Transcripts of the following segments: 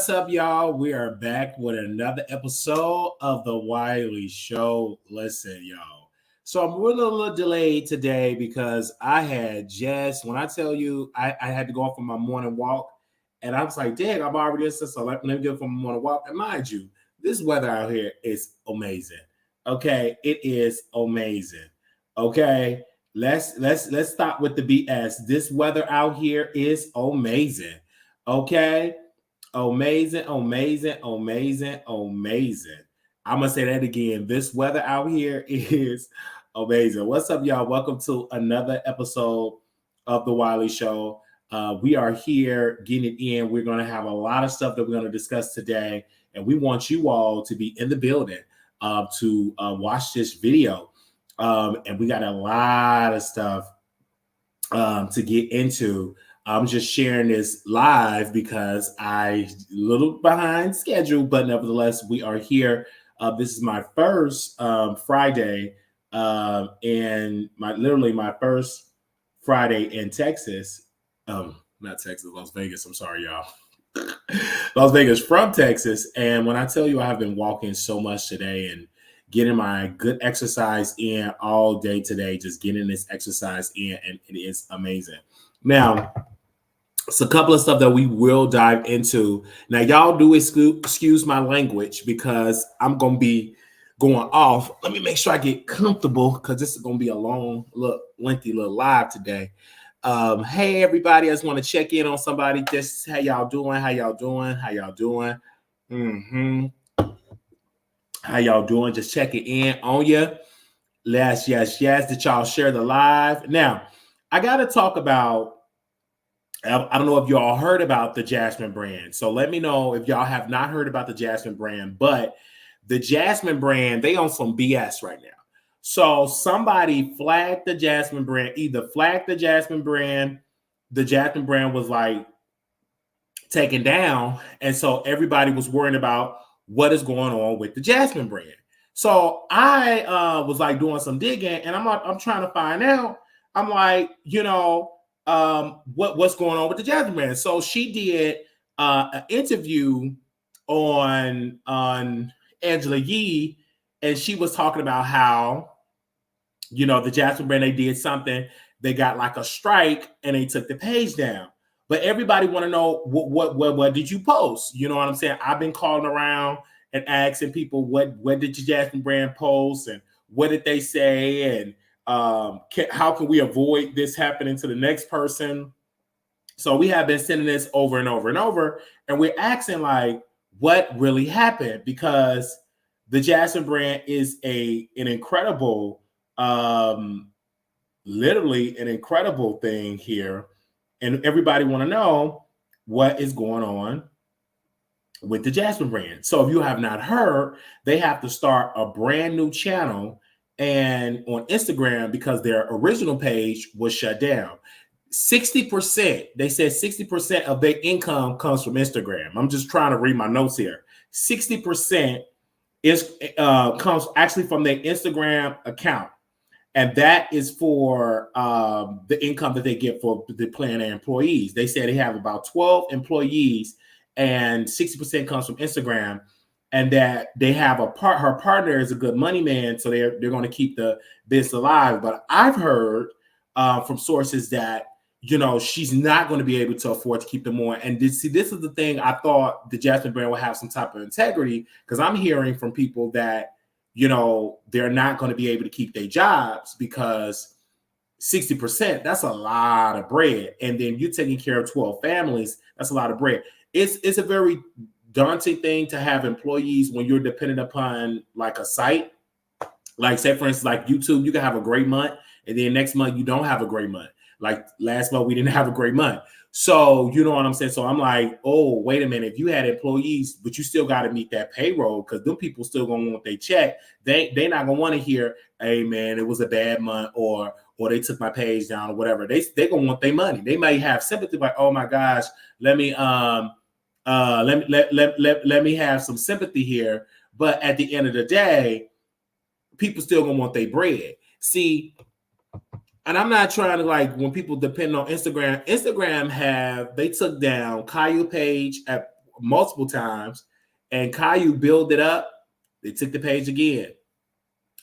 What's up, y'all? We are back with another episode of the Wiley Show. Listen, y'all. So I'm a little delayed today because I had just, when I tell you, I had to go off on my morning walk, and I was like, dang, I'm already this, so let me get from my morning walk. And mind you, this weather out here is amazing. Okay, it is amazing. Okay, let's stop with the BS. This weather out here is amazing. Okay. Amazing, amazing, amazing, amazing. I'm gonna say that again. This weather out here is amazing. What's up, y'all? Welcome to another episode of the Wiley Show. We are here getting it in. We're gonna have a lot of stuff that we're gonna discuss today, and we want you all to be in the building to watch this video. And we got a lot of stuff to get into. I'm just sharing this live because I a little behind schedule, but nevertheless, we are here. This is my first Friday, and my first Friday in Texas. Not Texas, Las Vegas. I'm sorry, y'all. Las Vegas from Texas. And when I tell you I have been walking so much today and getting my good exercise in all day today, just getting this exercise in, and it is amazing. Now, it's a couple of stuff that we will dive into. Now, y'all do excuse my language because I'm going to be going off. Let me make sure I get comfortable because this is going to be a lengthy little live today. Hey, everybody. I just want to check in on somebody. Just how y'all doing? How y'all doing? How y'all doing? How y'all doing? Just checking in on you. Yes. Did y'all share the live? Now, I got to talk about, I don't know if y'all heard about the Jasmine Brand. So let me know if y'all have not heard about the Jasmine Brand. But the Jasmine Brand, they on some BS right now. So somebody flagged the Jasmine Brand, either flagged the Jasmine Brand was like taken down. And so everybody was worrying about what is going on with the Jasmine Brand. So I was like doing some digging, and I'm trying to find out. I'm like, what's going on with the Jasmine Brand. So she did an interview on Angela Yee, and she was talking about how, the Jasmine Brand, they did something, they got like a strike and they took the page down. But everybody want to know what did you post? You know what I'm saying? I've been calling around and asking people what did your Jasmine Brand post and what did they say, and how can we avoid this happening to the next person? So we have been sending this over and over and over, and we're asking like, what really happened? Because the Jasmine Brand is an incredible, literally an incredible thing here, and everybody want to know what is going on with the Jasmine Brand. So if you have not heard, they have to start a brand new channel and on Instagram because their original page was shut down. 60%, they said 60% of their income comes from Instagram. I'm just trying to read my notes here. 60% comes actually from their Instagram account. And that is for the income that they get for the plan their employees. They said they have about 12 employees and 60% comes from Instagram. And that they have her partner is a good money man, so they're going to keep the business alive. But I've heard from sources that she's not going to be able to afford to keep them on. And this is the thing. I thought the Jasmine Brand would have some type of integrity, because I'm hearing from people that they're not going to be able to keep their jobs because 60%, that's a lot of bread. And then you're taking care of 12 families, that's a lot of bread. It's a very daunting thing to have employees when you're dependent upon like a site. Like say for instance, like YouTube, you can have a great month and then next month you don't have a great month. Like last month we didn't have a great month. So you know what I'm saying? So I'm like, oh, wait a minute. If you had employees, but you still got to meet that payroll, because them people still gonna want their check. They not gonna want to hear, hey man, it was a bad month, or they took my page down or whatever. They gonna want their money. They may have sympathy, like, oh my gosh, let me have some sympathy here. But at the end of the day, people still gonna want their bread. See, and I'm not trying to, like, when people depend on Instagram, they took down Kyle page multiple times, and Caillou build it up. They took the page again.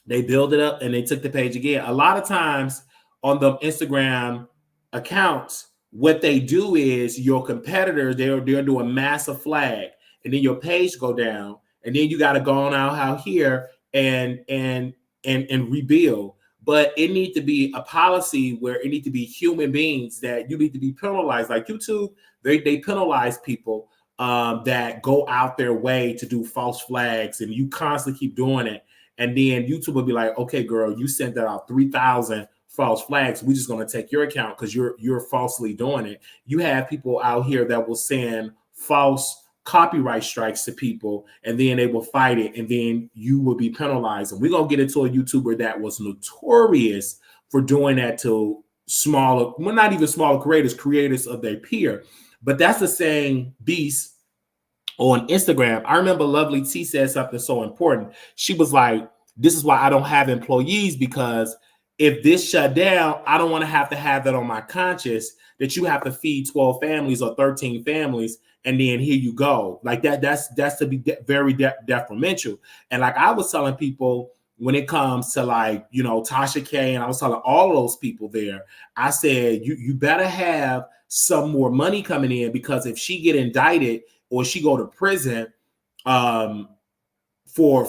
They build it up and they took the page again. A lot of times on the Instagram accounts, what they do is your competitors, they're doing massive flag, and then your page go down, and then you got to go on out here and rebuild. But it needs to be a policy where it needs to be human beings that you need to be penalized. Like YouTube, they penalize people that go out their way to do false flags, and you constantly keep doing it. And then YouTube will be like, okay, girl, you sent out 3,000 false flags. We're just going to take your account because you're falsely doing it. You have people out here that will send false copyright strikes to people, and then they will fight it, and then you will be penalized. And we're going to get into a YouTuber that was notorious for doing that to smaller, well, not even smaller creators of their peer. But that's the same beast on Instagram. I remember Lovely T said something so important. She was like, this is why I don't have employees, because if this shut down, I don't want to have that on my conscience, that you have to feed 12 families or 13 families, and then here you go. Like that's to be very detrimental. And like I was telling people when it comes to, like, you know, Tasha K, and I was telling all of those people there, I said, you better have some more money coming in, because if she get indicted or she go to prison for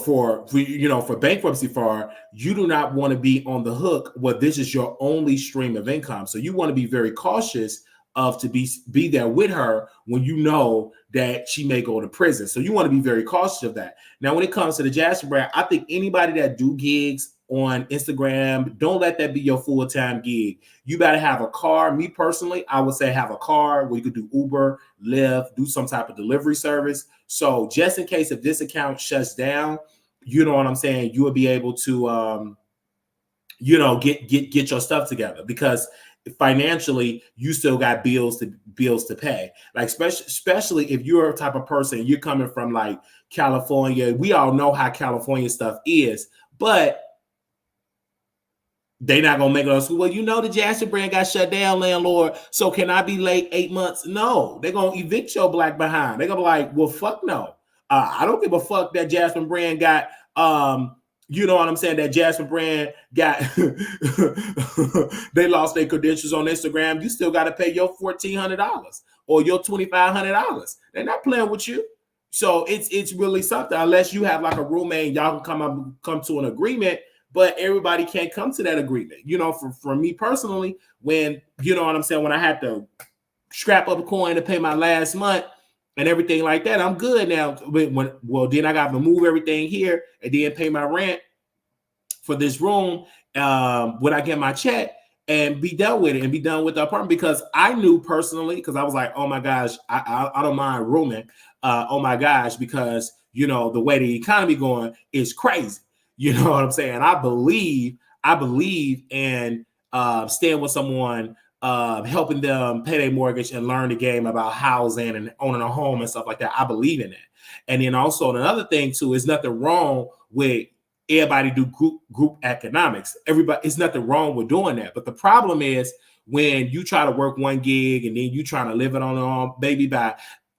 bankruptcy fraud, you do not want to be on the hook where this is your only stream of income. So you want to be very cautious of to be there with her when you know that she may go to prison. So you want to be very cautious of that. Now, when it comes to the Jasmine Brand, I think anybody that do gigs on Instagram, don't let that be your full-time gig. You better have a car. Me personally, I would say have a car where you could do Uber, Lyft, do some type of delivery service. So just in case if this account shuts down, you know what I'm saying, you will be able to get your stuff together, because financially you still got bills to pay. Like especially if you're a type of person, you're coming from like California. We all know how California stuff is, but they not gonna make it on school. Well, you know, the Jasmine Brand got shut down, landlord. So can I be late 8 months? No, they're gonna evict your black behind. They're gonna be like, well, fuck no. I don't give a fuck that Jasmine Brand got you know what I'm saying, that Jasmine Brand got they lost their credentials on Instagram. You still got to pay your $1,400 or your $2,500. They're not playing with you. So it's really something, unless you have like a roommate and y'all can come to an agreement. But everybody can't come to that agreement. You know, for me personally, when, you know what I'm saying, when I had to scrap up a coin to pay my last month and everything like that, I'm good now. Then I got to move everything here and then pay my rent for this room when I get my check, and be done with it and be done with the apartment. Because I knew personally, because I was like, oh my gosh, I don't mind rooming. Oh my gosh, because, you know, the way the economy going is crazy. You know what I'm saying? I believe in staying with someone, helping them pay their mortgage and learn the game about housing and owning a home and stuff like that. I believe in that. And then also another thing too, is nothing wrong with everybody do group economics. Everybody, it's nothing wrong with doing that. But the problem is when you try to work one gig and then you trying to live it on your own, baby, bye.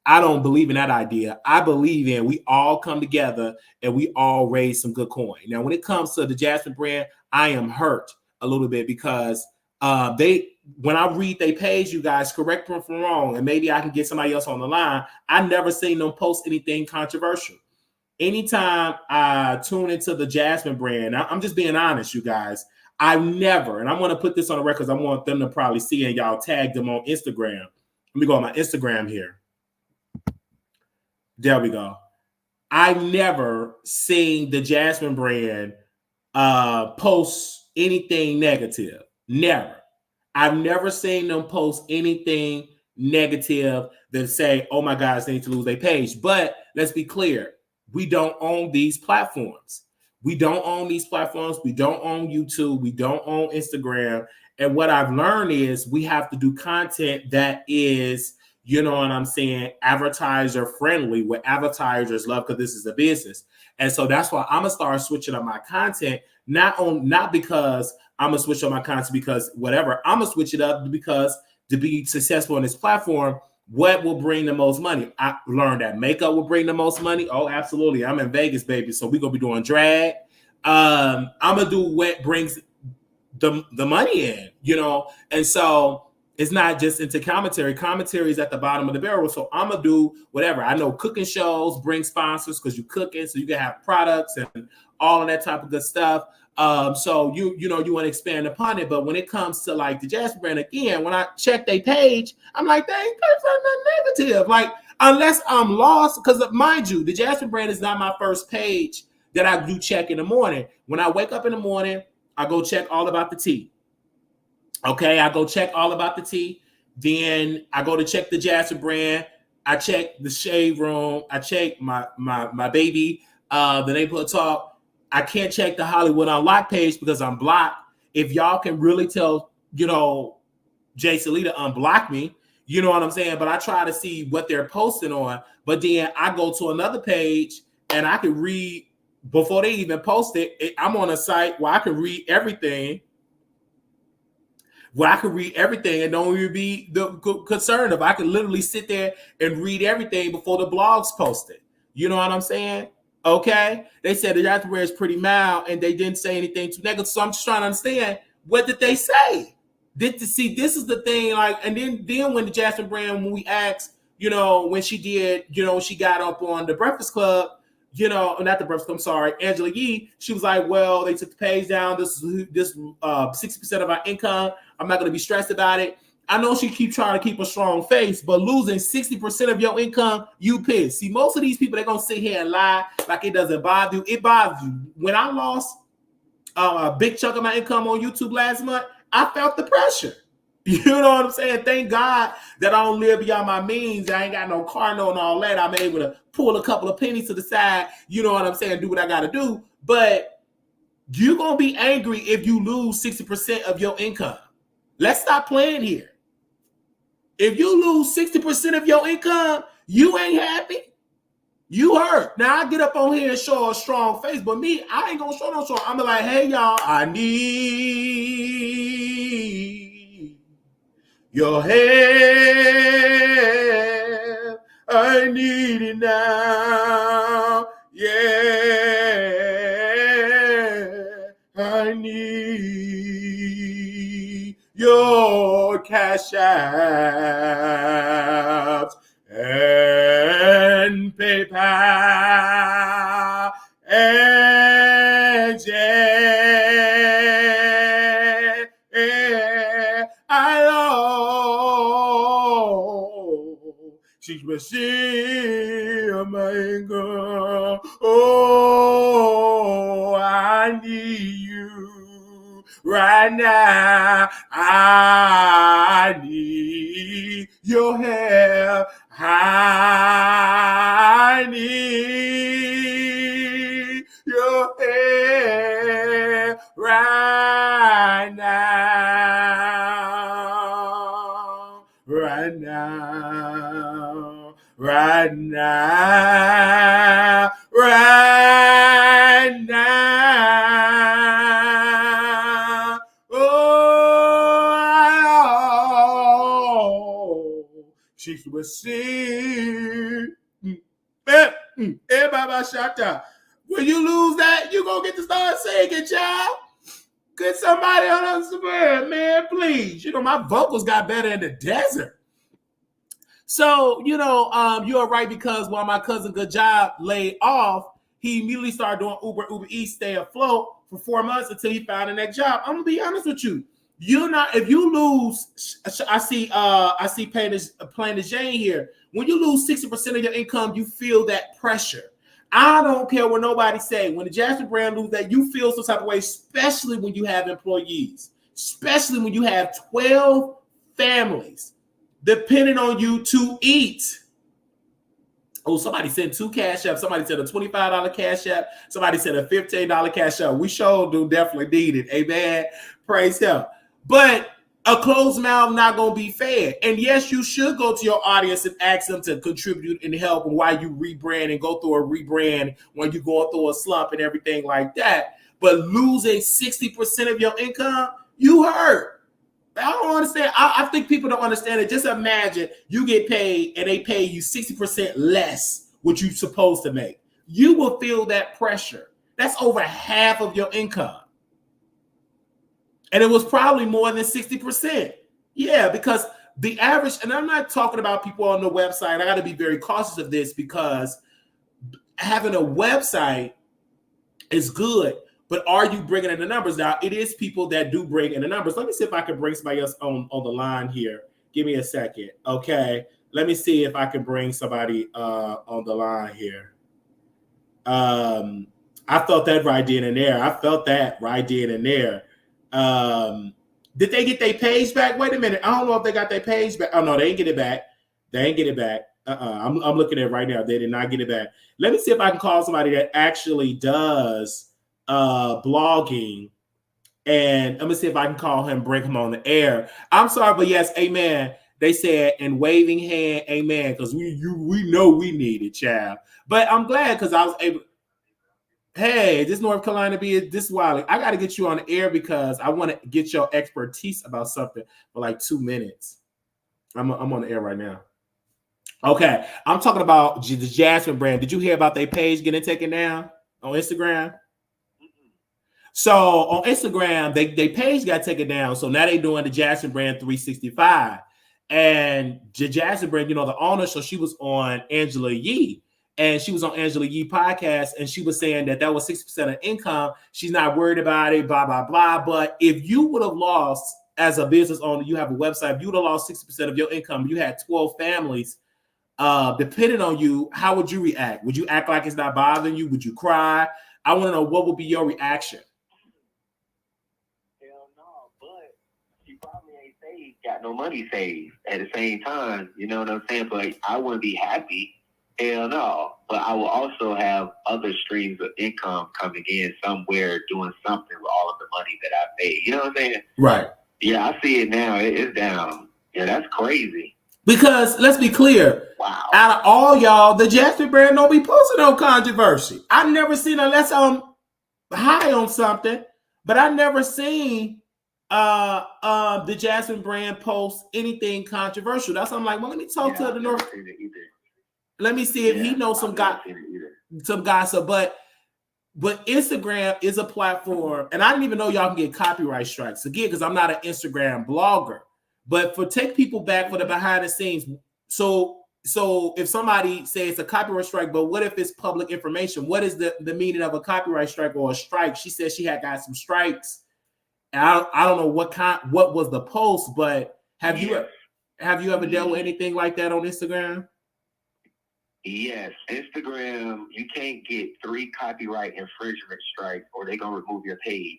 I don't believe in that idea. I believe in we all come together and we all raise some good coin. Now, when it comes to the Jasmine Brand, I am hurt a little bit, because when I read their page, you guys correct me if I'm wrong, and maybe I can get somebody else on the line. I never seen them post anything controversial. Anytime I tune into the Jasmine Brand, I'm just being honest, you guys. I never, and I'm going to put this on the record because I want them to probably see, and y'all tag them on Instagram. Let me go on my Instagram here. There we go. I've never seen the Jasmine Brand post anything negative. Never. I've never seen them post anything negative that say, oh my God, they need to lose their page. But let's be clear. We don't own these platforms. We don't own these platforms. We don't own YouTube. We don't own Instagram. And what I've learned is we have to do content that is, you know what I'm saying, advertiser friendly, what advertisers love, because this is a business. And so that's why I'm gonna start switching up my content, not because I'm gonna switch up my content because whatever. I'm gonna switch it up because to be successful on this platform, What will bring the most money? I learned that makeup will bring the most money. Oh, absolutely. I'm in Vegas, baby. So we're gonna be doing drag. I'm gonna do what brings the money in, and so it's not just into commentary. Commentary is at the bottom of the barrel. So I'm gonna do whatever. I know cooking shows bring sponsors because you cooking, so you can have products and all of that type of good stuff. So you want to expand upon it, but when it comes to like the Jasmine Brand, again, when I check their page, I'm like, they ain't nothing negative. Like, unless I'm lost, because mind you, the Jasmine Brand is not my first page that I do check in the morning. When I wake up in the morning, I go check all about the tea. Okay, I go check all about the tea. Then I go to check the Jasmine Brand. I check the shade room. I check my baby, the neighborhood talk. I can't check the Hollywood Unlocked page because I'm blocked. If y'all can really tell, Jay Salita unblock me, you know what I'm saying? But I try to see what they're posting on. But then I go to another page and I can read before they even post it. I'm on a site where I can read everything. And don't even be concerned if I can literally sit there and read everything before the blog's posted. You know what I'm saying? Okay. They said the Jasmine Brand is pretty mild and they didn't say anything too negative. So I'm just trying to understand, what did they say? This is the thing. Like, and then when the Jasmine Brand, when we asked, when she did, she got up on the Breakfast Club, not the Breakfast Club, I'm sorry, Angela Yee, she was like, well, they took the page down. This 60% of our income. I'm not going to be stressed about it. I know she keep trying to keep a strong face, but losing 60% of your income, you pissed. See, most of these people, they're going to sit here and lie like it doesn't bother you. It bothers you. When I lost a big chunk of my income on YouTube last month, I felt the pressure. You know what I'm saying? Thank God that I don't live beyond my means. I ain't got no car, no, and all that. I'm able to pull a couple of pennies to the side. You know what I'm saying? Do what I got to do. But you're going to be angry if you lose 60% of your income. Let's stop playing here. If you lose 60% of your income, you ain't happy. You hurt. Now, I get up on here and show a strong face, but me, I ain't going to show no strong. I'm like, hey, y'all, I need your help. I need it now. Yeah, I need your cash apps and PayPal and I know she's receiving my income. Oh, I need you right now. I need your help. I need your help right now. Right now. Right now. Right now. Oh, she will see. Everybody shutdown. When you lose that, you gonna get to start singing, child. Get somebody on Instagram, man, please. My vocals got better in the desert. So, you are right, because while my cousin Good Job laid off, he immediately started doing Uber Eats, stay afloat for 4 months until he found the next job. I'm gonna be honest with you. If you lose, I see Plain as Jane here. When you lose 60% of your income, you feel that pressure. I don't care what nobody say. When the Jasmine Brand lose that, you feel some type of way, especially when you have employees, especially when you have 12 families depending on you to eat. Oh, somebody sent 2 cash apps. Somebody said a $25 cash app. Somebody said a $15 cash app. We sure do definitely need it. Amen. Praise him. But a closed mouth not going to be fed. And yes, you should go to your audience and ask them to contribute and help and why you rebrand and go through a rebrand when you're going through a slump and everything like that. But losing 60% of your income, you hurt. I don't understand. I think people don't understand it. Just imagine you get paid and they pay you 60% less what you're supposed to make. You will feel that pressure. That's over half of your income. And it was probably more than 60%. Yeah, because the average, and I'm not talking about people on the website. I got to be very cautious of this because having a website is good, but are you bringing in the numbers? Now, it is people that do bring in the numbers. Let me see if I can bring somebody else on the line here. Give me a second. Okay. Let me see if I can bring somebody on the line here. I felt that right then and there. I felt that right then and there. Did they get their page back? Wait a minute. I don't know if they got their page back. Oh, no, they ain't get it back. They ain't get it back. I'm looking at it right now. They did not get it back. Let me see if I can call somebody that actually does blogging. And let me see if I can call him, bring him on the air. I'm sorry, but yes, amen. They said in waving hand, amen, because we know we need it, child. But I'm glad because I was able. Hey, this North Carolina be this Wiley. I got to get you on the air because I want to get your expertise about something for like 2 minutes. I'm on the air right now. Okay, I'm talking about the Jasmine Brand. Did you hear about their page getting taken down on Instagram? So on Instagram, they page got taken down. So now they doing the Jasmine Brand 365. And the Jasmine Brand, you know, the owner, so she was on Angela Yee. And she was on Angela Yee podcast, and she was saying that was 60% of income. She's not worried about it, blah, blah, blah. But if you would have lost, as a business owner, you have a website, if you would have lost 60% of your income, you had 12 families, depending on you, how would you react? Would you act like it's not bothering you? Would you cry? I want to know what would be your reaction. Hell no, but she probably ain't saved, got no money saved at the same time. You know what I'm saying? But I wouldn't be happy. Hell no. But I will also have other streams of income coming in somewhere doing something with all of the money that I made. You know what I'm saying? Right. Yeah, I see it now. It's down. Yeah, that's crazy. Because let's be clear, wow. Out of all y'all, the Jasmine Brand don't be posting no controversy. I've never seen, unless I'm high on something, but I never seen the Jasmine Brand post anything controversial. That's why I'm like, well, let me talk to the North. Let me see if he knows some gossip. But Instagram is a platform, and I didn't even know y'all can get copyright strikes again because I'm not an Instagram blogger. But for take people back for the behind the scenes. So if somebody says it's a copyright strike, but what if it's public information? What is the meaning of a copyright strike or a strike? She said she had got some strikes. And I don't know what was the post, but have you ever dealt with anything like that on Instagram? Yes, Instagram, you can't get 3 copyright infringement strikes or they're going to remove your page.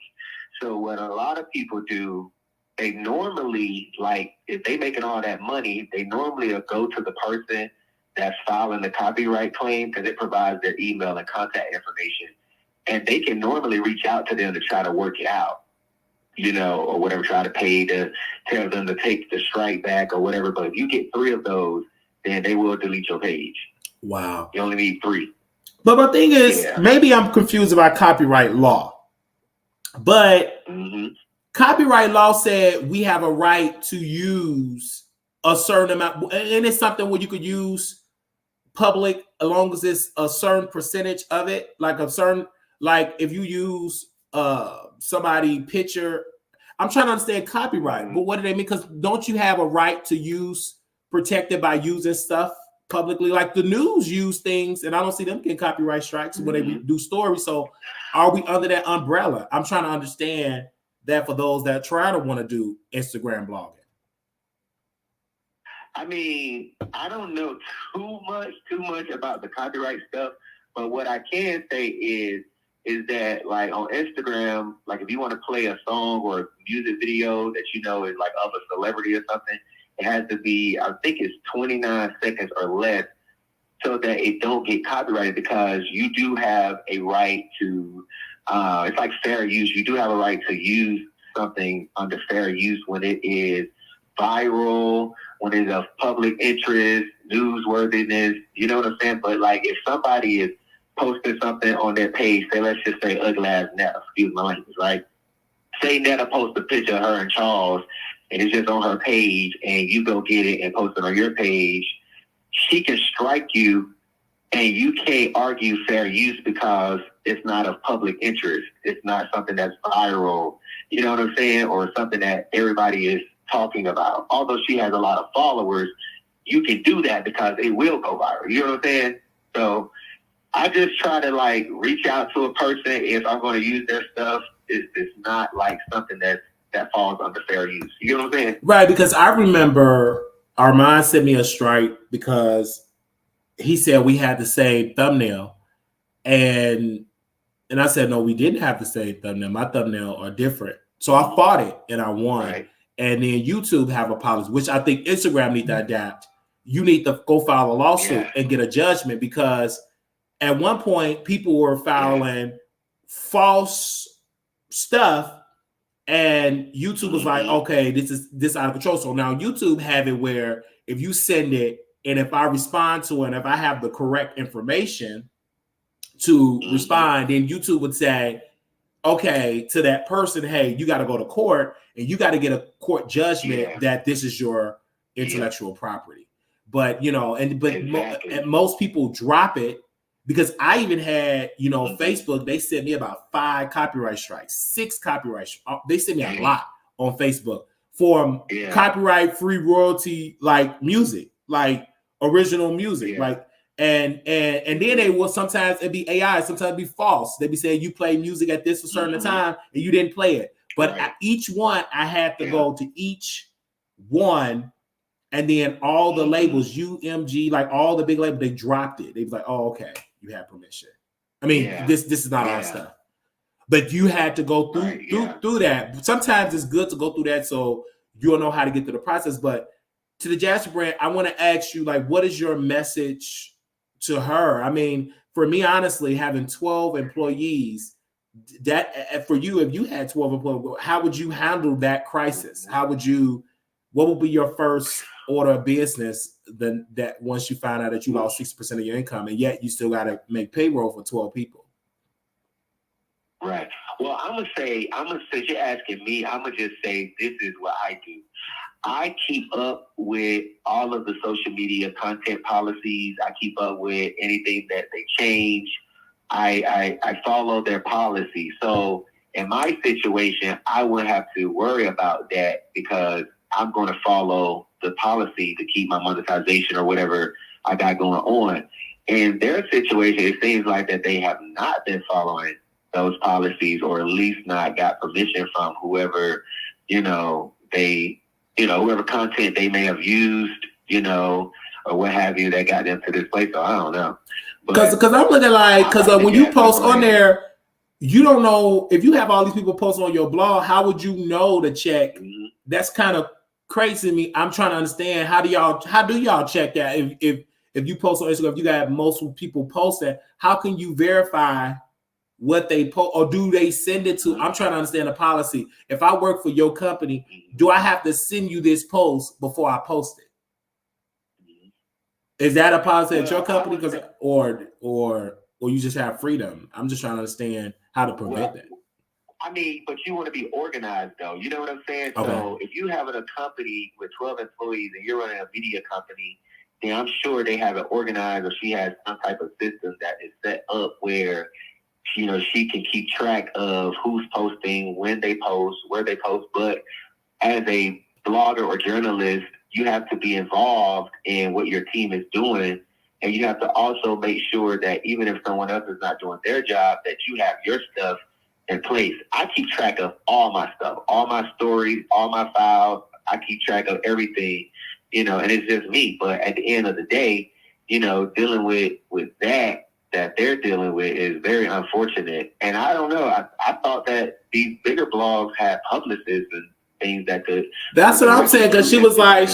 So what a lot of people do, they normally, like, if they making all that money, they normally will go to the person that's filing the copyright claim because it provides their email and contact information. And they can normally reach out to them to try to work it out, you know, or whatever, try to pay to tell them to take the strike back or whatever. But if you get 3 of those, then they will delete your page. Wow. You only need 3. But my thing is, maybe I'm confused about copyright law. But copyright law said we have a right to use a certain amount, and it's something where you could use public as long as it's a certain percentage of it, like a certain, like if you use somebody picture. I'm trying to understand copyright, but what do they mean? Because don't you have a right to use protected by using stuff publicly? Like the news use things, and I don't see them getting copyright strikes when they do stories. So are we under that umbrella? I'm trying to understand that for those that try to want to do Instagram blogging. I mean, I don't know too much about the copyright stuff, but what I can say is that, like, on Instagram, like if you want to play a song or a music video that you know is like of a celebrity or something, it has to be, I think it's 29 seconds or less so that it don't get copyrighted, because you do have a right to, it's like fair use. You do have a right to use something under fair use when it is viral, when it's of public interest, newsworthiness, you know what I'm saying? But like if somebody is posting something on their page, say, let's just say ugly ass Netta, excuse my language, right? Say Netta posts a picture of her and Charles and it's just on her page, and you go get it and post it on your page, she can strike you, and you can't argue fair use because it's not of public interest. It's not something that's viral, you know what I'm saying, or something that everybody is talking about. Although she has a lot of followers, you can do that because it will go viral. You know what I'm saying? So I just try to like reach out to a person if I'm going to use their stuff. It's not like something that falls under fair use. You know what I'm saying? Right, because I remember Armand sent me a strike because he said we had the same thumbnail, and I said no, we didn't have the same thumbnail. My thumbnail are different, so I fought it and I won. Right. And then YouTube have a policy, which I think Instagram need to adapt. You need to go file a lawsuit and get a judgment, because at one point people were filing false stuff, and YouTube was like, okay, this is out of control. So now YouTube have it where if you send it, and if I respond to it, and if I have the correct information to respond, then YouTube would say, okay, to that person, hey, you got to go to court and you got to get a court judgment that this is your intellectual property. But and most people drop it, because I even had, Facebook, they sent me about 5 copyright strikes, 6 copyright strikes. They sent me a lot on Facebook for copyright free royalty, like music, like original music, like. And then they will sometimes it be AI, sometimes it be false. They be saying you play music at this a certain time and you didn't play it. But each one, I had to go to each one, and then all the labels, UMG, like all the big labels, they dropped it. They was like, "Oh, okay, you have permission." I mean, this is not our stuff, but you had to go through that. Sometimes it's good to go through that so you'll know how to get through the process. But to the Jasmine Brand, I want to ask you, like, what is your message to her? I mean, for me, honestly, having 12 employees, that for you, if you had 12 employees, how would you handle that crisis? What would be your first order of business that once you find out that you lost 60% of your income, and yet you still got to make payroll for 12 people? Right. Well, I'm gonna say, since you're asking me, I'm gonna just say this is what I do. I keep up with all of the social media content policies. I keep up with anything that they change. I follow their policy. So in my situation, I wouldn't have to worry about that because I'm going to follow the policy to keep my monetization or whatever I got going on. In their situation, it seems like that they have not been following those policies, or at least not got permission from whoever, whoever content they may have used, or what have you, that got them to this place. So I don't know. Because I'm looking like, when you post on there, you don't know if you have all these people post on your blog. How would you know to check? That's kind of crazy to me. I'm trying to understand, how do y'all check that? If you post on Instagram, if you got multiple people post that, how can you verify what they post, or do they send it to? I'm trying to understand the policy. If I work for your company, do I have to send you this post before I post it? Is that a policy at your company? Or you just have freedom? I'm just trying to understand how to prevent that. I mean, but you want to be organized, though. You know what I'm saying? Okay. So if you have a company with 12 employees and you're running a media company, then I'm sure they have it organized, or she has some type of system that is set up where she can keep track of who's posting, when they post, where they post. But as a blogger or journalist, you have to be involved in what your team is doing. And you have to also make sure that even if someone else is not doing their job, that you have your stuff in place. I keep track of all my stuff, all my stories, all my files. I keep track of everything, and it's just me. But at the end of the day, dealing with that they're dealing with is very unfortunate. And I don't know. I thought that these bigger blogs had publicists and things that could. That's what I'm saying. Because she was like,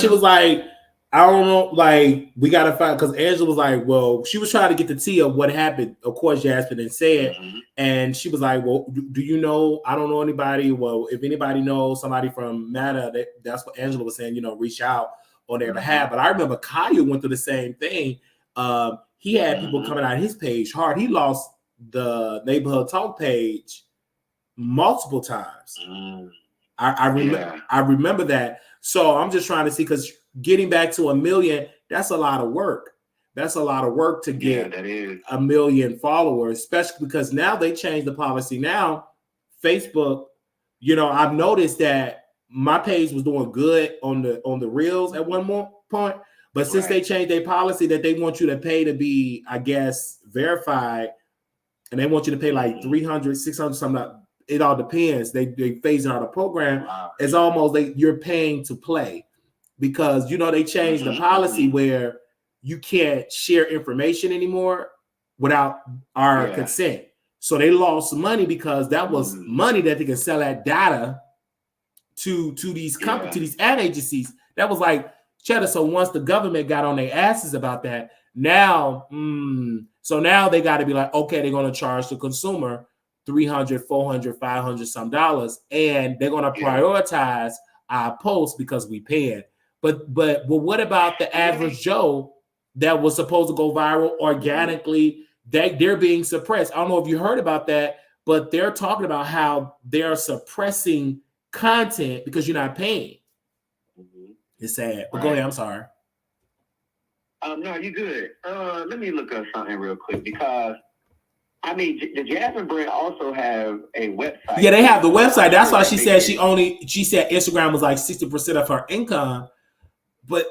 I don't know, like, we gotta find, because Angela was like, well, she was trying to get the tea of what happened. Of course, Jasmine didn't say it, and she was like, well, do you know? I don't know anybody. Well, if anybody knows somebody from Meta, that's what Angela was saying. Reach out on their behalf. But I remember Kyle went through the same thing. He had people coming out of his page hard. He lost the Neighborhood Talk page multiple times. I remember that. So I'm just trying to see, because getting back to 1 million, that's a lot of work. That's a lot of work to get 1 million followers, especially because now they changed the policy. Now, Facebook, I've noticed that my page was doing good on the reels at one more point, but since they changed their policy that they want you to pay to be, I guess, verified, and they want you to pay like 300, 600, something. It all depends. They phasing out a program. It's almost like you're paying to play, because they changed the policy where you can't share information anymore without our consent. So they lost money because that was money that they could sell that data to these companies, to these ad agencies. That was like cheddar. So once the government got on their asses about that, now, so now they got to be like, okay, they're going to charge the consumer $300, $400, $500 some dollars, and they're going to prioritize our posts because we paying. But what about the average Joe that was supposed to go viral organically? They're being suppressed. I don't know if you heard about that, but they're talking about how they're suppressing content because you're not paying. It's sad. But go ahead. I'm sorry. No, you're good. Let me look up something real quick, because the Jasmine Brand also have a website. Yeah, they have the website. That's why she said she said Instagram was like 60% of her income. But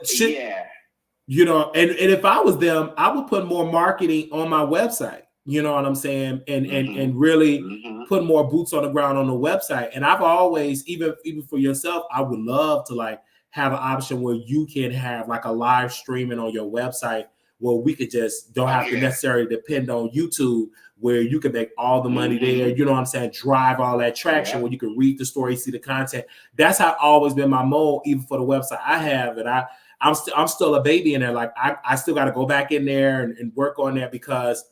and if I was them, I would put more marketing on my website. You know what I'm saying? And really put more boots on the ground on the website. And I've always, even for yourself, I would love to like have an option where you can have like a live streaming on your website where we could just don't have to necessarily depend on YouTube, where you can make all the money there. You know what I'm saying? Drive all that traction where you can read the story, see the content. That's how always been my mode, even for the website I have. And I'm still a baby in there. Like I still got to go back in there and work on that, because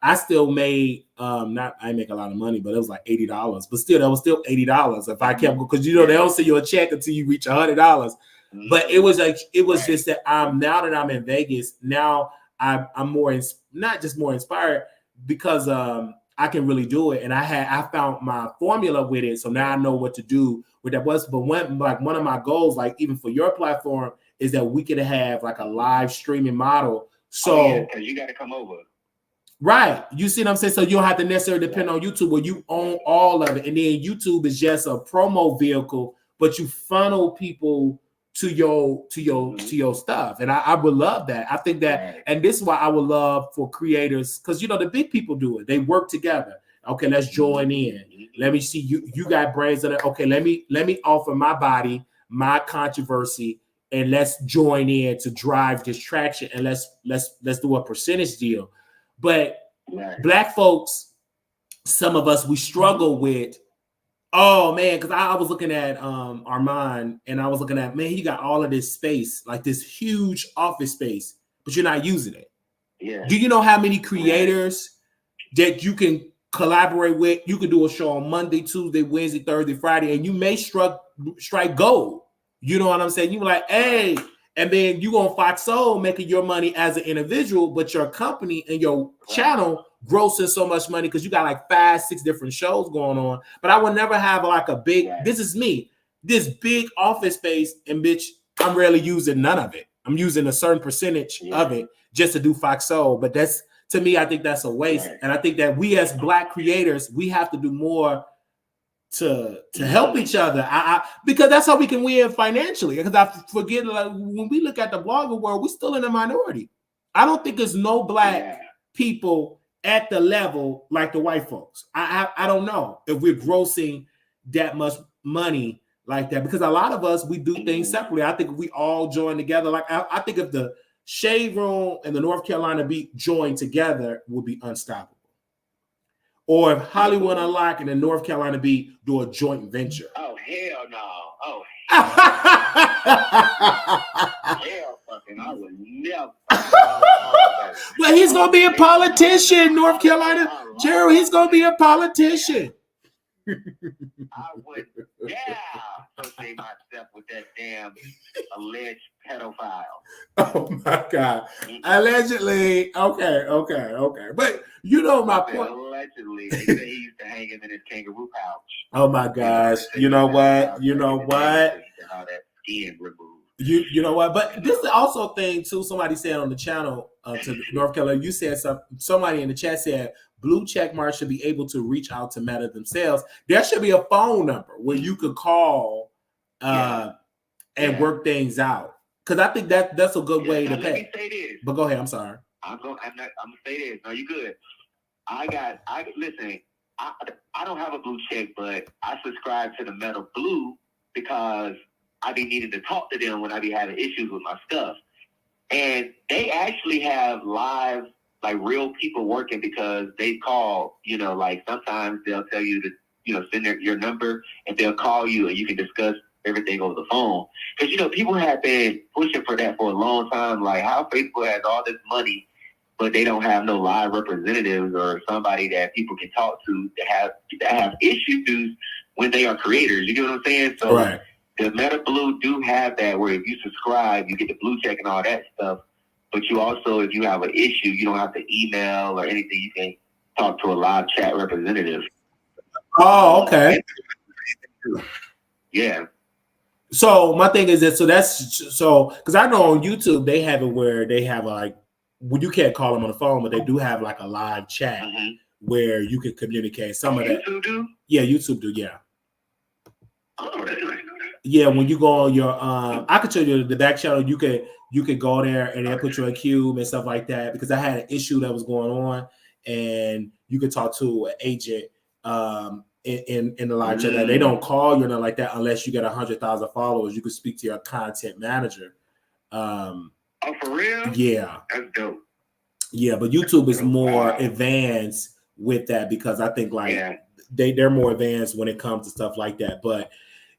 I still made I make a lot of money, but it was like $80. But still, that was still $80 if I kept, because they don't send you a check until you reach $100. But it was like just that now that I'm in Vegas, now I'm more not just more inspired, because I can really do it, and I found my formula with it. So now I know what to do with that. But one of my goals, like even for your platform, is that we could have like a live streaming model. So because you got to come over. Right. You see what I'm saying? So you don't have to necessarily depend on YouTube, where you own all of it. And then YouTube is just a promo vehicle, but you funnel people to your stuff. And I would love that. I think that, and this is why I would love for creators, because the big people do it. They work together. Okay, let's join in. Let me see you got brands that are okay. Let me offer my body, my controversy, and let's join in to drive this traction, and let's do a percentage deal. But Black folks, some of us, we struggle with, oh man, because I was looking at Armand, and I was looking at, man, he got all of this space, like this huge office space, but you're not using it. Yeah. Do you know how many creators that you can collaborate with? You can do a show on Monday, Tuesday, Wednesday, Thursday, Friday, and you may strike gold. You know what I'm saying? You were like, hey. And then you on Fox Soul making your money as an individual, but your company and your channel grossing so much money because you got like 5-6 different shows going on. But I would never have like a big, this is me, this big office space, and bitch, I'm rarely using none of it. I'm using a certain percentage of it just to do Fox Soul. But that's, to me, I think that's a waste. And I think that we as Black creators, we have to do more to help each other, because that's how we can win financially. Because I forget, like, when we look at the blogger world, we're still in a minority. I don't think there's no Black people at the level like the white folks. I don't know if we're grossing that much money like that, because a lot of us, we do things separately. I think if we all join together, like I think if the Shade Room and the North Carolina Beat joined together, would be unstoppable. Or if Hollywood Unlocked and the North Carolina Beat do a joint venture. Oh, hell no. Oh, hell fucking, I would never. Well, he's going to be a politician, North Carolina. Gerald, he's going to be a politician. I would associate myself with that damn alleged pedophile. Oh my God. Allegedly. Okay. But you know my point. Allegedly. They say he used to hang him in his kangaroo pouch. Oh my gosh! You know what? You know what? All that skin removed. You know what? But this is also a thing too. Somebody said on the channel to North Carolina. You said somebody in the chat said blue check marks should be able to reach out to Meta themselves. There should be a phone number where you could call and work things out. Because I think that's a good way to pay. Let me say this. But go ahead. I'm sorry. I'm gonna say this. No, you good. Listen. I don't have a blue check, but I subscribe to the Meta Blue because I be needing to talk to them when I be having issues with my stuff. And they actually have live, like real people working because they call, like sometimes they'll tell you to, send your number and they'll call you and you can discuss everything over the phone. Because, people have been pushing for that for a long time. Like how Facebook has all this money, but they don't have no live representatives or somebody that people can talk to that have issues when they are creators. You know what I'm saying? So right. The Meta Blue do have that where if you subscribe, you get the blue check and all that stuff. But you also, if you have an issue, you don't have to email or anything. You can talk to a live chat representative. Oh, okay. Yeah. So my thing is that because I know on YouTube they have it where they have like you can't call them on the phone, but they do have like a live chat where you can communicate. Some of that. YouTube do? Yeah, YouTube do. Yeah. Oh, that's right. Yeah, when you go on your I could tell you the back channel, you could go there and they'll put you in cube and stuff like that because I had an issue that was going on and you could talk to an agent in the live chat. They don't call you or nothing like that unless you get 100,000 followers. You could speak to your content manager. Oh, for real? Yeah. That's dope. Yeah, but YouTube is more advanced with that because I think they're more advanced when it comes to stuff like that. But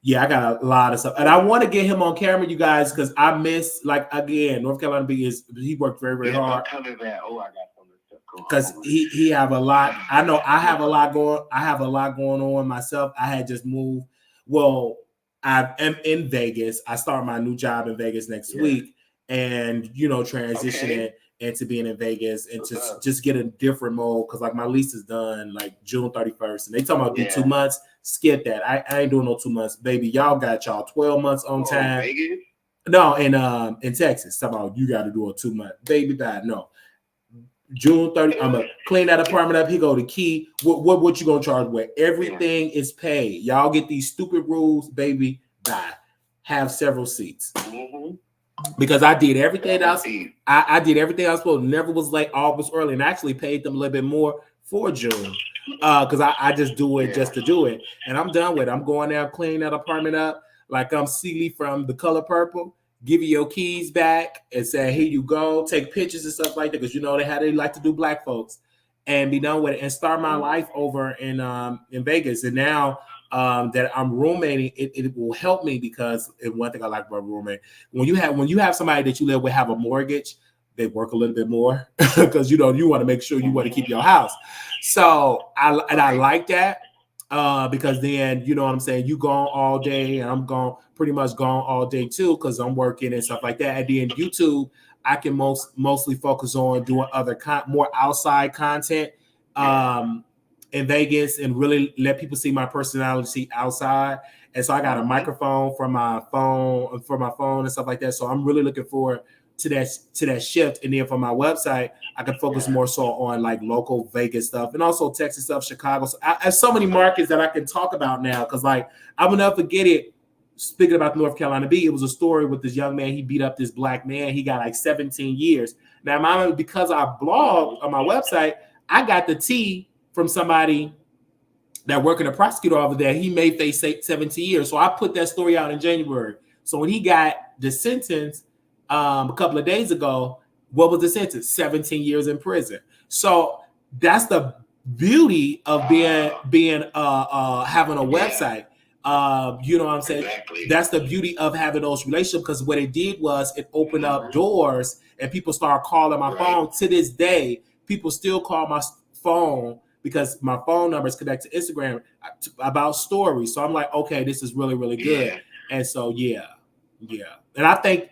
yeah, I got a lot of stuff. And I want to get him on camera, you guys, because I miss, again, North Carolina B he worked very, very hard. Coming back. Oh, I got some stuff going on. Because he have a lot. I know I have a lot going on myself. I had just moved. Well, I am in Vegas. I start my new job in Vegas next week. And, transitioning into being in Vegas and to just get a different mode. Because, my lease is done, June 31st. And they talking about do 2 months. Skip that. I ain't doing no 2 months, baby. Y'all got y'all 12 months on time. Vegas? No, in Texas. Talking about you got to do a 2 month. Baby, bad. No. June 30th, I'm gonna clean that apartment up. He go to Key. What you gonna charge with? Everything is paid. Y'all get these stupid rules, baby. Bye. Have several seats. Because I did everything else. I did everything I was supposed to. Never was late, always early, and actually paid them a little bit more for June. Because I just do it just to do it. And I'm done with it. I'm going there, cleaning that apartment up like I'm Celie from The Color Purple. Give you your keys back and say, here you go. Take pictures and stuff like that because they like to do black folks and be done with it and start my life over in Vegas. And now that I'm roommating, it will help me because one thing I like about roommate, when you have somebody that you live with have a mortgage, they work a little bit more because you want to make sure you want to keep your house. So I like that. Because then you know what I'm saying, you gone all day and I'm pretty much gone all day too because I'm working and stuff like that. And then YouTube, I can mostly focus on doing other more outside content in Vegas and really let people see my personality outside. And so I got a microphone for my phone and stuff like that. So I'm really looking forward to that shift. And then for my website, I can focus more so on local Vegas stuff and also Texas stuff, Chicago. So I have so many markets that I can talk about now because I will never forget it. Speaking about North Carolina B, it was a story with this young man. He beat up this black man. He got 17 years. Now, because I blog on my website, I got the tea from somebody that working a prosecutor over there. He may face 17 years. So I put that story out in January. So when he got the sentence, a couple of days ago, what was the sentence? 17 years in prison. So that's the beauty of being having a website. You know what I'm saying? Exactly. That's the beauty of having those relationships because what it did was it opened up doors and people start calling my phone. To this day, people still call my phone because my phone number is connected to Instagram about stories. So I'm like, okay, this is really, really good. Yeah. And so yeah. And I think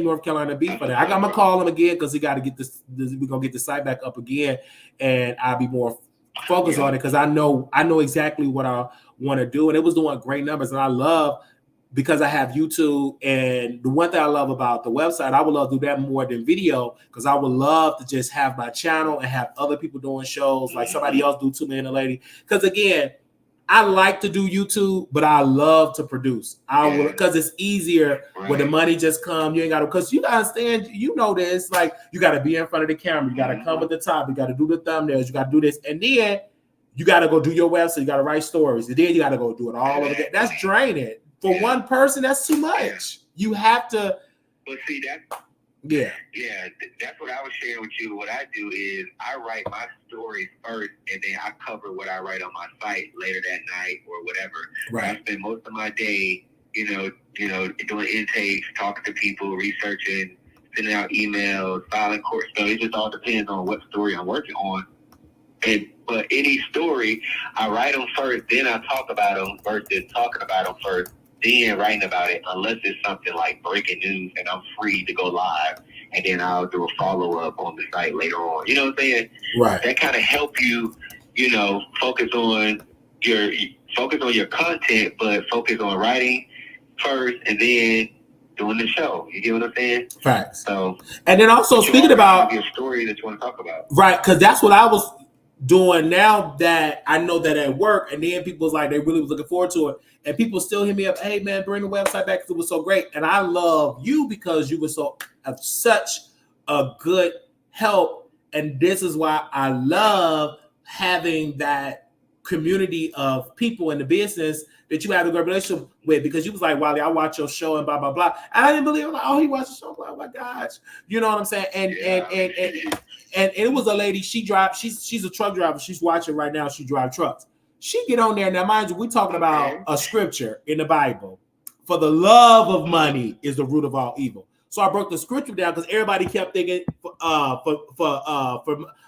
North Carolina B for that. I'm gonna call him again because he got to get this. We're gonna get the site back up again, and I'll be more focused on it because I know exactly what want to do, and it was doing great numbers. And I love, because I have YouTube, and the one thing I love about the website, I would love to do that more than video, because I would love to just have my channel and have other people doing shows, like somebody else do 2 Man and Lady. Because again, I like to do YouTube, but I love to produce. I would, because it's easier when the money just come. You ain't got to, because you got to understand, you know this, like you got to be in front of the camera, you got to come at the top, you got to do the thumbnails, you got to do this, and then you got to go do your website, you got to write stories, and then you got to go do it all over again. That's draining. For one person, that's too much. You have to. But see, that's that's what I was sharing with you. What I do is I write my stories first, and then I cover what I write on my site later that night or whatever. Right. I spend most of my day, doing intakes, talking to people, researching, sending out emails, filing court stuff. It just all depends on what story I'm working on. But any story, I write them first, then I talk about them versus talking about them first, then writing about it, unless it's something like breaking news and I'm free to go live, and then I'll do a follow-up on the site later on. You know what I'm saying? Right. That kind of help you, focus on your content, but focus on writing first and then doing the show. You get what I'm saying? Facts. So, and then also speaking about your story that you want to talk about. Right, because that's what I was doing now that I know that at work, and then people was like, they really was looking forward to it, and people still hit me up, hey man, bring the website back because it was so great. And I love you because you were such a good help, and this is why I love having that community of people in the business that you have a great relationship with, because you was like, Wally, I watch your show and blah blah blah, and I didn't believe it. Like, oh, he watched the show, oh my gosh, you know what I'm saying? And it was a lady, she's a truck driver, she's watching right now, she drives trucks. She get on there, now mind you, we talking about a scripture in the Bible, for the love of money is the root of all evil. So I broke the scripture down because everybody kept thinking for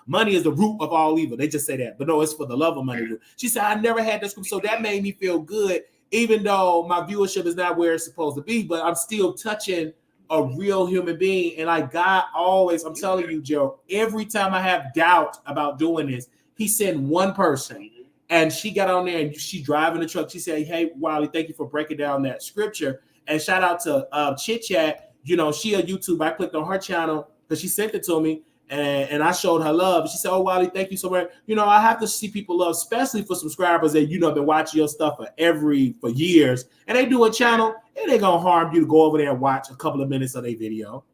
money is the root of all evil. They just say that, but no, it's for the love of money. She said, I never had that scripture, so that made me feel good, even though my viewership is not where it's supposed to be, but I'm still touching a real human being. And like God always, I'm telling you, Joe, every time I have doubt about doing this, he sent one person, and she got on there and she driving the truck. She said, hey, Wiley, thank you for breaking down that scripture. And shout out to Chit Chat. She a YouTube. I clicked on her channel because she sent it to me, and I showed her love. She said, oh, Wiley, thank you so much. I have to see people love, especially for subscribers that, been watching your stuff for years, and they do a channel, and they going to harm you to go over there and watch a couple of minutes of their video.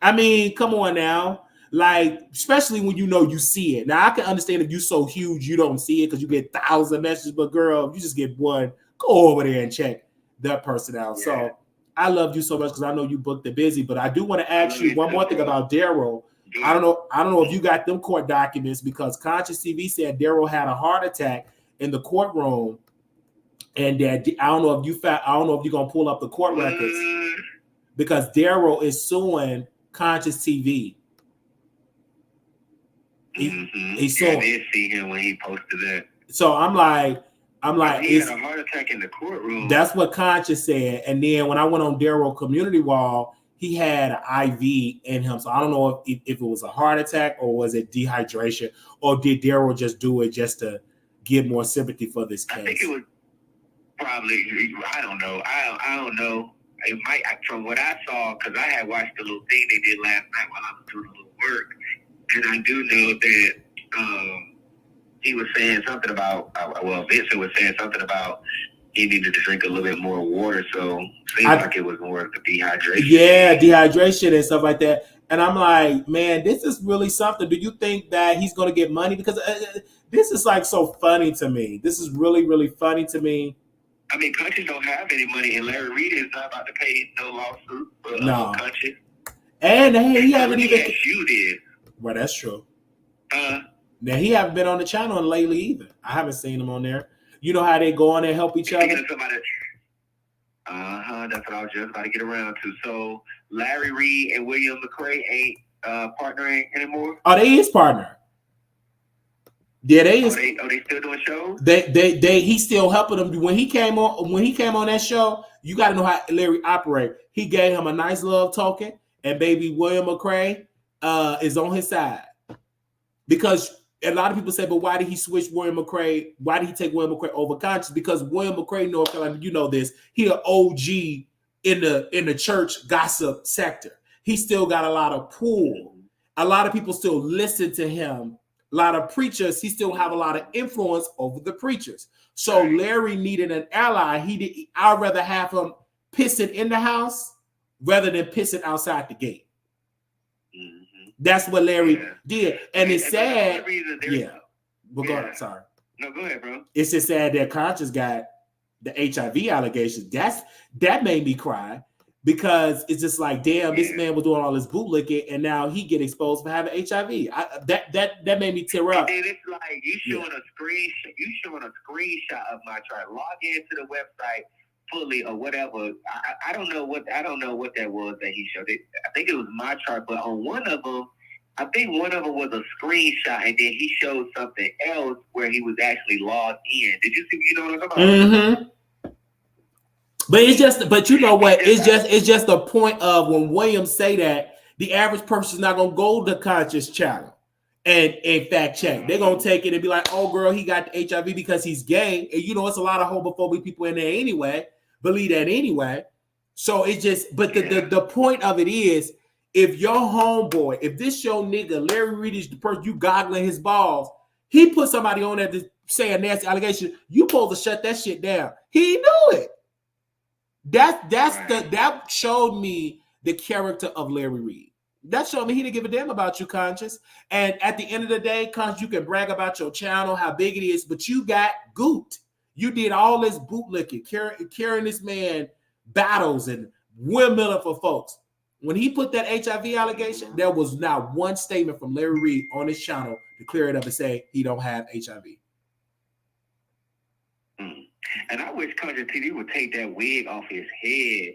I mean, come on now. Like, especially when you see it. Now, I can understand if you're so huge you don't see it because you get thousands of messages, but girl, if you just get one, go over there and check that person out. Yeah. So I love you so much because I know you booked it busy, but I do want to ask you one more thing about Daryl. I don't know if you got them court documents, because Conscious TV said Daryl had a heart attack in the courtroom, and that I don't know if you're gonna pull up the court records, because Daryl is suing Conscious TV. He's suing. I did see him when he posted that. So I'm like, he had a heart attack in the courtroom. That's what Conscious said. And then when I went on Daryl community wall, he had an IV in him. So I don't know if it was a heart attack or was it dehydration, or did Daryl just do it just to get more sympathy for this case? I think it was probably, I don't know. I don't know. It might, from what I saw, because I had watched the little thing they did last night while I was doing a little work. And I do know that he was saying something about, Vincent was saying something about he needed to drink a little bit more water. So it seems like it was more of the dehydration. Yeah, dehydration and stuff like that. And I'm like, man, this is really something. Do you think that he's going to get money? Because this is like so funny to me. This is really, really funny to me. I mean, Conscious don't have any money, and Larry Reed is not about to pay no lawsuit for Conscious. And he haven't even. You did. Well, that's true. Now he haven't been on the channel lately either. I haven't seen him on there. You know how they go on there and help each other? That's what I was just about to get around to. So Larry Reed and William McCray ain't partnering anymore? Oh, they is partner. Yeah, they is. Are they still doing shows? He's still helping them. When he came on that show, you got to know how Larry operate. He gave him a nice love token, and baby William McCray is on his side, because a lot of people say, but why did he switch William McCray? Why did he take William McCray over Conscious? Because William McCray, North Carolina, you know this, he an OG in the church gossip sector. He still got a lot of pull. A lot of people still listen to him. A lot of preachers, he still have a lot of influence over the preachers. So Larry needed an ally. I'd rather have him pissing in the house rather than pissing outside the gate. That's what Larry did. And it's sad. But go ahead, sorry. No, go ahead, bro. It's just sad that Conscious got the HIV allegations. That made me cry because it's just like, damn, this man was doing all this bootlicking and now he get exposed for having HIV. That made me tear up. And then it's like you showing a screenshot of my chart. Log into the website fully or whatever. I don't know what that was that he showed. I think it was my chart, but on one of them, I think one of them was a screenshot, and then he showed something else where he was actually logged in. Did you see? You know what I'm talking about? Mm-hmm. But you know what? It's just the point of when Williams say that the average person is not gonna go to Conscious channel and fact check. They're gonna take it and be like, "Oh, girl, he got the HIV because he's gay." And you know, it's a lot of homophobic people in there anyway. Believe that anyway. So it's just, but the point of it is, if your homeboy, if this your nigga, Larry Reed is the person you goggling his balls, he put somebody on there to say a nasty allegation, you supposed to shut that shit down. He knew it. That showed me the character of Larry Reed. That showed me he didn't give a damn about you, Conscious. And at the end of the day, Conscious, you can brag about your channel, how big it is, but you got gooped. You did all this bootlicking, carrying this man battles and windmilling for folks. When he put that HIV allegation, there was not one statement from Larry Reed on his channel to clear it up and say he don't have HIV. And I wish Country TV would take that wig off his head.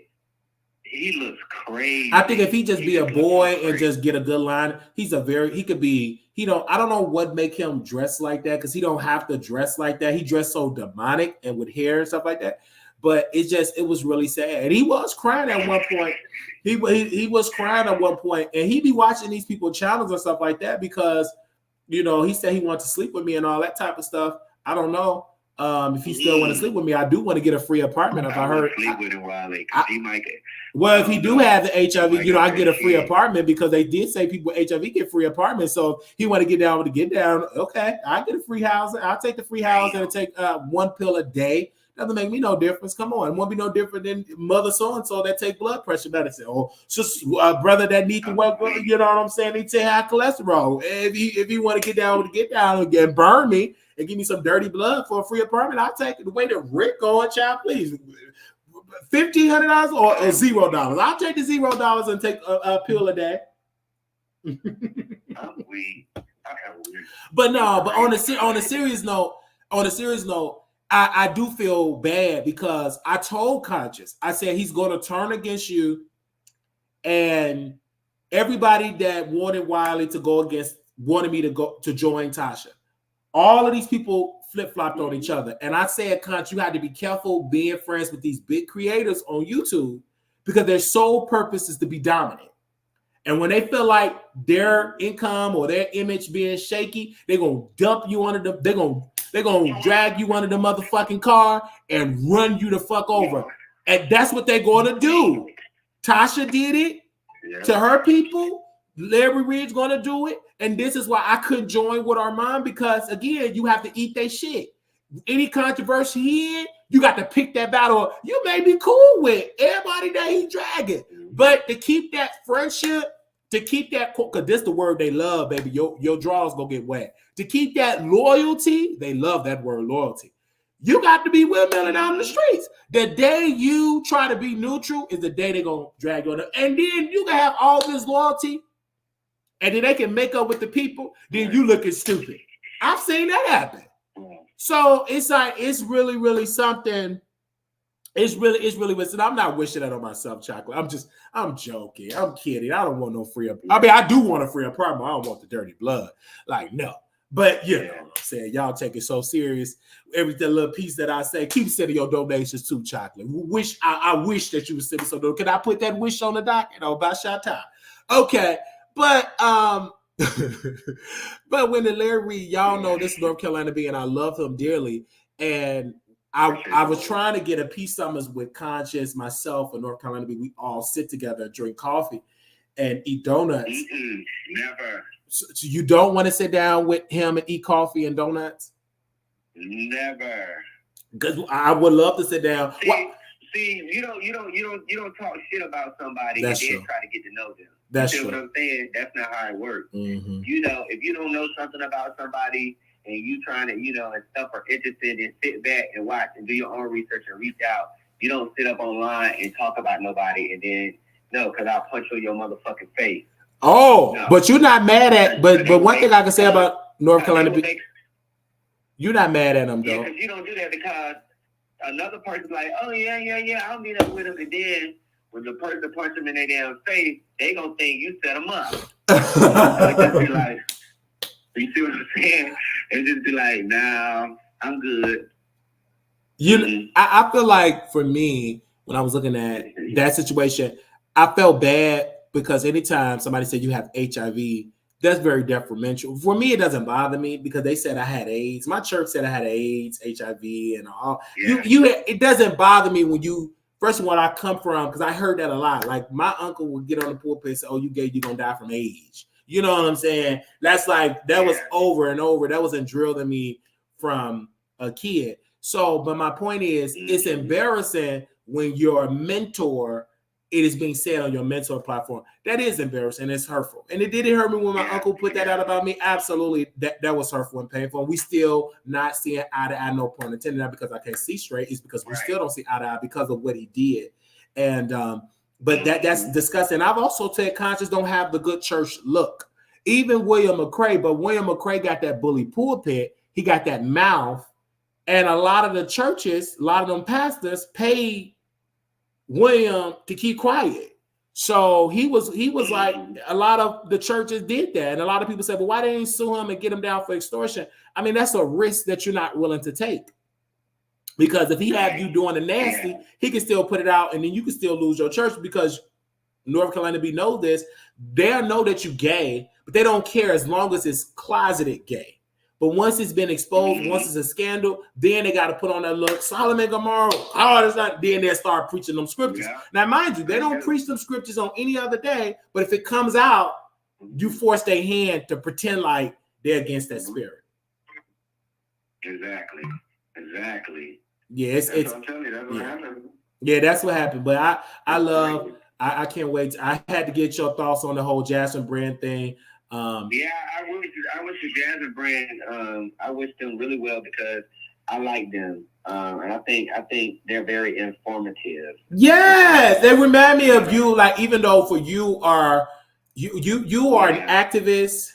He looks crazy. I think if he just be a boy and just get a good line, I don't know what make him dress like that, because he don't have to dress like that. He dressed so demonic and with hair and stuff like that. But it was really sad. And he was crying at one point. He was crying at one point, and he be watching these people channels and stuff like that because, you know, he said he wanted to sleep with me and all that type of stuff. I don't know if he still want to sleep with me. I do want to get a free apartment. If I heard sleep with him, Wiley, he might get. Well, if he do have the HIV, you know, I get a free apartment because they did say people with HIV get free apartments. So he want to get down. Okay, I get a free house. I'll take the free house and take one pill a day. Doesn't make me no difference. Come on, it won't be no different than mother so and so that take blood pressure medicine, or just brother that need to work. You know what I'm saying? He take high cholesterol. If he want to get down and burn me and give me some dirty blood for a free apartment, I'll take it. The way that Rick going, child, please. $1,500 or $0. I'll take the $0 and take a pill a day. I'm weak. But no, but on a serious note, I do feel bad because I told Conscious, I said he's going to turn against you, and everybody that wanted Wiley to go against wanted me to join Tasha. All of these people flip-flopped on each other. And I said, Conscious, you had to be careful being friends with these big creators on YouTube because their sole purpose is to be dominant. And when they feel like their income or their image being shaky, they're going to dump you under they're going to drag you under the motherfucking car and run you the fuck over. And that's what they're going to do. Tasha did it to her people. Larry Reed's going to do it. And this is why I couldn't join with Armand, because, again, you have to eat their shit. Any controversy he in, you got to pick that battle. You may be cool with everybody that he dragging. But to keep that friendship, to keep that, because this is the word they love, baby. Your drawers going to get wet. To keep that loyalty, they love that word, loyalty. You got to be windmilling out in the streets. The day you try to be neutral is the day they're going to drag you on. And then you can have all this loyalty, and then they can make up with the people, then you looking stupid. I've seen that happen. So it's like, it's really, really something. It's really listen. I'm not wishing that on myself, Chocolate. I'm joking. I'm kidding. I don't want no free apartment. I mean, I do want a free apartment. I don't want the dirty blood. Like, no. But you know what I'm saying. Y'all take it so serious. Every little piece that I say, keep sending your donations to Chocolate. I wish that you would send me some. Can I put that wish on the docket? About shutdown. Okay. But But when the Larry Reed, y'all know this is North Carolina B, and I love him dearly. And I was trying to get a peace summons with Conscious, myself, and North Carolina B. We all sit together, drink coffee, and eat donuts. Never. So you don't want to sit down with him and eat coffee and donuts? Never. Because I would love to sit down. See, you don't talk shit about somebody and then try to get to know them. That's true. What I'm saying? That's not how it works. Mm-hmm. You know, if you don't know something about somebody and you trying to, and stuff are interested and sit back and watch and do your own research and reach out, you don't sit up online and talk about nobody and then because I'll punch you in your motherfucking face. Oh, no. But you're not mad at but one thing I can say about North Carolina, you're not mad at them though. Yeah, because you don't do that because another person's like, oh yeah, I'll meet up with him, and then when the person punch them in their damn face, they gonna think you set them up. So just be like, you see what I'm saying? And just be like, nah, I'm good. I feel like for me, when I was looking at that situation, I felt bad because anytime somebody said you have HIV, that's very detrimental. For me, it doesn't bother me because they said I had AIDS. My church said I had AIDS, HIV, and all. Yeah. It doesn't bother me when you. First of all, I come from because I heard that a lot. Like my uncle would get on the pulpit and say, "Oh, you gay, you're gonna die from AIDS." You know what I'm saying? That's like that was over and over. That wasn't drilled in me from a kid. So, but my point is, it's embarrassing when your mentor. It is being said on your mentor platform. That is embarrassing. It's hurtful. And it didn't hurt me when my uncle put that out about me. Absolutely. That was hurtful and painful. And we still not seeing eye to eye, no pun intended. Not because I can't see straight. It's because we still don't see eye to eye because of what he did. And but that's disgusting. I've also said Conscious don't have the good church look. Even William McCrae, but William McCrae got that bully pulpit. He got that mouth. And a lot of the churches, a lot of them pastors paid William to keep quiet. So he was like, a lot of the churches did that. And a lot of people said, well, why didn't they sue him and get him down for extortion? I mean, that's a risk that you're not willing to take. Because if he had you doing the nasty, he can still put it out and then you can still lose your church because North Carolina B know this. They'll know that you're gay, but they don't care as long as it's closeted gay. But once it's been exposed, once it's a scandal, then they got to put on that look. Solomon Gomorrah, that's not. Then they start preaching them scriptures. Yeah. Now, mind you, they don't preach them scriptures on any other day. But if it comes out, you force their hand to pretend like they're against that spirit. Exactly. Yeah, it's. I'm telling you, that's what happened. Yeah, that's what happened. But I love. I can't wait. I had to get your thoughts on the whole Jasmine Brand thing. I wish the Jasmine Brand. I wish them really well because I like them, and I think they're very informative. Yes, they remind me of you. Like even though for you are an activist,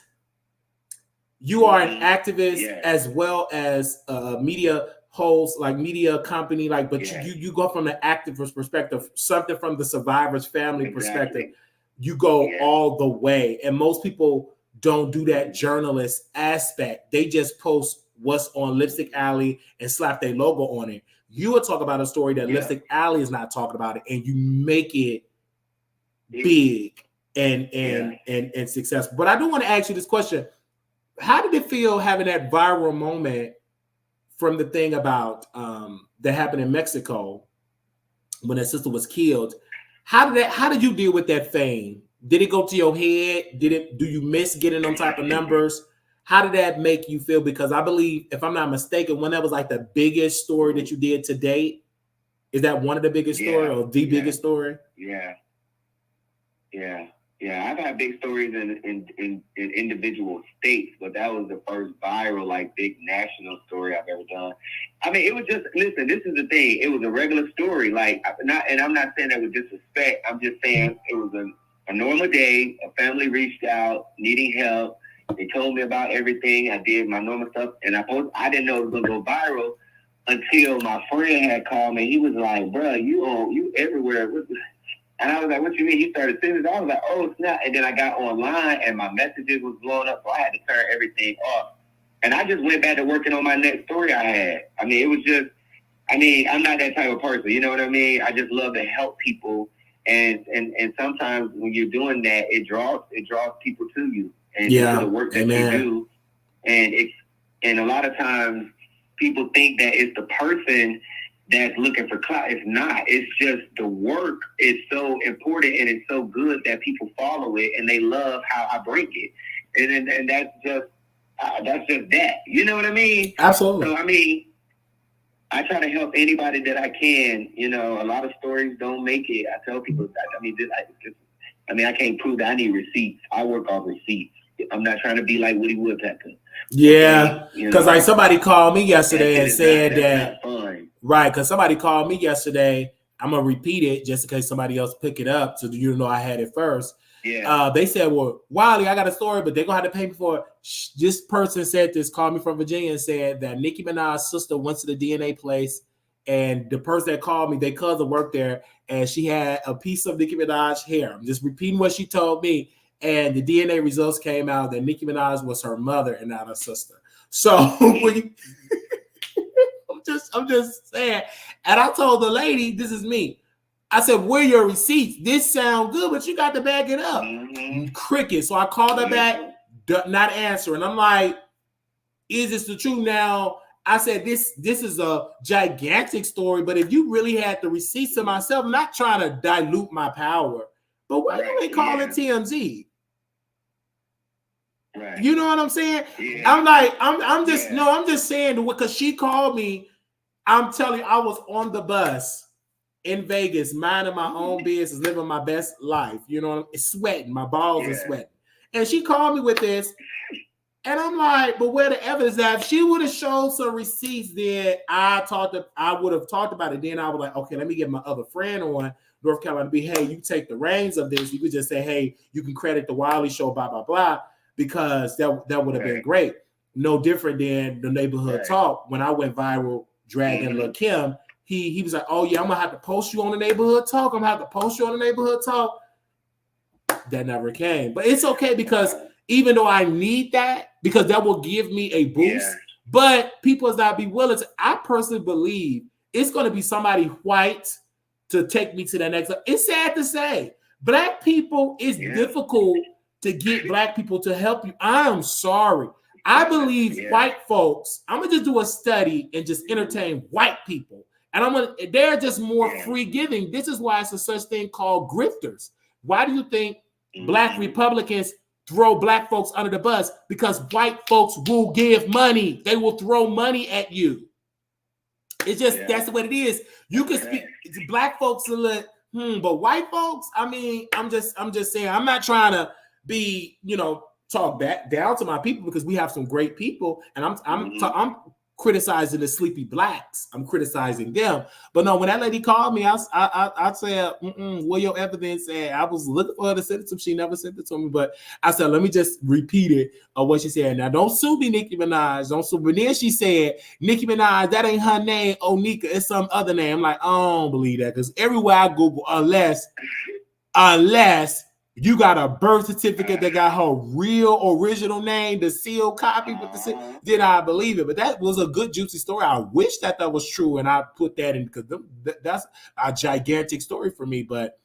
you are an activist as well as a media host, like media company. Like, but you go from the activist perspective, something from the survivor's family perspective. You go all the way. And most people don't do that journalist aspect. They just post what's on Lipstick Alley and slap their logo on it. You would talk about a story that Lipstick Alley is not talking about it, and you make it big and successful. But I do want to ask you this question. How did it feel having that viral moment from the thing about that happened in Mexico when that sister was killed? How did you deal with that fame? Did it go to your head? Do you miss getting them type of numbers? How did that make you feel? Because I believe, if I'm not mistaken, when that was like the biggest story that you did to date, is that one of the biggest story or the biggest story? Yeah. I've had big stories in individual states, but that was the first viral, like big national story I've ever done. I mean, it was just, listen, this is the thing. It was a regular story. Like, and I'm not saying that with disrespect. I'm just saying it was a normal day. A family reached out, needing help. They told me about everything. I did my normal stuff, and I didn't know it was going to go viral until my friend had called me. He was like, bro, you everywhere. And I was like, what you mean? He started saying this. I was like, oh, snap. And then I got online and my messages was blowing up. So I had to turn everything off. And I just went back to working on my next story I had. I mean, it was just, I'm not that type of person. You know what I mean? I just love to help people. And sometimes when you're doing that, it draws people to you. and to the work that you do. And a lot of times people think that it's the person that's looking for clout. It's not. It's just the work is so important and it's so good that people follow it and they love how I break it. And that's just that. You know what I mean? Absolutely. So I mean, I try to help anybody that I can. You know, a lot of stories don't make it. I tell people that. I can't prove that. I need receipts. I work off receipts. I'm not trying to be like Woody Woodpecker. Yeah, because like somebody called me yesterday and said that. Right, because somebody called me yesterday. I'm gonna repeat it just in case somebody else pick it up, so you know I had it first. Yeah. They said, "Well, Wiley, I got a story, but they're gonna have to pay me for it." This person said this, called me from Virginia, and said that Nicki Minaj's sister went to the DNA place, and the person that called me, their cousin worked there, and she had a piece of Nicki Minaj's hair. I'm just repeating what she told me. And the DNA results came out that Nicki Minaj was her mother and not her sister. So I'm just saying. And I told the lady, this is me. I said, where are your receipts? This sound good, but you got to back it up. Mm-hmm. Cricket. So I called her back, not answering. I'm like, is this the truth now? I said, this is a gigantic story, but if you really had the receipts to myself, I'm not trying to dilute my power. But why do they call it TMZ? Right. You know what I'm saying? Yeah. I'm like, I'm just saying, because she called me. I'm telling you, I was on the bus in Vegas, minding my own business, living my best life. You know, sweating, my balls are sweating. And she called me with this. And I'm like, but where the evidence that if she would have shown some receipts, then I would have talked about it. Then I was like, okay, let me get my other friend on North Carolina to be, hey, you take the reins of this. You could just say, hey, you can credit the Wiley Show, blah, blah, blah, because that would have been great. No different than the neighborhood talk. When I went viral dragging Lil' Kim, he was like, oh yeah, I'm gonna have to post you on the neighborhood talk. I'm gonna have to post you on the neighborhood talk. That never came. But it's okay, because even though I need that, because that will give me a boost, but people is not be willing to. I personally believe it's going to be somebody white to take me to the next level. It's sad to say, Black people, it's difficult to get Black people to help you. I am sorry. I believe white folks, I'm going to just do a study and just entertain white people. And they're just more free giving. This is why it's a such thing called grifters. Why do you think Black Republicans throw Black folks under the bus? Because white folks will give money. They will throw money at you. It's just that's what it is. You can speak to Black folks a little, but white folks, I mean, I'm just saying, I'm not trying to be, talk back down to my people, because we have some great people, and I'm criticizing the sleepy Blacks. I'm criticizing them. But no, when that lady called me, I said, where your evidence at? I was looking for her to send it to me. She never sent it to me. But I said, let me just repeat it of what she said. Now, don't sue me, Nicki Minaj. Don't sue me. But then she said, Nicki Minaj, that ain't her name, Onika. It's some other name. I'm like, I don't believe that, because everywhere I Google, unless you got a birth certificate that got her real original name, the sealed copy with the then I believe it. But that was a good juicy story. I wish that was true, and I put that in, because that's a gigantic story for me. But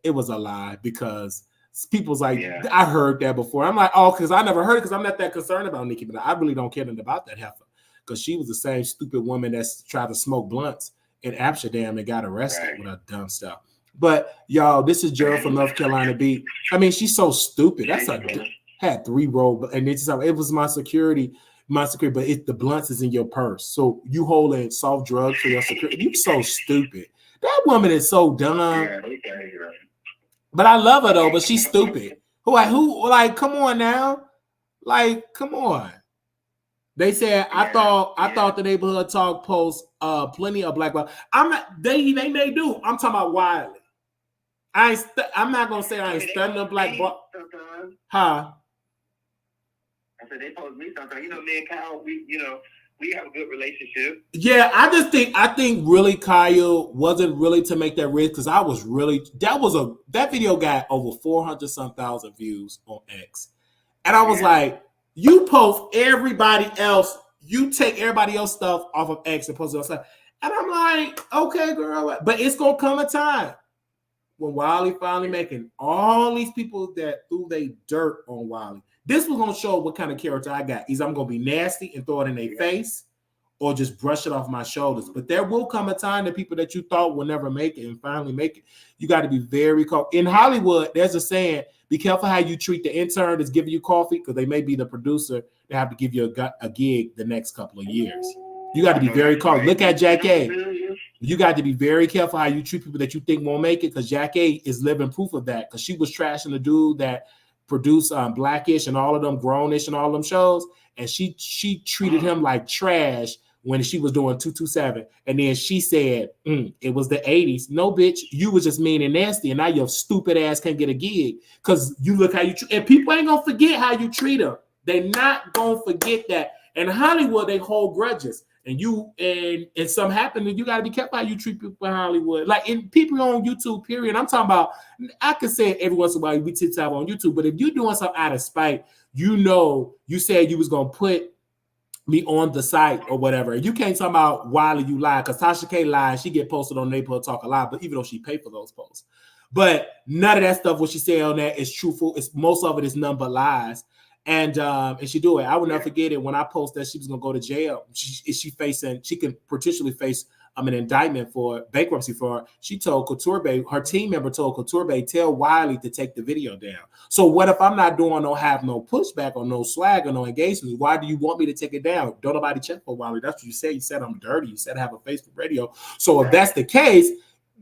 it was a lie, because people's like, I heard that before. I'm like, oh, because I never heard it, because I'm not that concerned about Nicki, but I really don't care nothing about that heifer, because she was the same stupid woman that's tried to smoke blunts in Amsterdam and got arrested with her dumb stuff. But y'all, this is Gerald from North Carolina Beat. I mean, she's so stupid. Had 3 roll, and it was my security. But the blunts is in your purse, so you holding soft drugs for your security. You so stupid. That woman is so dumb. But I love her though. But she's stupid. Who? Come on now. Come on. They said I thought the neighborhood talk post plenty of Black. I'm not. They may do. I'm talking about Wiley. I'm not gonna say I ain't studying a Black boy. Huh? I said they post me sometimes. Me and Kyle, we have a good relationship. Yeah, I think really Kyle wasn't really to make that risk, because I was really that video got over 400,000 views on X, and I was like, you post everybody else, you take everybody else stuff off of X and post it on stuff, and I'm like, okay, girl, but it's gonna come a time when Wiley finally making all these people that threw they dirt on Wiley. This was gonna show what kind of character I got. Either I'm gonna be nasty and throw it in their face, or just brush it off my shoulders. But there will come a time that people that you thought will never make it and finally make it. You got to be very careful. In Hollywood, there's a saying: be careful how you treat the intern that's giving you coffee, because they may be the producer that have to give you a gig the next couple of years. You got to be very careful. Look at Jack A. You got to be very careful how you treat people that you think won't make it, because Jack A is living proof of that, because she was trashing the dude that produced Blackish and all of them, Grownish and all of them shows, and she treated him like trash when she was doing 227, and then she said it was the 80s. No, bitch, you was just mean and nasty, and now your stupid ass can't get a gig because you look how you treat. And people ain't gonna forget how you treat them. They not gonna forget that. In Hollywood, they hold grudges, and something happened, and you got to be careful how you treat people in Hollywood. Like in people on YouTube, period. I'm talking about. I could say it every once in a while we tip-top on YouTube, but if you're doing something out of spite, you said you was gonna put me on the site or whatever. You can't talk about Wiley, you lie, because Tasha K lied. She get posted on Neighborhood Talk a lot, but even though she paid for those posts. But none of that stuff, what she said on that is truthful. It's most of it is none but lies. And she do it. I will never forget it when I posted that she was gonna go to jail. She can potentially face an indictment for bankruptcy for her. She told Couture, her team member told Couture, tell Wiley to take the video down. So what if I'm not doing have no pushback or no swag or no engagements? Why do you want me to take it down? Don't nobody check for Wiley. That's what you said. You said I'm dirty. You said I have a face for radio. So if that's the case,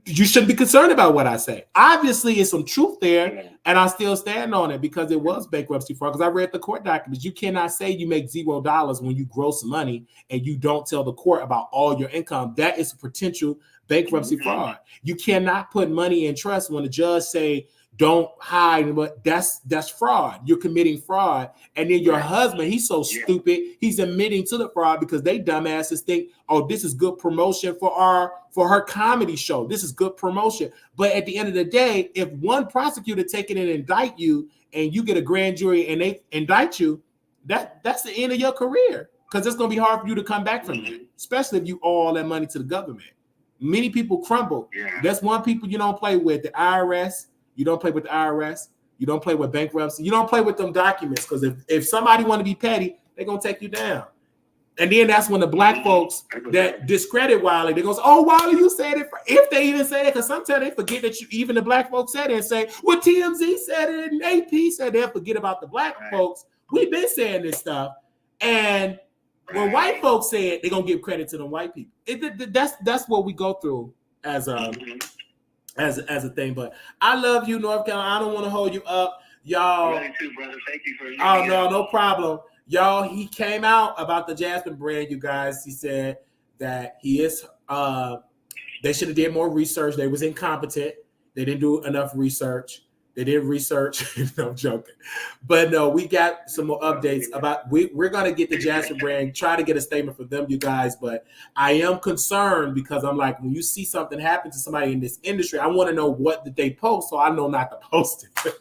you shouldn't be concerned about what I say. Obviously, it's some truth there, and I still stand on it because it was bankruptcy fraud. Because I read the court documents. You cannot say you make $0 when you gross money and you don't tell the court about all your income. That is a potential bankruptcy fraud. You cannot put money in trust when the judge say don't hide, but that's fraud. You're committing fraud. And then your husband, he's so stupid, he's admitting to the fraud because they dumbasses think, oh, this is good promotion for her comedy show. This is good promotion. But at the end of the day, if one prosecutor take it and indict you and you get a grand jury and they indict you, that's the end of your career, because it's going to be hard for you to come back from that, especially if you owe all that money to the government. Many people crumble. That's one people you don't play with, the IRS. You don't play with the IRS. You don't play with bankruptcy. You don't play with them documents, because if somebody want to be petty, they're going to take you down. And then that's when the black folks that discredit Wiley, they go, oh, Wiley, you said it. If they even say it, because sometimes they forget that even the black folks said it and say, well, TMZ said it and AP said it. They'll forget about the black folks. We've been saying this stuff. And when white folks say it, they're going to give credit to the white people. That's what we go through as a thing. But I love you, North Carolina. I don't want to hold you up, y'all. Love you too, brother. Thank you for no problem, y'all. He came out about the Jasmine Brand, you guys. He said that he is they should have did more research. They was incompetent. They didn't do enough research. They did research. No, I'm joking. But no, we got some more updates about. We're gonna get the Jasmine Brand. Try to get a statement from them, you guys. But I am concerned because I'm like, when you see something happen to somebody in this industry, I want to know what did they post, so I know not to post it.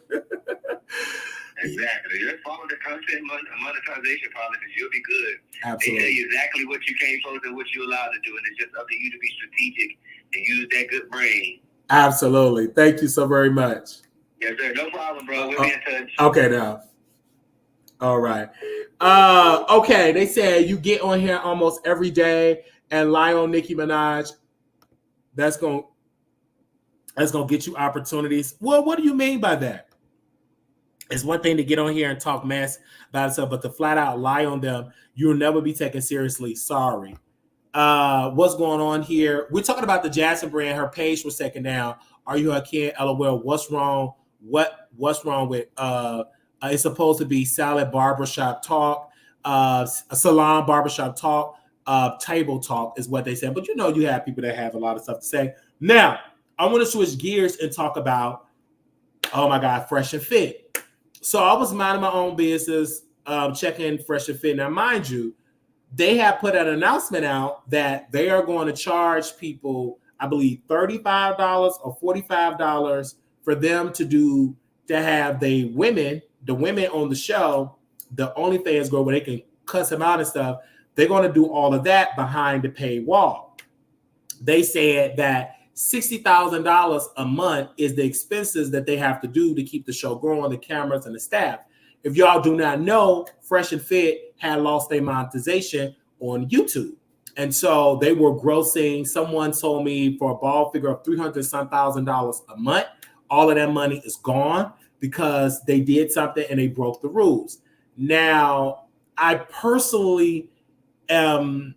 Exactly. Just follow the content monetization policies. You'll be good. Absolutely. They tell you exactly what you can't post and what you're allowed to do, and it's just up to you to be strategic and use that good brain. Absolutely. Thank you so very much. Yes, sir. No problem, bro. We'll be in touch. Okay, now. All right. Okay, they said you get on here almost every day and lie on Nicki Minaj. That's gonna get you opportunities. Well, what do you mean by that? It's one thing to get on here and talk mess about itself, but to flat out lie on them, you'll never be taken seriously. Sorry. What's going on here? We're talking about the Jasmine Brand. Her page was taken down. Are you a kid? LOL. What's wrong? What's wrong with it's supposed to be salad barbershop talk, a salon barbershop talk, table talk is what they said. But you have people that have a lot of stuff to say. Now, I want to switch gears and talk about, oh my God, Fresh and Fit. So I was minding my own business, checking Fresh and Fit. Now, mind you, they have put an announcement out that they are going to charge people, I believe, $35 or $45 for them to have the women on the show, the OnlyFans girl, where they can cuss them out and stuff. They're going to do all of that behind the paywall. They said that $60,000 a month is the expenses that they have to do to keep the show going, the cameras and the staff. if y'all do not know, Fresh and Fit had lost their monetization on YouTube. And so they were grossing, someone told me, for a ball figure of 300 some $1,000 a month. All of that money is gone because they did something and they broke the rules. Now, I personally am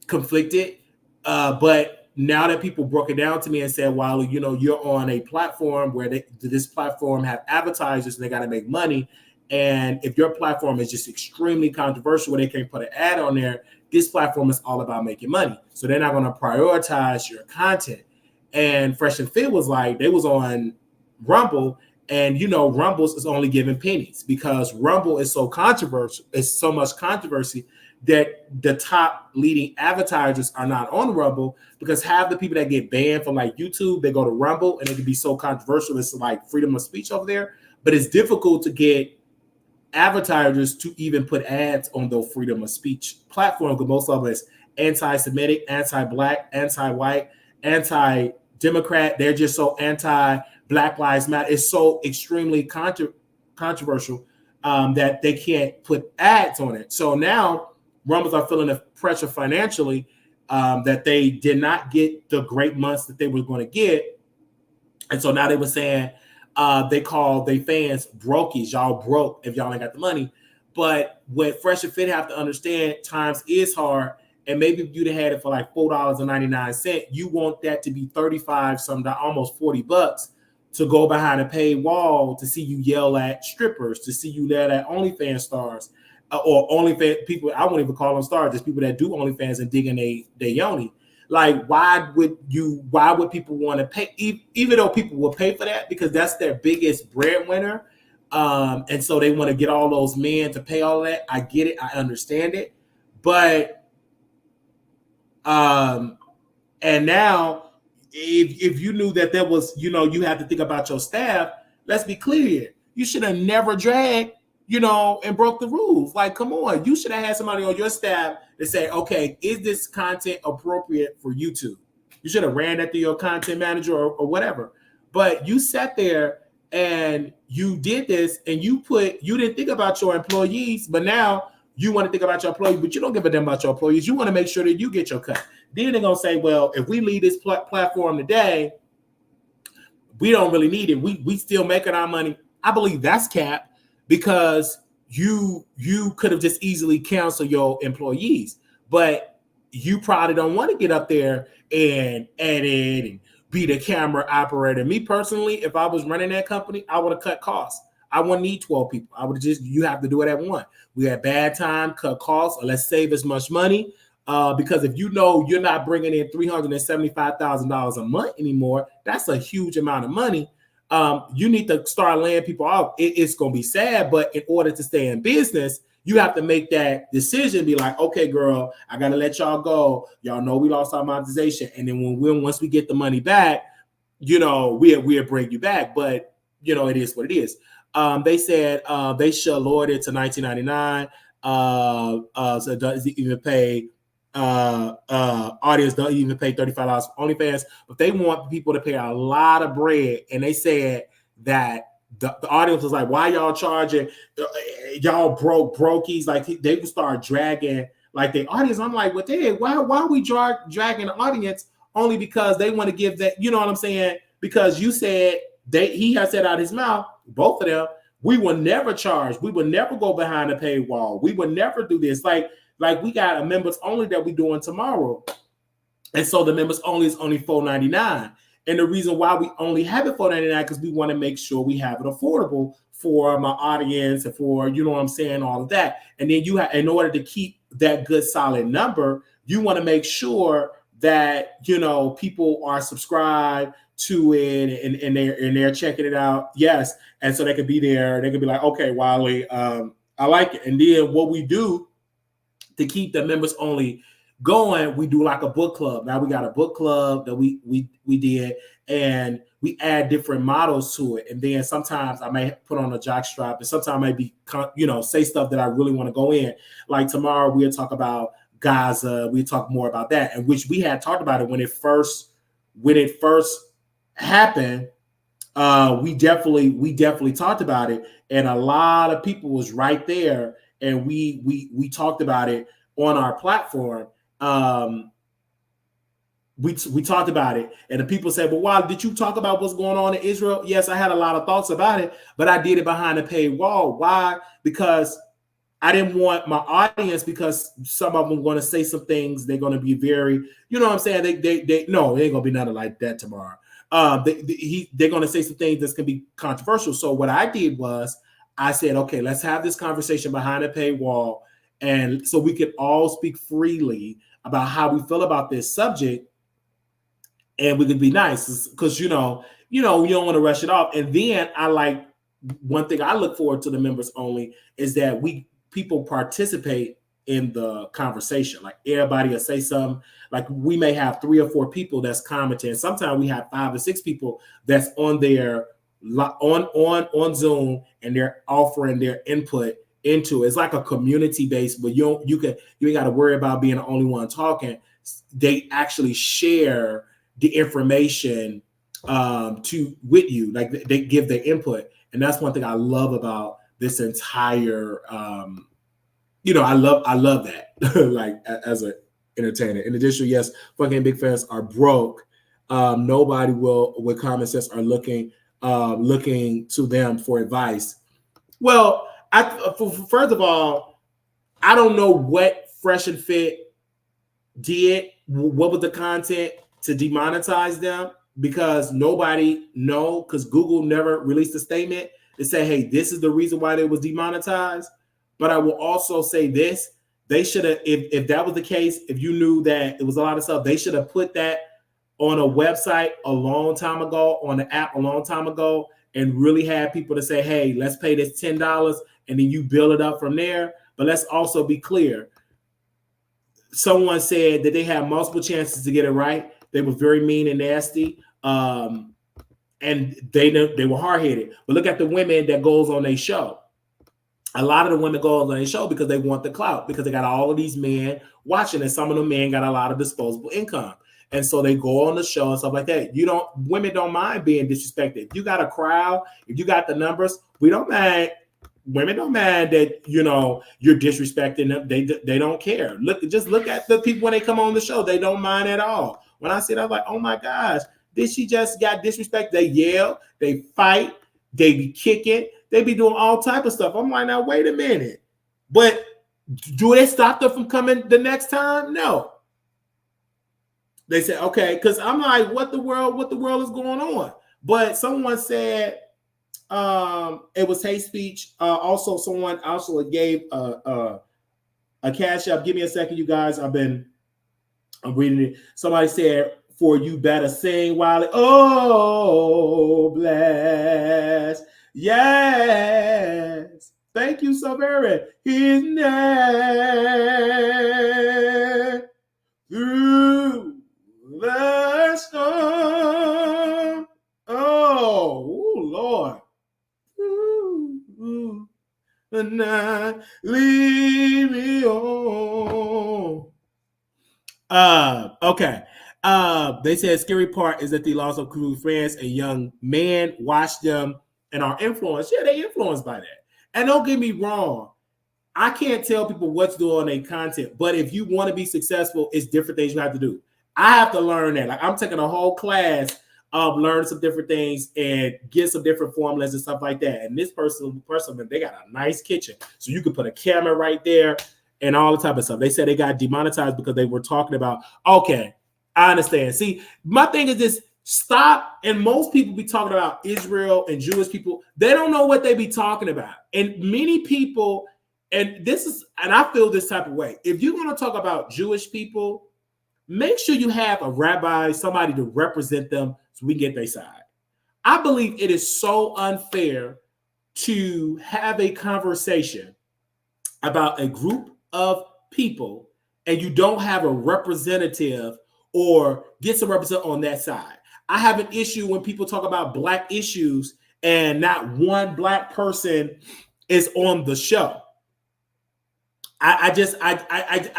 conflicted, but now that people broke it down to me and said, "Well, you know, you're on a platform where this platform have advertisers and they got to make money, and if your platform is just extremely controversial, where they can't put an ad on there, this platform is all about making money, so they're not going to prioritize your content." And Fresh and Fit was like, they was on Rumble, and you know, Rumbles is only giving pennies because Rumble is so controversial. It's so much controversy that the top leading advertisers are not on Rumble, because half the people that get banned from like YouTube, they go to Rumble, and it can be so controversial. It's like freedom of speech over there, but it's difficult to get advertisers to even put ads on the freedom of speech platform, because most of it is anti-Semitic, anti-Black, anti-white, anti-Democrat. They're just so anti-Black Lives Matter. It's so extremely controversial that they can't put ads on it. So now Rumbles are feeling the pressure financially, that they did not get the great months that they were going to get. And so now they were saying, they call their fans brokies. Y'all broke if y'all ain't got the money. But what Fresh and Fit have to understand, times is hard. And maybe if you'd have had it for like $4.99, you want that to be 35 some, almost $40 to go behind a paid wall to see you yell at strippers, to see you yell at OnlyFans stars, or OnlyFans people. I won't even call them stars, just people that do OnlyFans and dig in their yoni. Like, why would people want to pay, even though people will pay for that because that's their biggest breadwinner? And so they want to get all those men to pay all that. I get it. I understand it. But, and now if you knew that there was, you know, you have to think about your staff, let's be clear. You should have never dragged, you know, and broke the rules. Like, come on. You should have had somebody on your staff to say, okay, is this content appropriate for YouTube? You should have ran that through your content manager or whatever. But you sat there and you did this and you didn't think about your employees, but now you want to think about your employees, but you don't give a damn about your employees. You want to make sure that you get your cut. Then they're going to say, well, if we leave this platform today, we don't really need it. We still making our money. I believe that's cap, because you could have just easily canceled your employees, but you probably don't want to get up there and edit and be the camera operator. Me personally, if I was running that company, I would have cut costs. I wouldn't need 12 people. I would have you have to do it at one. We had bad time, cut costs, or let's save as much money. Because if you know you're not bringing in $375,000 a month anymore, that's a huge amount of money. You need to start laying people off. It's going to be sad, but in order to stay in business, you have to make that decision. Be like, okay, girl, I got to let y'all go. Y'all know we lost our monetization. And then once we get the money back, you know, we'll bring you back. But, you know, it is what it is. They said they should lower it to $19.99. So it doesn't even pay audience don't even pay $35 for OnlyFans, but they want people to pay a lot of bread. And they said that the audience was like, why y'all charging? Y'all brokies. Like, they would start dragging like the audience. I'm like, well, hey, why are we dragging the audience? Only because they want to give that, you know what I'm saying? Because you said he has said out his mouth, both of them, we will never charge. We will never go behind a paywall. We will never do this. Like we got a members only that we doing tomorrow. And so the members only is only $4.99. And the reason why we only have it $4.99 because we want to make sure we have it affordable for my audience and for, you know what I'm saying, all of that. And then you have, in order to keep that good solid number, you want to make sure that, you know, people are subscribed to it and they're checking it out. Yes. And so they could be there. They could be like, okay, Wiley, I like it. And then what we do to keep the members only going, we do like a book club. Now we got a book club that we did, and we add different models to it. And then sometimes I may put on a jockstrap, and sometimes I may be, you know, say stuff that I really want to go in. Like tomorrow we'll talk about Gaza. We talk more about that, and which we had talked about it when it first happened. We definitely talked about it, and a lot of people was right there, and we talked about it on our platform. Um, we talked about it, and the people said, "Well, why did you talk about what's going on in Israel?" Yes, I had a lot of thoughts about it, but I did it behind a paid wall. Why? Because I didn't want my audience, because some of them going to say some things. They're going to be very, you know what I'm saying? They no, it ain't going to be nothing like that tomorrow. They're going to say some things that's going to be controversial. So what I did was I said, okay, let's have this conversation behind a paywall, and so we could all speak freely about how we feel about this subject, and we could be nice, because you don't want to rush it off. And then I like, one thing I look forward to the members only is that people participate in the conversation. Like everybody will say something. Like we may have 3 or 4 people that's commenting. Sometimes we have 5 or 6 people that's on their on Zoom, and they're offering their input into it. It's like a community based, but you ain't got to worry about being the only one talking. They actually share the information with you, like they give their input, and that's one thing I love about this entire I love that like as an entertainer. In addition, yes, fucking big fans are broke. Nobody will with common sense are looking to them for advice. Well, first of all, I don't know what Fresh and Fit did, what was the content to demonetize them, because nobody know, because Google never released a statement to say, hey, this is the reason why they was demonetized. But I will also say this: they should have, if that was the case, if you knew that it was a lot of stuff, they should have put that on a website a long time ago, on the app a long time ago, and really had people to say, hey, let's pay this $10, and then you build it up from there. But let's also be clear. Someone said that they had multiple chances to get it right. They were very mean and nasty, and they were hard headed. But look at the women that goes on their show. A lot of the women go on their show because they want the clout, because they got all of these men watching, and some of the men got a lot of disposable income, and so they go on the show and stuff like that. Women don't mind being disrespected. If you got a crowd, if you got the numbers, we don't mind. Women don't mind that you're disrespecting them. They don't care. Look at the people when they come on the show. They don't mind at all. When I see it, I was like, oh my gosh, did she just got disrespect? They yell, they fight, they be kicking, they be doing all type of stuff. I'm like, now wait a minute, but do they stop them from coming the next time? No. They said okay, because I'm like, what the world is going on? But someone said. It was hate speech. Also, someone also gave a cash up. Give me a second, you guys. I'm reading it. Somebody said, "For you better sing, Wiley." Oh, bless. Yes. Thank you so very. His name through the storm. Oh, Lord. And not leave me on. Okay. They said scary part is that they lost of crew friends and young men watch them and are influenced. Yeah, they influenced by that. And don't get me wrong, I can't tell people what to do on their content, but if you want to be successful, it's different things you have to do. I have to learn that. Like I'm taking a whole class of learn some different things and get some different formulas and stuff like that. And this person, they got a nice kitchen, so you can put a camera right there and all the type of stuff. They said they got demonetized because they were talking about. Okay, I understand. See, my thing is this: stop. And most people be talking about Israel and Jewish people. They don't know what they be talking about, and many people. And I feel this type of way. If you're going to talk about Jewish people, make sure you have a rabbi, somebody to represent them so we get their side. I believe it is so unfair to have a conversation about a group of people and you don't have a representative or get some representative on that side. I have an issue when people talk about black issues and not one black person is on the show. I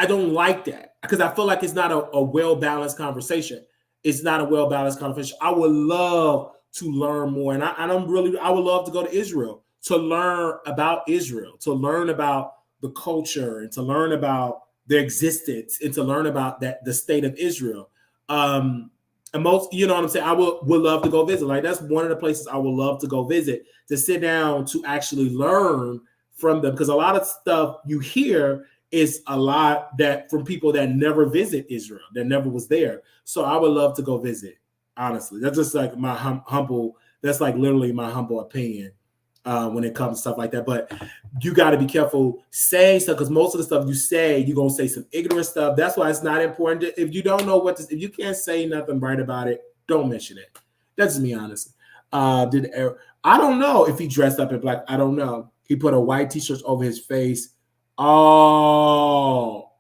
don't like that because I feel like it's not a well-balanced conversation. It's not a well-balanced conversation. I would love to learn more. And I would love to go to Israel to learn about Israel, to learn about the culture and to learn about their existence and to learn about the state of Israel. And most, you know what I'm saying? I would love to go visit. Like, that's one of the places I would love to go visit, to sit down to actually learn from them. Because a lot of stuff you hear is a lot that from people that never visit Israel, that never was there. So I would love to go visit. Honestly, that's just like my humble. That's like literally my humble opinion when it comes to stuff like that. But you got to be careful saying stuff, because most of the stuff you say, you're gonna say some ignorant stuff. That's why it's not important. If you don't know what to, if you can't say nothing right about it, don't mention it. That's just me, honestly. I don't know if he dressed up in black. I don't know. He put a white t-shirt over his face. Oh,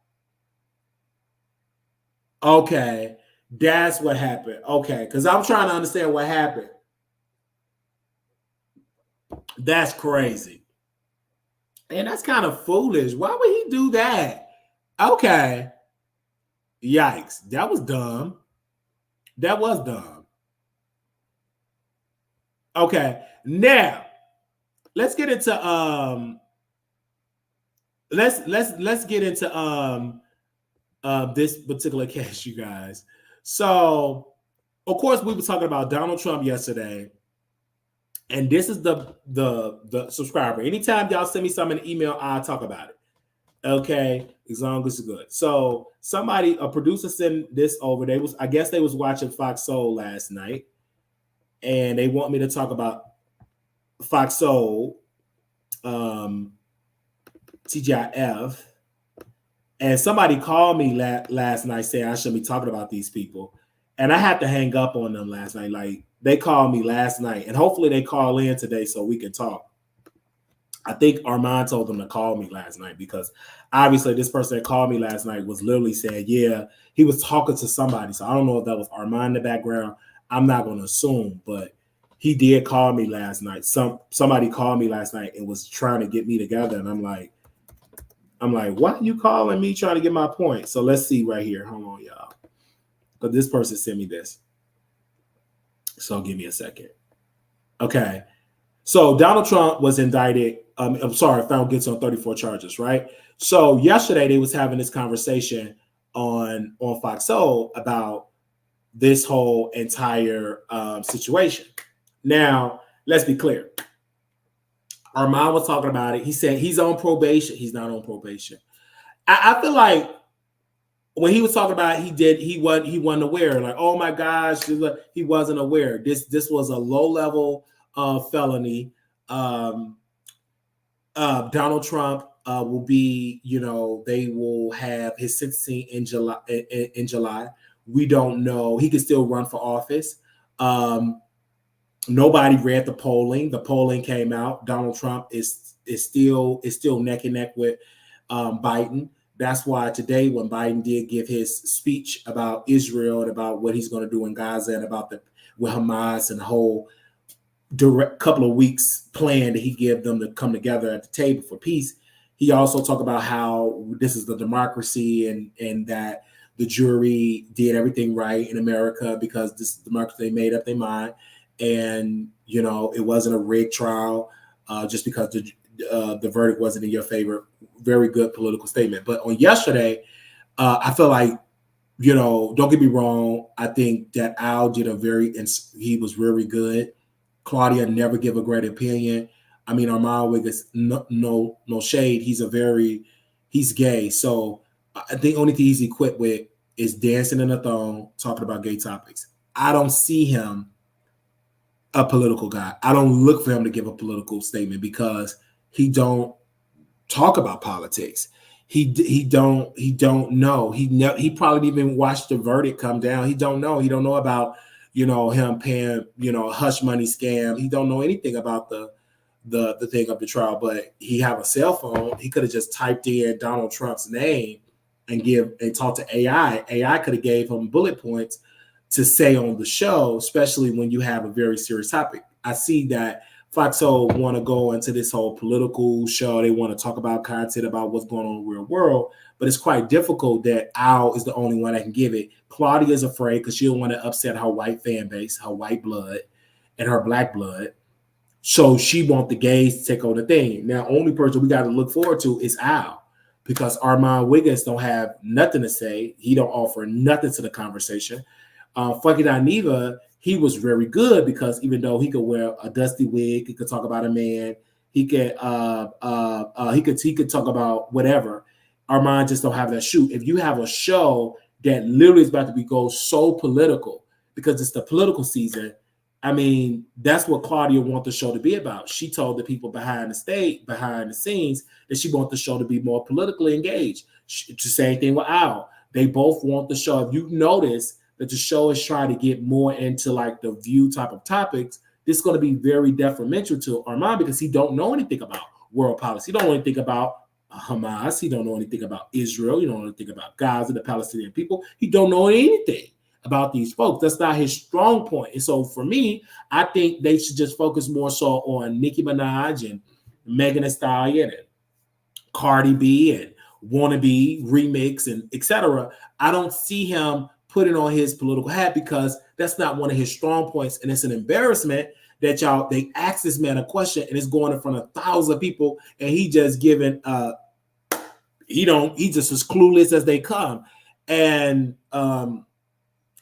okay. That's what happened. Okay, because I'm trying to understand what happened. That's crazy. And that's kind of foolish. Why would he do that? Okay. Yikes. That was dumb. That was dumb. Okay. Now, let's get into let's get into this particular case, you guys. So, of course, we were talking about Donald Trump yesterday. And this is the subscriber. Anytime y'all send me something in email, I'll talk about it. Okay, as long as it's good. So a producer sent this over. I guess they was watching Fox Soul last night, and they want me to talk about Fox Soul, TGIF. And somebody called me last night saying I shouldn't be talking about these people. And I had to hang up on them last night. Like, they called me last night, and hopefully they call in today so we can talk. I think Armand told them to call me last night, because obviously this person that called me last night was literally saying, yeah, he was talking to somebody. So I don't know if that was Armand in the background. I'm not going to assume, but he did call me last night. Somebody called me last night and was trying to get me together. And I'm like, why are you calling me trying to get my point? So let's see right here. Hold on, y'all. But this person sent me this. So give me a second. Okay. So Donald Trump was indicted. Found guilty on 34 charges, right? So yesterday they was having this conversation on Fox Soul about this whole entire situation. Now, let's be clear. Armand was talking about it. He said he's on probation. He's not on probation. I feel like when he was talking about it, he wasn't aware. Like, oh my gosh, he wasn't aware. This was a low level felony. Donald Trump will be, they will have his sentencing in July. In July, we don't know. He can still run for office. Nobody read the polling. The polling came out. Donald Trump is still neck and neck with Biden. That's why today, when Biden did give his speech about Israel and about what he's going to do in Gaza and about with Hamas and the whole direct couple of weeks plan that he gave them to come together at the table for peace, he also talked about how this is the democracy and that the jury did everything right in America because this democracy, they made up their mind, and it wasn't a rigged trial just because the verdict wasn't in your favor. Very good political statement. But on yesterday, I feel like, don't get me wrong, I think that Al did he was very good. Claudia never give a great opinion. I mean, Armand Wiggins, no shade. He's gay. So I think the only thing he's equipped with is dancing in a thong, talking about gay topics. I don't see him a political guy. I don't look for him to give a political statement because he don't talk about politics. He don't know. He probably didn't even watch the verdict come down. He don't know. He don't know about him paying hush money scam. He don't know anything about the thing of the trial. But he have a cell phone. He could have just typed in Donald Trump's name and talk to AI. AI could have gave him bullet points to say on the show, especially when you have a very serious topic. I see that Foxo want to go into this whole political show. They want to talk about content about what's going on in the real world, but it's quite difficult that Al is the only one that can give it. Claudia is afraid because she don't want to upset her white fan base, her white blood, and her black blood. So she want the gays to take on the thing. Now, only person we got to look forward to is Al, because Armand Wiggins don't have nothing to say. He don't offer nothing to the conversation. Funky Dineva, he was very good because even though he could wear a dusty wig, he could talk about a man, he could he could talk about whatever. Armand just don't have that shoot. If you have a show that literally is about to be go so political because it's the political season, I mean, that's what Claudia wants the show to be about. She told the people behind the scenes, that she wants the show to be more politically engaged. It's the same thing with Al. They both want the show. If you notice that the show is trying to get more into like the View type of topics, this is going to be very detrimental to Armand because he don't know anything about world policy. He don't know anything about Hamas. He don't know anything about Israel. He don't know anything about Gaza, the Palestinian people. He don't know anything about these folks. That's not his strong point. And so for me, I think they should just focus more so on Nicki Minaj and Megan Thee Stallion and Cardi B and Wannabe remix and etc. I don't see him putting on his political hat because that's not one of his strong points. And it's an embarrassment that they ask this man a question and it's going in front of 1,000 people and he just giving he's just as clueless as they come. And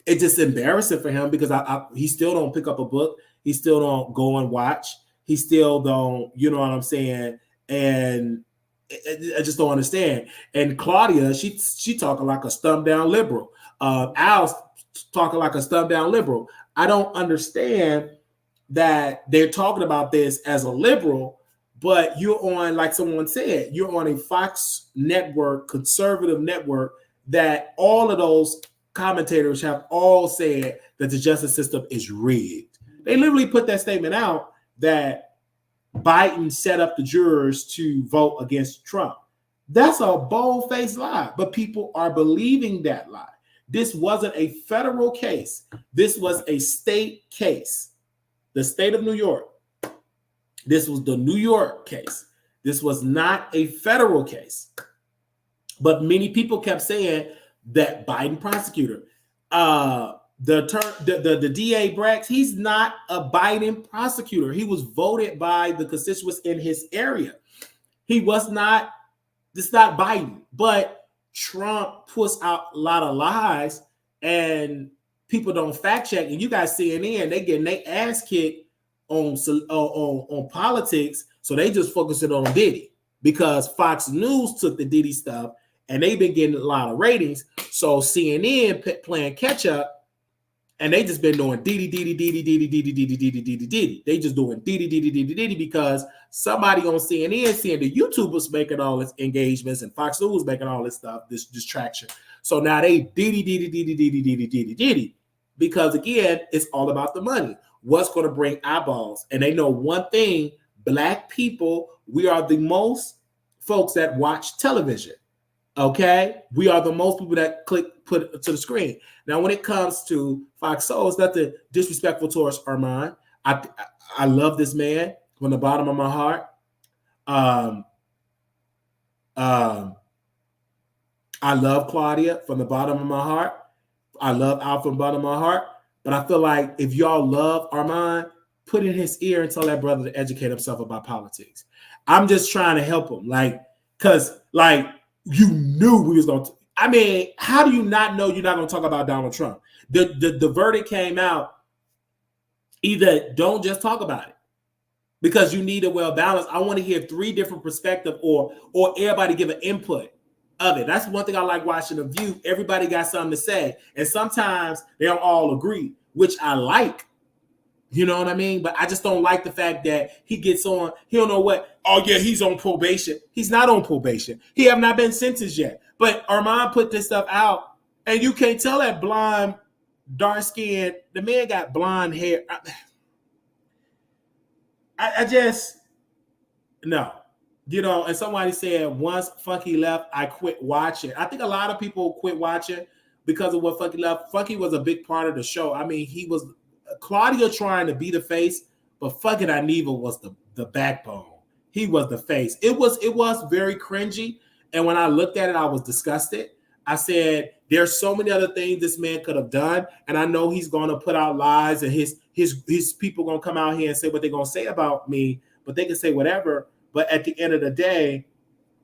it's just embarrassing for him because he still don't pick up a book. He still don't go and watch. He still don't, you know what I'm saying? And I just don't understand. And Claudia, she talking like a stumped down liberal. Al's talking like a stumped down liberal. I don't understand that they're talking about this as a liberal, but you're on, like someone said, you're on a Fox network, conservative network, that all of those commentators have all said that the justice system is rigged. They literally put that statement out that Biden set up the jurors to vote against Trump. That's a bold-faced lie, but people are believing that lie. This wasn't a federal case. This was a state case. The state of New York. This was the New York case. This was not a federal case. But many people kept saying that Biden prosecutor, the DA Brax, he's not a Biden prosecutor. He was voted by the constituents in his area. He was not, it's not Biden, but Trump puts out a lot of lies and people don't fact check. And you guys CNN, they getting their ass kicked on politics. So they just focus it on Diddy because Fox News took the Diddy stuff and they've been getting a lot of ratings. So CNN playing catch up. And they just been doing Diddy. They just doing Diddy because somebody on CNN seeing the YouTubers making all this engagements and Fox News making all this stuff, this distraction. So now they Diddy. Because again, it's all about the money. What's going to bring eyeballs? And they know one thing, Black people, we are the most folks that watch television. Okay, we are the most people that put it to the screen. Now, when it comes to Fox Soul, it's nothing disrespectful towards Armand. I love this man from the bottom of my heart. I love Claudia from the bottom of my heart. I love Al from the bottom of my heart. But I feel like if y'all love Armand, put in his ear and tell that brother to educate himself about politics. I'm just trying to help him, because you knew we was going to. I mean, how do you not know you're not going to talk about Donald Trump? The verdict came out. Either don't just talk about it because you need a well balance. I want to hear 3 different perspectives or everybody give an input of it. That's one thing I like watching The View. Everybody got something to say. And sometimes they don't all agree, which I like. You know what I mean? But I just don't like the fact that he gets on. He don't know what. Oh, yeah, he's on probation. He's not on probation. He have not been sentenced yet. But Armand put this stuff out, and you can't tell that blonde, dark skin. The man got blonde hair. I just, no. You know, and somebody said, once Funky left, I quit watching. I think a lot of people quit watching because of what Funky left. Funky was a big part of the show. I mean, he was Claudia trying to be the face, but fucking Aniva was the backbone. He was the face. It was very cringy. And when I looked at it, I was disgusted. I said, there's so many other things this man could have done. And I know he's gonna put out lies and his people gonna come out here and say what they're gonna say about me, but they can say whatever. But at the end of the day,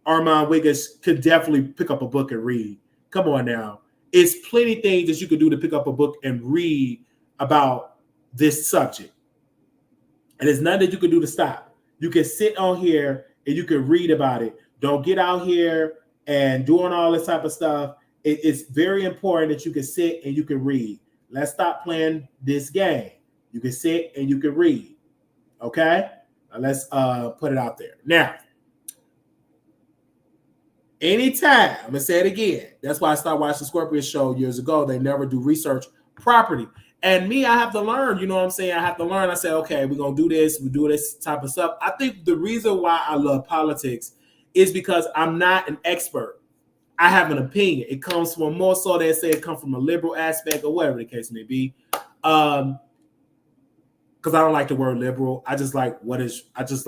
Armand Wiggins could definitely pick up a book and read. Come on now. It's plenty of things that you could do to pick up a book and read about this subject. And there's nothing that you can do to stop. You can sit on here and you can read about it. Don't get out here and doing all this type of stuff. It's very important that you can sit and you can read. Let's stop playing this game. You can sit and you can read. Okay? Now let's put it out there. Now, anytime, I'm going to say it again. That's why I started watching the Scorpion show years ago. They never do research properly. And me, I have to learn, you know what I'm saying? I have to learn. I said, okay, we're going to do this. We do this type of stuff. I think the reason why I love politics is because I'm not an expert. I have an opinion. It comes from more so they say it comes from a liberal aspect or whatever the case may be. Because I don't like the word liberal. I just like I just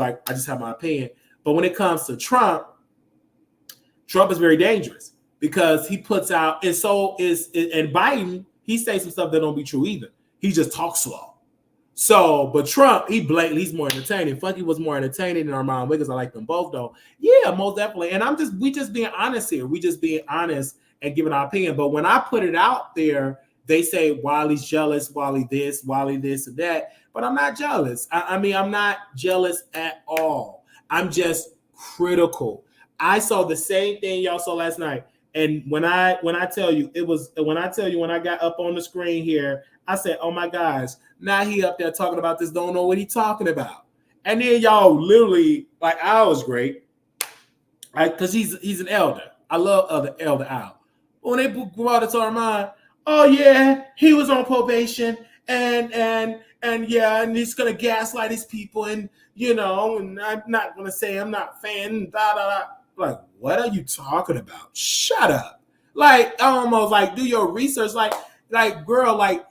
have my opinion. But when it comes to Trump is very dangerous because he puts out, and so and Biden, he says some stuff that don't be true either. He just talks slow. So, but Trump, he's more entertaining. Funky was more entertaining than Armand Wiggins. I like them both though. Yeah, most definitely. And we just being honest here. We just being honest and giving our opinion. But when I put it out there, they say Wiley's jealous, Wiley this and that. But I'm not jealous. I mean, I'm not jealous at all. I'm just critical. I saw the same thing y'all saw last night. And when I tell you when I got up on the screen here, I said, oh my gosh, now he up there talking about this, don't know what he's talking about. And then y'all literally, like, I was great. Because he's an elder. I love Elder Al. When they brought it to our mind, oh yeah, he was on probation and yeah, and he's gonna gaslight his people, and you know, and I'm not gonna say I'm not a fan, da da da. Like, what are you talking about? Shut up. Like, almost like do your research. Like, girl, like,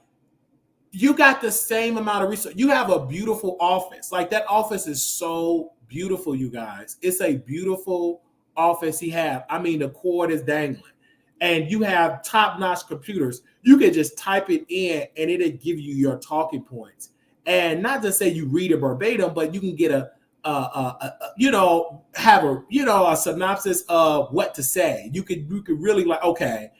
you got the same amount of research. You have a beautiful office. Like, that office is so beautiful, you guys. It's a beautiful office he have. I mean, the cord is dangling. And you have top-notch computers. You can just type it in and it'll give you your talking points. And not just say you read it verbatim, but you can get have a synopsis of what to say. You could really, like, okay,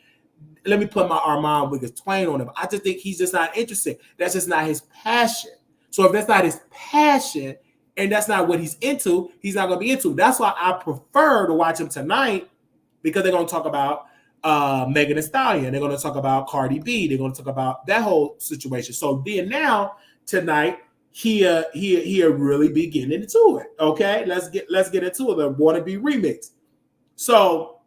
let me put my Armand Wiggins Twain on him. I just think he's just not interested. That's just not his passion. So if that's not his passion and that's not what he's into, he's not going to be into. That's why I prefer to watch him tonight, because they're going to talk about Megan Thee Stallion. They're going to talk about Cardi B. They're going to talk about that whole situation. So then now tonight, he'll really be getting into it. Okay, let's get into it. The Wannabe remix. So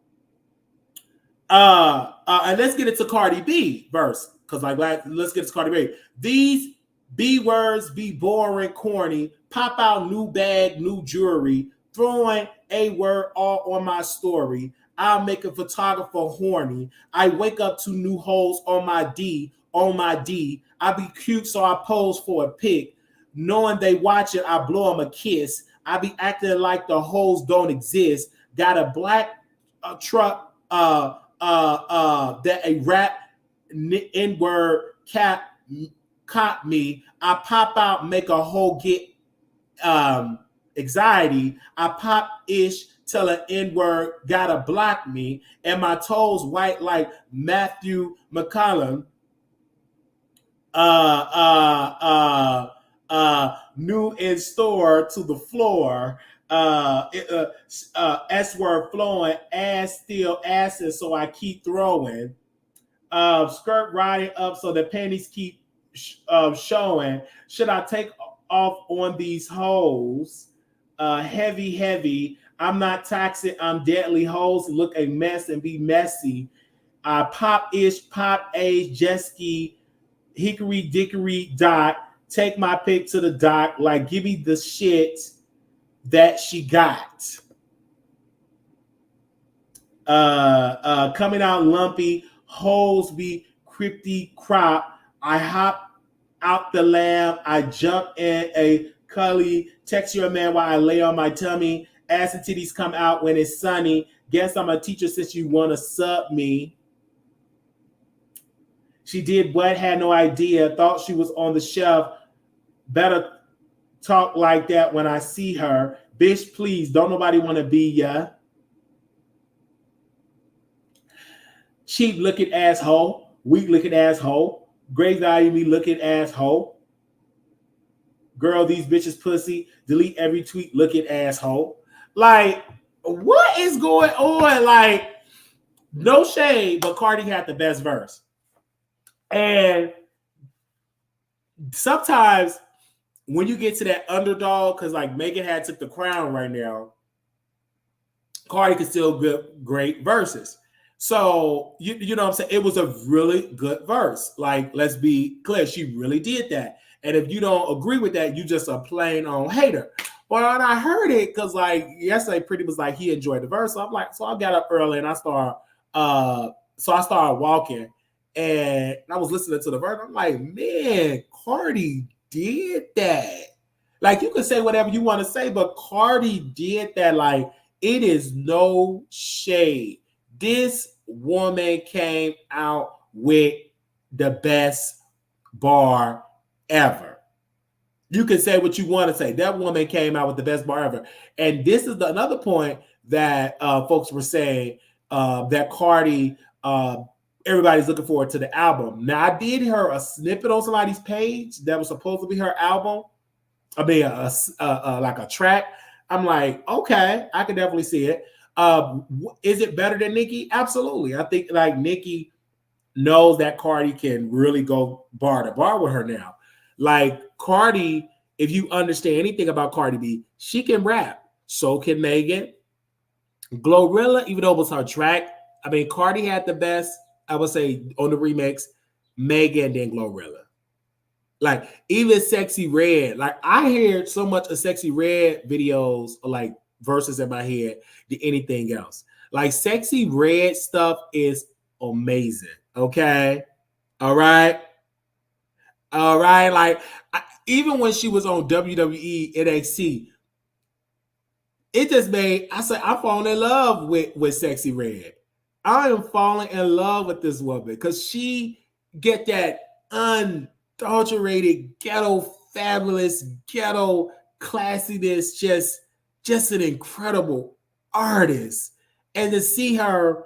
and let's get into Cardi B verse, because let's get to Cardi B. These B words be boring, corny. Pop out new bag, new jewelry. Throwing a word all on my story. I'll make a photographer horny. I wake up to new holes on my D. I be cute, so I pose for a pic. Knowing they watch it, I blow them a kiss. I be acting like the hoes don't exist. Got a black truck that a rap N-word cat caught me. I pop out, make a hoe get anxiety. I pop ish, tell an N-word gotta block me, and my toes white like Matthew McCollum. New in store to the floor. S word flowing, ass still assing, so I keep throwing. Skirt riding up, so the panties keep showing. Should I take off on these hoes? Heavy. I'm not toxic. I'm deadly. Hoes look a mess and be messy. Pop ish, pop age, jet ski, hickory dickory dot. Take my pick to the doc. Like, give me the shit that she got. Coming out lumpy, hoes be crypty crop. I hop out the lab. I jump in a Cully, text your man while I lay on my tummy. Ass and titties come out when it's sunny. Guess I'm a teacher since you wanna sub me. She did what? Had no idea. Thought she was on the shelf. Better talk like that when I see her. Bitch, please, don't nobody want to be ya. Cheap looking asshole. Weak looking asshole. Great value me looking asshole. Girl, these bitches pussy. Delete every tweet looking asshole. Like, what is going on? Like, no shade, but Cardi had the best verse. And sometimes when you get to that underdog, because like Megan had took the crown right now, Cardi can still get great verses. So you know what I'm saying? It was a really good verse. Like, let's be clear, she really did that. And if you don't agree with that, you just a plain on hater. But when I heard it, because like yesterday, Pretty was like he enjoyed the verse. So I'm like, so I got up early and I started walking and I was listening to the verse. I'm like, man, Cardi did that. Like, you can say whatever you want to say, but Cardi did that. Like, it is no shade. This woman came out with the best bar ever. You can say what you want to say. That woman came out with the best bar ever. And this is another point that folks were saying that Cardi, everybody's looking forward to the album. Now, I did hear a snippet on somebody's page that was supposed to be her album. I mean, like a track. I'm like, okay, I can definitely see it. Is it better than Nicki? Absolutely. I think like Nicki knows that Cardi can really go bar to bar with her now. Like Cardi, if you understand anything about Cardi B, she can rap. So can Megan. Glorilla, even though it was her track, I mean, Cardi had the best, I would say, on the remix, Megan, then Glorilla. Like, even Sexy Red, like, I hear so much of Sexy Red videos, like, verses in my head than anything else. Like, Sexy Red stuff is amazing, okay? All right? All right? Like, even when she was on WWE NXT, it just made, I said, I'm falling in love with Sexy Red. I am falling in love with this woman because she get that unadulterated ghetto fabulous ghetto classiness, just an incredible artist. And to see her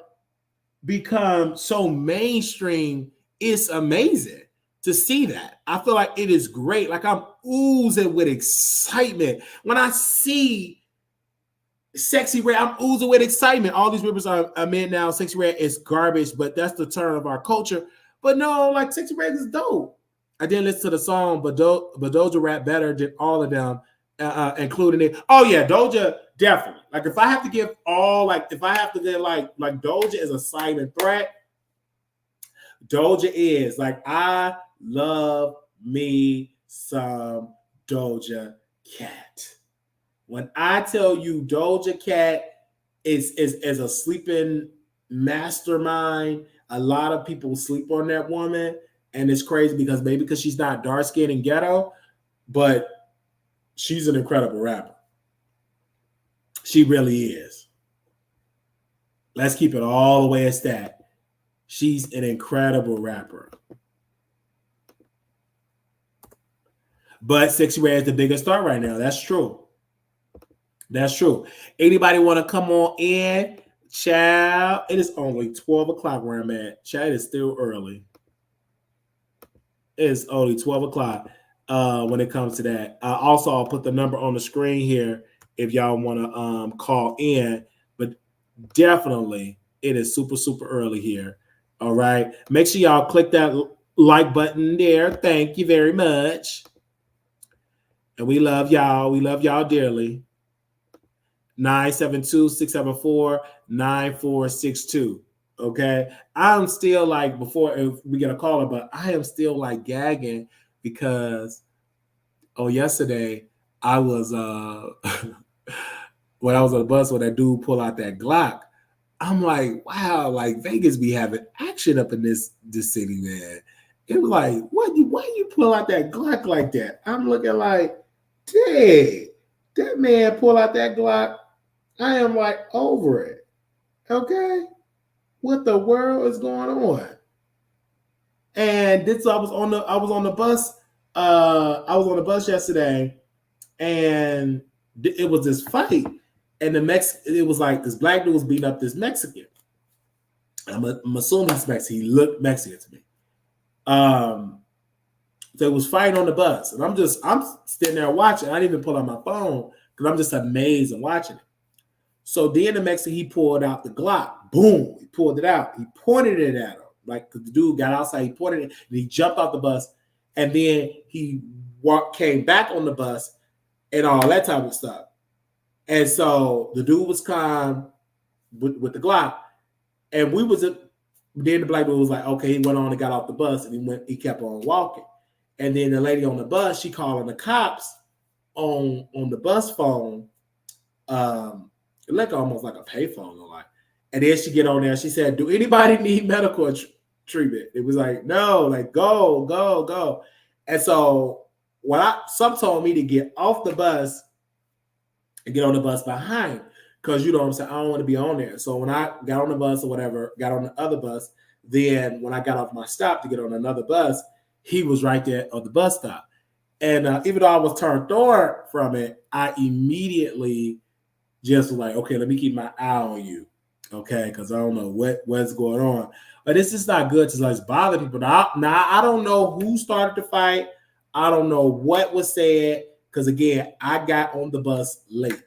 become so mainstream, it's amazing to see that. I feel like it is great. Like, I'm oozing with excitement when I see Sexy Red. I'm oozing with excitement. All these rappers are in now. Sexy Red is garbage, but that's the turn of our culture. But no, like, Sexy Red is dope. I didn't listen to the song, but Doja rap better than all of them, including it. Oh yeah, Doja definitely. Like, if I have to give all, like, if I have to get like Doja is a silent threat. Doja is like, I love me some Doja Cat. When I tell you Doja Cat is a sleeping mastermind, a lot of people sleep on that woman. And it's crazy because maybe because she's not dark skinned and ghetto, but she's an incredible rapper. She really is. Let's keep it all the way a stat. She's an incredible rapper. But Sexy Red is the biggest star right now. That's true. That's true. Anybody want to come on in? Child, it is only 12 o'clock where I'm at. Child, it is still early. It's only 12 o'clock when it comes to that. Also, I'll put the number on the screen here if y'all want to call in. But definitely, it is super, super early here. All right. Make sure y'all click that like button there. Thank you very much. And we love y'all. We love y'all dearly. 972-674-9462. Okay. I'm still like, before if we get a caller, but I am still like gagging because yesterday I was when I was on the bus when that dude pulled out that Glock. I'm like, wow, like Vegas be having action up in this city, man. It was like, why you pull out that Glock like that? I'm looking like, Dang, that man pull out that Glock. I am like over it. Okay, what the world is going on? And this I was on the bus. I was on the bus yesterday, and it was this fight, and it was like this black dude was beating up this Mexican. I'm assuming he's Mexican. He looked Mexican to me. Um, so it was fighting on the bus, and I'm sitting there watching. I didn't even pull out my phone because I'm just amazed and watching it. So then the Mexican, he pulled out the Glock. Boom, he pulled it out. He pointed it at him. Like the dude got outside, he pointed it, and he jumped off the bus, and then he came back on the bus and all that type of stuff. And so the dude was calm with the Glock, and then the black dude was like, okay, he went on and got off the bus, and he kept on walking. And then the lady on the bus, she calling the cops on the bus phone, like almost like a payphone, like. And then she get on there. She said, "Do anybody need medical treatment?" It was like, "No, like go, go, go." And so some told me to get off the bus and get on the bus behind, because you know what I'm saying, I don't want to be on there. So when I got on the bus or whatever, got on the other bus, then when I got off my stop to get on another bus, he was right there on the bus stop. And even though I was turned on from it, I immediately just was like, okay, let me keep my eye on you, okay, because I don't know what's going on. But it's just not good to like bother people. Now I don't know who started the fight. I don't know what was said, because again, I got on the bus late.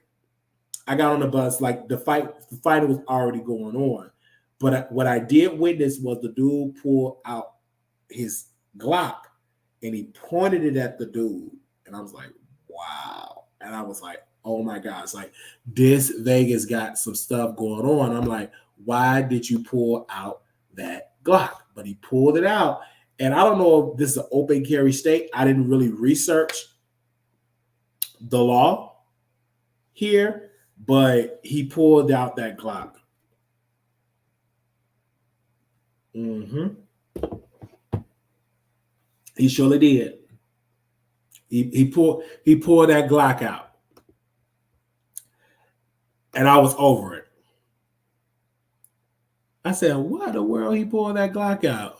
I got on the bus like the fight was already going on. But what I did witness was the dude pull out his Glock and he pointed it at the dude, and I was like, wow. And I was like, oh my gosh, like this Vegas got some stuff going on. I'm like, why did you pull out that Glock? But he pulled it out. And I don't know if this is an open carry state. I didn't really research the law here, but he pulled out that Glock. Mm-hmm. He surely did. He pulled that Glock out. And I was over it. I said, why in the world he pulled that Glock out?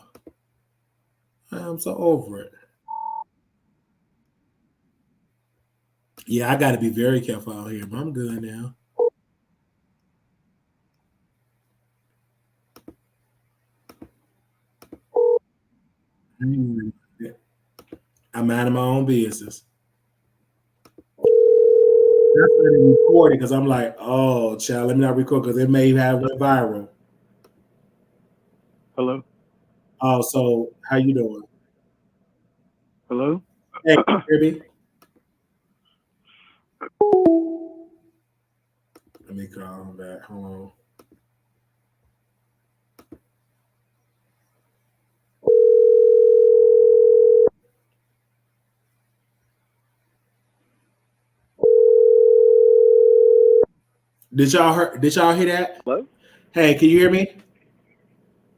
I'm so over it. Yeah, I got to be very careful out here, but I'm good now. I'm out of my own business. That's why I record it, because I'm like, oh, child, let me not record because it may have went viral. Hello? Oh, so how you doing? Hello? Hey, hear me? Let me call him back. Hold on. Did y'all hear that? Hello? Hey, can you hear me?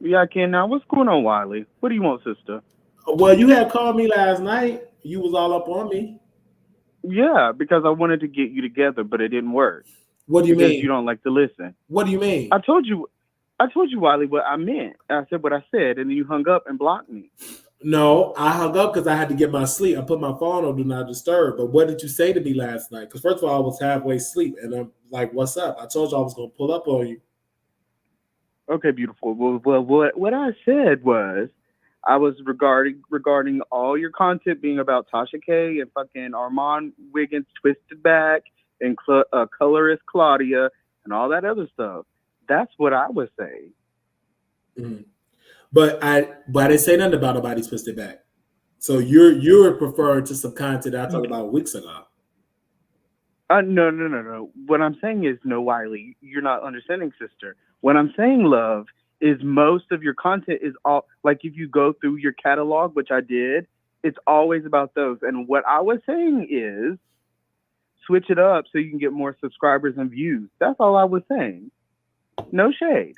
Yeah, I can now. What's going on, Wiley? What do you want, sister? Well, you had called me last night. You was all up on me. Yeah, because I wanted to get you together, but it didn't work What do you because mean? you don't like to listen. What do you mean? I told you, Wiley, what I meant. I said what I said, and then you hung up and blocked me. No, I hung up because I had to get my sleep. I put my phone on Do Not Disturb. But what did you say to me last night? Because first of all, I was halfway asleep, and I'm like, "What's up?" I told you I was going to pull up on you. Okay, beautiful. Well, what I said was, I was regarding all your content being about Tasha K and fucking Armand Wiggins, Twisted Back, and colorist Claudia, and all that other stuff. That's what I was saying. Mm-hmm. But I didn't say nothing about nobody's Twisted Back. So you're preferring to some content I talked about weeks ago. No. What I'm saying is, no, Wiley, you're not understanding, sister. What I'm saying, love, is most of your content is all like if you go through your catalog, which I did, it's always about those. And what I was saying is, switch it up so you can get more subscribers and views. That's all I was saying. No shade.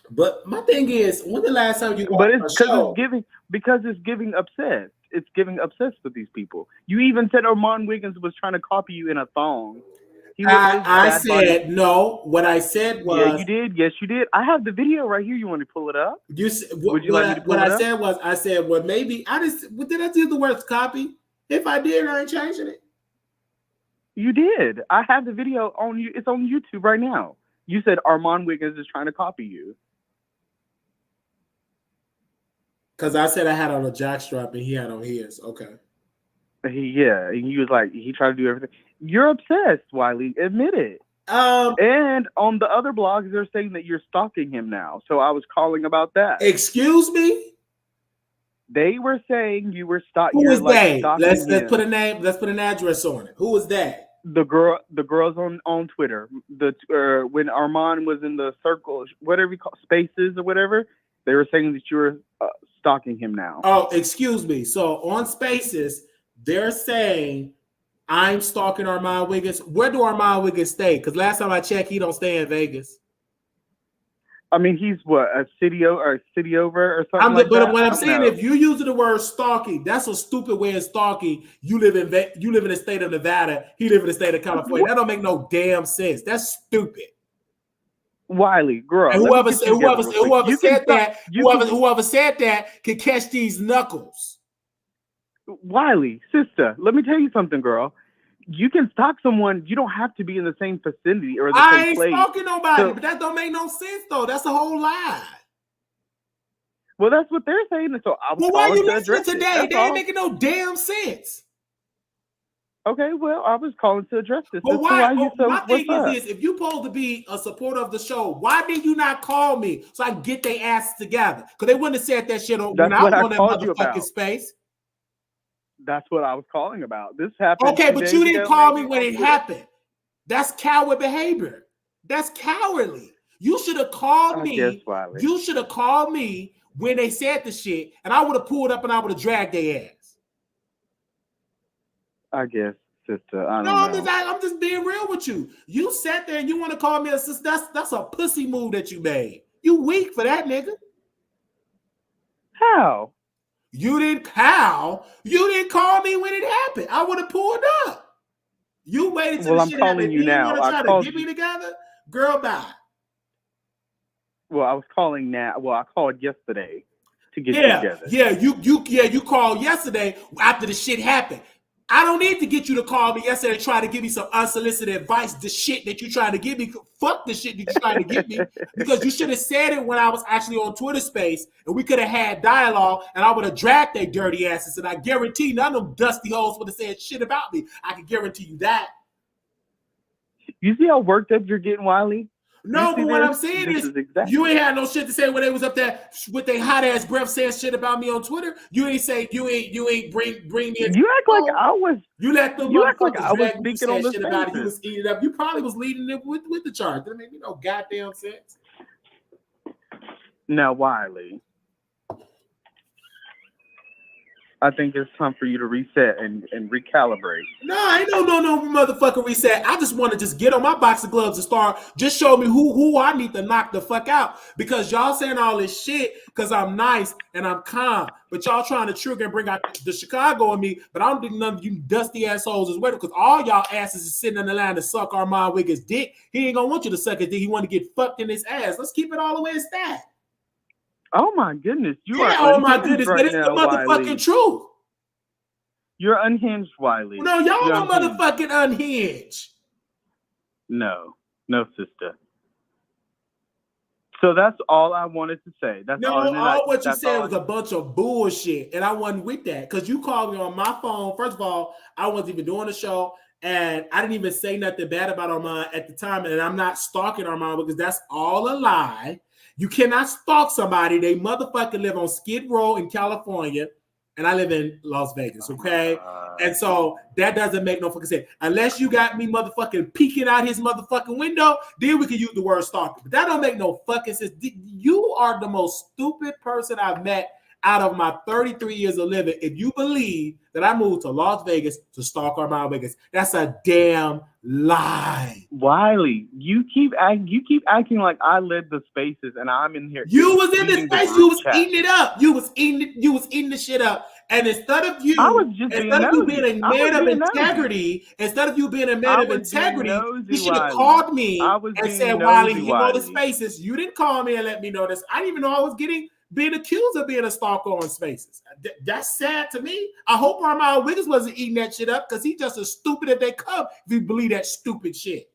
But my thing is, when the last time you But watched it's my show? because it's giving obsessed. it's giving obsessed with these people. You even said Armand Wiggins was trying to copy you in a thong. He was I said no. What I said yeah, was you did. Yes, you did. I have the video right here. You want to pull it up? Would you like me to pull what it I up? said was I said, well, maybe I just did I use the word copy? If I did, I ain't changing it. You did. I have the video on you. It's on YouTube right now. You said Armand Wiggins is trying to copy you. Because I said I had on a jockstrap and he had on his. Okay. Yeah, and he was like, he tried to do everything. You're obsessed, Wiley. Admit it. And on the other blogs, they're saying that you're stalking him now. So I was calling about that. Excuse me? They were saying you were stalking. Who is they? Let's him. put a name. Let's put an address on it. Who is that? The girls on Twitter. When Armand was in the circle, whatever you call spaces or whatever, they were saying that you were stalking him now. Oh, excuse me. So on Spaces, they're saying I'm stalking Armand Wiggins. Where do Armand Wiggins stay? Because last time I checked, he don't stay in Vegas. I mean, he's what, a city over or something like that. But what I'm saying, if you use the word stalking, that's a stupid way of stalking. You live in the state of Nevada. He live in the state of California. That don't make no damn sense. That's stupid. Wiley, girl. And whoever said that can catch these knuckles. Wiley, sister, let me tell you something, girl. You can stalk someone. You don't have to be in the same vicinity or the same place. I ain't stalking nobody, but that don't make no sense though. That's a whole lie. Well, that's what they're saying. So I was well, why are you listening today? They ain't making no damn sense. Okay, well, I was calling to address this. Well, my thing is this: if you're supposed to be a supporter of the show, why did you not call me so I can get their asses together? Because they wouldn't have said that shit when I was on that motherfucking space. That's what I was calling about. This happened. Okay, but you didn't call me when it happened. That's coward behavior. That's cowardly. You should have called me. You should have called me when they said the shit, and I would have pulled up and I would have dragged their ass. I guess, sister. I don't know. I'm just being real with you. You sat there and you want to call me a sister. That's a pussy move that you made. You weak for that, nigga. How? You didn't call me when it happened. I would have pulled up. You waited till the shit happened. You now. Want to try to get me together? Girl, bye. Well, I was calling now. Well, I called yesterday to get you together. Yeah, you called yesterday after the shit happened. I don't need to get you to call me yesterday and try to give me some unsolicited advice. The shit that you trying to give me, fuck the shit that you trying to give me, because you should have said it when I was actually on Twitter Space, and we could have had dialogue, and I would have dragged their dirty asses, and I guarantee none of them dusty hoes would have said shit about me. I can guarantee you that. You see how worked up you're getting, Wiley? No, but what I'm saying is you ain't had no shit to say when they was up there with their hot ass breath saying shit about me on Twitter. You ain't say you ain't bring me. You act like I was. You let them. You act like I was speaking on the shit about it. You was eating up. You probably was leading it with the charge. That made me no goddamn sense. Now, Wiley, I think it's time for you to reset and recalibrate. No, I ain't no motherfucking reset. I just want to just get on my box of gloves and start just show me who I need to knock the fuck out. Because y'all saying all this shit because I'm nice and I'm calm. But y'all trying to trigger and bring out the Chicago in me. But I don't think none of you dusty assholes is ready, because all y'all asses is sitting on the line to suck Armand Wiggins' dick. He ain't gonna want you to suck his dick. He want to get fucked in his ass. Let's keep it all the way as that. Oh my goodness. Oh my goodness, but it's the motherfucking Wiley. Truth. You're unhinged, Wiley. No, y'all are motherfucking unhinged. No, sister. So that's all I wanted to say. That's all what you said was a bunch of bullshit, and I wasn't with that because you called me on my phone. First of all, I wasn't even doing the show, and I didn't even say nothing bad about Armand at the time, and I'm not stalking Armand because that's all a lie. You cannot stalk somebody. They motherfucking live on Skid Row in California, and I live in Las Vegas, okay? And so that doesn't make no fucking sense. Unless you got me motherfucking peeking out his motherfucking window, then we can use the word stalker. But that don't make no fucking sense. You are the most stupid person I've met out of my 33 years of living if you believe that I moved to Las Vegas to stalk Armand Wiggins. That's a damn lie. Wiley, you keep acting like I led the spaces and I'm in here. You was in the leading space. group You was chat. eating it up. You was eating the shit up. And instead of you, I was just being nosy. being a man of integrity, instead of you being a man of integrity, you should have called me and said, Wiley, you know the spaces. You didn't call me and let me know this. I didn't even know I was being accused of being a stalker on spaces. That's sad to me. I hope Armand Wiggins wasn't eating that shit up because he's just as stupid as they come if you believe that stupid shit.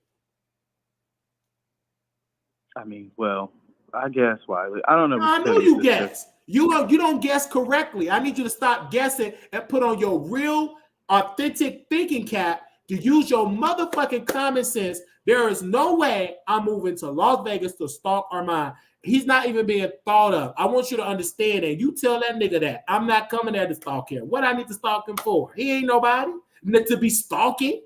I mean, well, I guess, Wiley. I don't know. I know you guess. You don't guess correctly. I need you to stop guessing and put on your real, authentic thinking cap to use your motherfucking common sense. There is no way I'm moving to Las Vegas to stalk Armand. He's not even being thought of. I want you to understand that. You tell that nigga that. I'm not coming there to stalk him. What I need to stalk him for? He ain't nobody to be stalking.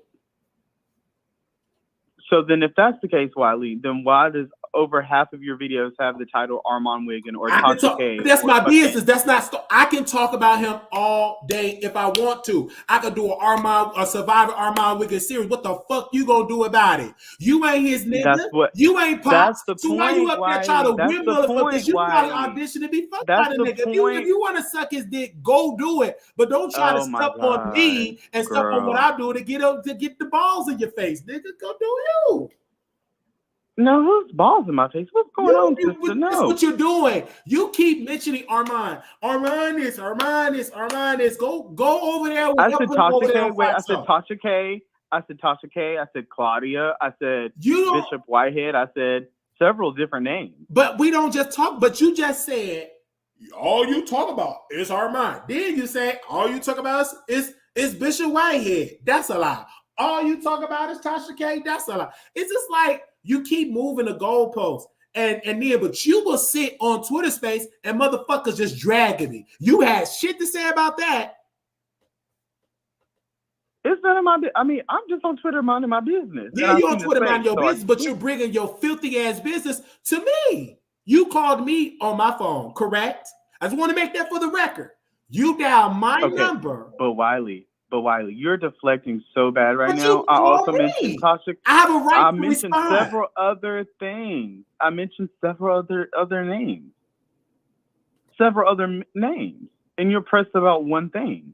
So then if that's the case, Wiley, then why does over half of your videos have the title Armand Wiggins or Tasha K? That's my business. That's not. I can talk about him all day if I want to. I could do a Survivor Armand Wiggins series. What the fuck you gonna do about it? You ain't his nigga. You ain't Pop. That's the so point, why you up there trying to windmill it for this? You probably Wiley. audition to be fucked by the nigga. If you want to suck his dick, go do it. But don't try to step on me and step on what I do to get the balls in your face, nigga. Go do you. No, who's balls in my face? What's going on, sister? No. That's what you're doing. You keep mentioning Armand. Armand is. Go over there. I said Tasha K. Wait, I said Tasha K. I said Tasha K. I said Claudia. I said Bishop Whitehead. I said several different names. But we don't just talk. But you just said all you talk about is Armand. Then you say all you talk about is Bishop Whitehead. That's a lie. All you talk about is Tasha K. That's a lie. It's just like you keep moving the goalposts. But you will sit on Twitter space and motherfuckers just dragging me. You had shit to say about that. It's none of my business. I mean, I'm just on Twitter minding my business. Yeah, you're on Twitter minding your business, but you're bringing your filthy ass business to me. You called me on my phone, correct? I just want to make that for the record. You dial my number. But Wiley, you're deflecting so bad right now. I also mentioned Tasha. I have a right I mentioned several other things. I mentioned several other names. Several other names. And you're pressed about one thing.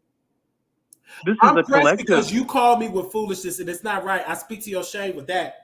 This is a collective. Because you called me with foolishness and it's not right. I speak to your shame with that.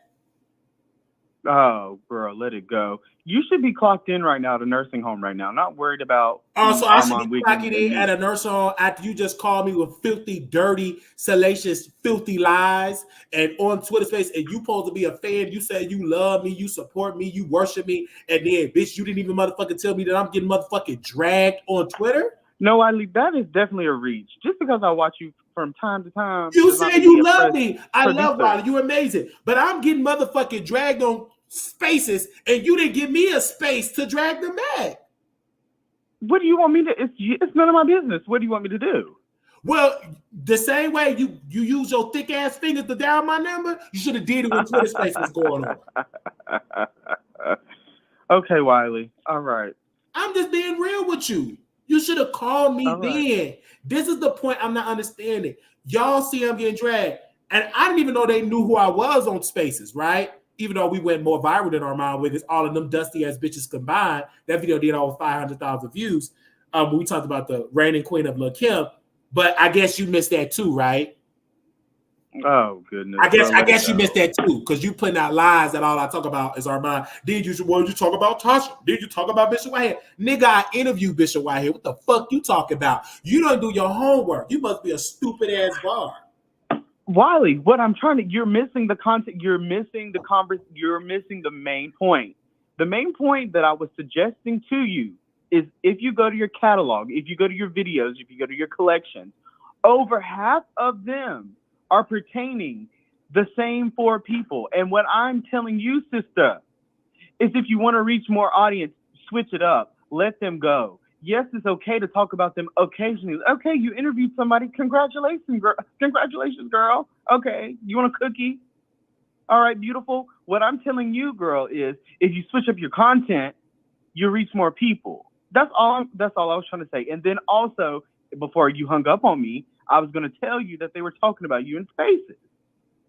Oh, girl, let it go. You should be clocked in right now at a nursing home right now. Not worried about. So I should be clocking in at a nursing home after you just called me with filthy, dirty, salacious, filthy lies and on Twitter space. And you supposed to be a fan. You say you love me, you support me, you worship me, and then bitch, you didn't even motherfucking tell me that I'm getting motherfucking dragged on Twitter. No, Ali, that is definitely a reach. Just because I watch you from time to time. You said you love me. I love Wiley. You're amazing. But I'm getting motherfucking dragged on spaces, and you didn't give me a space to drag them back. What do you want me to? It's none of my business. What do you want me to do? Well, the same way you use your thick ass fingers to dial my number, you should have did it when Twitter space was going on. Okay, Wiley. All right. I'm just being real with you. You should have called me then. This is the point I'm not understanding. Y'all see I'm getting dragged. And I didn't even know they knew who I was on spaces, right? Even though we went more viral than Armand Wiggins, all of them dusty ass bitches combined. That video did over 500,000 views. When we talked about the reigning queen of Lil' Kim. But I guess you missed that too, right? Oh goodness! I guess you missed that too, because you putting out lies that all I talk about is Armand. Did you talk about Tasha? Did you talk about Bishop Whitehead? Nigga, I interviewed Bishop Whitehead. What the fuck you talking about? You don't do your homework. You must be a stupid ass bar. Wiley, what I'm trying to, you're missing the content. You're missing the You're missing the main point. The main point that I was suggesting to you is if you go to your catalog, if you go to your videos, if you go to your collections, over half of them are pertaining the same four people. And what I'm telling you, sister, is if you want to reach more audience, switch it up. Let them go. Yes, it's okay to talk about them occasionally. Okay, you interviewed somebody. Congratulations, girl. Congratulations, girl. Okay, you want a cookie? All right, beautiful. What I'm telling you, girl, is if you switch up your content, you reach more people. That's all. That's all I was trying to say. And then also, before you hung up on me, I was going to tell you that they were talking about you in Spaces,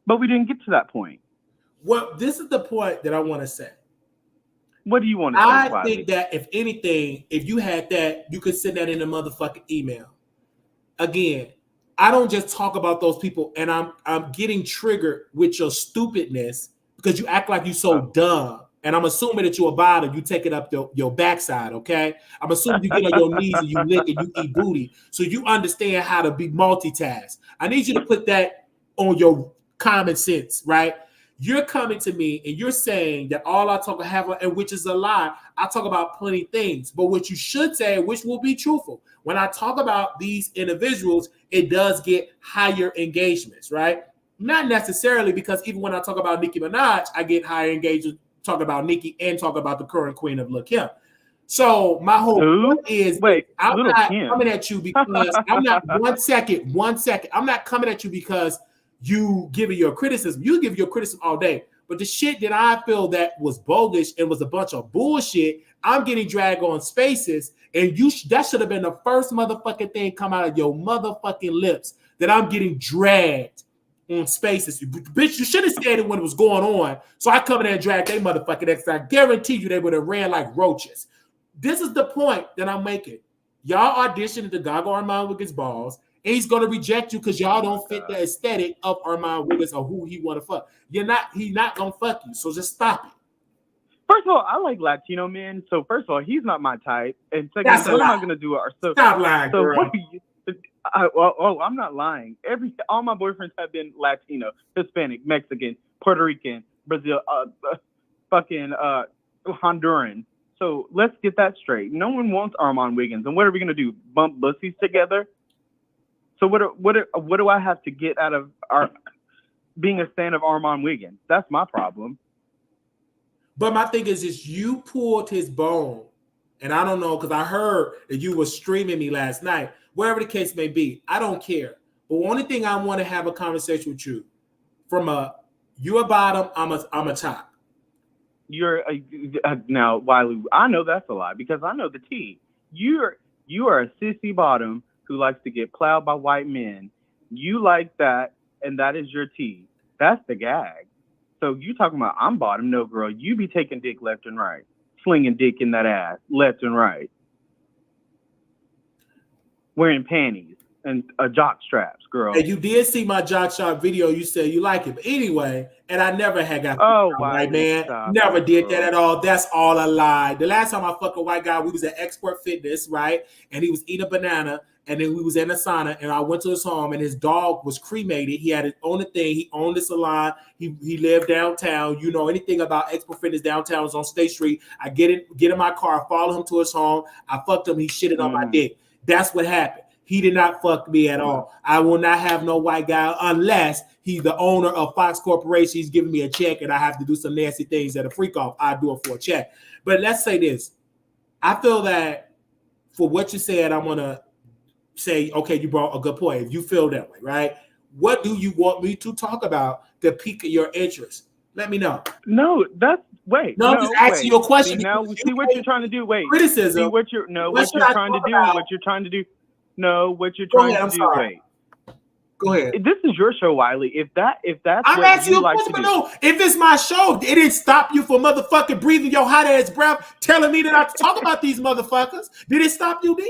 but we didn't get to that point. Well, this is the point that I want to say. What do you want to say, I Wiley? think that if anything, if you had that, you could send that in a motherfucking email. Again, I don't just talk about those people, and I'm getting triggered with your stupidness because you act like you so dumb. And I'm assuming that you're a bottom, you take it up your backside, okay? I'm assuming you get on your knees and you lick and you eat booty. So you understand how to be multitask. I need you to put that on your common sense, right? You're coming to me and you're saying that all I talk about, and which is a lie, I talk about plenty of things. But what you should say, which will be truthful, when I talk about these individuals, it does get higher engagements, right? Not necessarily, because even when I talk about Nicki Minaj, I get higher engagement talking about Nicki and talk about the current queen of Lil Kim. So my whole point is, I'm not coming at you because I'm not one second. I'm not coming at you because you giving your criticism. You give your criticism all day. But the shit that I feel that was bogus and was a bunch of bullshit, I'm getting dragged on Spaces, and that should have been the first motherfucking thing come out of your motherfucking lips, that I'm getting dragged on Spaces. Bitch, you should have said it when it was going on. So I come in there and drag they motherfucking ex. I guarantee you they would have ran like roaches. This is the point that I'm making. Y'all auditioned to Gaga Armand Wiggins balls, and he's gonna reject you because y'all don't fit the aesthetic of Armand Wiggins or who he want to fuck. He's not gonna fuck you. So just stop it. First of all, I like Latino men. So first of all, he's not my type. And second, what am I gonna do? Stop lying, girl. I'm not lying. All my boyfriends have been Latino, Hispanic, Mexican, Puerto Rican, Brazil, Honduran. So let's get that straight. No one wants Armand Wiggins. And what are we gonna do? Bump pussies together? So what do I have to get out of being a fan of Armand Wiggins? That's my problem. But my thing is you pulled his bone, and I don't know, because I heard that you were streaming me last night. Wherever the case may be, I don't care. But the only thing I want to have a conversation with you you're a bottom, I'm a top. Now, Wiley, I know that's a lie because I know the tea. You are a sissy bottom who likes to get plowed by white men. You like that, and that is your tea. That's the gag. So you talking about I'm bottom? No, girl, you be taking dick left and right, slinging dick in that ass left and right, wearing panties and jock straps, girl. And you did see my jock strap video. You said you like it, but anyway. And I never had got white man. Never did that at all. That's all a lie. The last time I fucked a white guy, we was at Expert Fitness, right? And he was eating a banana, and then we was in a sauna, and I went to his home, and his dog was cremated. He had his own thing. He owned the salon. He lived downtown. You know anything about Expert Fitness downtown? Is on State Street. I get in my car, follow him to his home. I fucked him. He shitted on my dick. That's what happened. He did not fuck me at all. I will not have no white guy unless he's the owner of Fox Corporation. He's giving me a check and I have to do some nasty things that a freak off. I do it for a check. But let's say this. I feel that for what you said, I want to say, okay, you brought a good point. If you feel that way, right? What do you want me to talk about to pique your interest? Let me know. No, wait. No, I'm just asking you a question. See, now see what you're trying to do. Wait. Criticism. See what you're trying to do. What you're trying to do. No, what you're trying to do. Wait. Go ahead. This is your show, Wiley. If that's I'm what asking you you like a to question, do. no. If it's my show, it didn't stop you from motherfucking breathing your hot ass breath, telling me that I talk about these motherfuckers. Did it stop you then?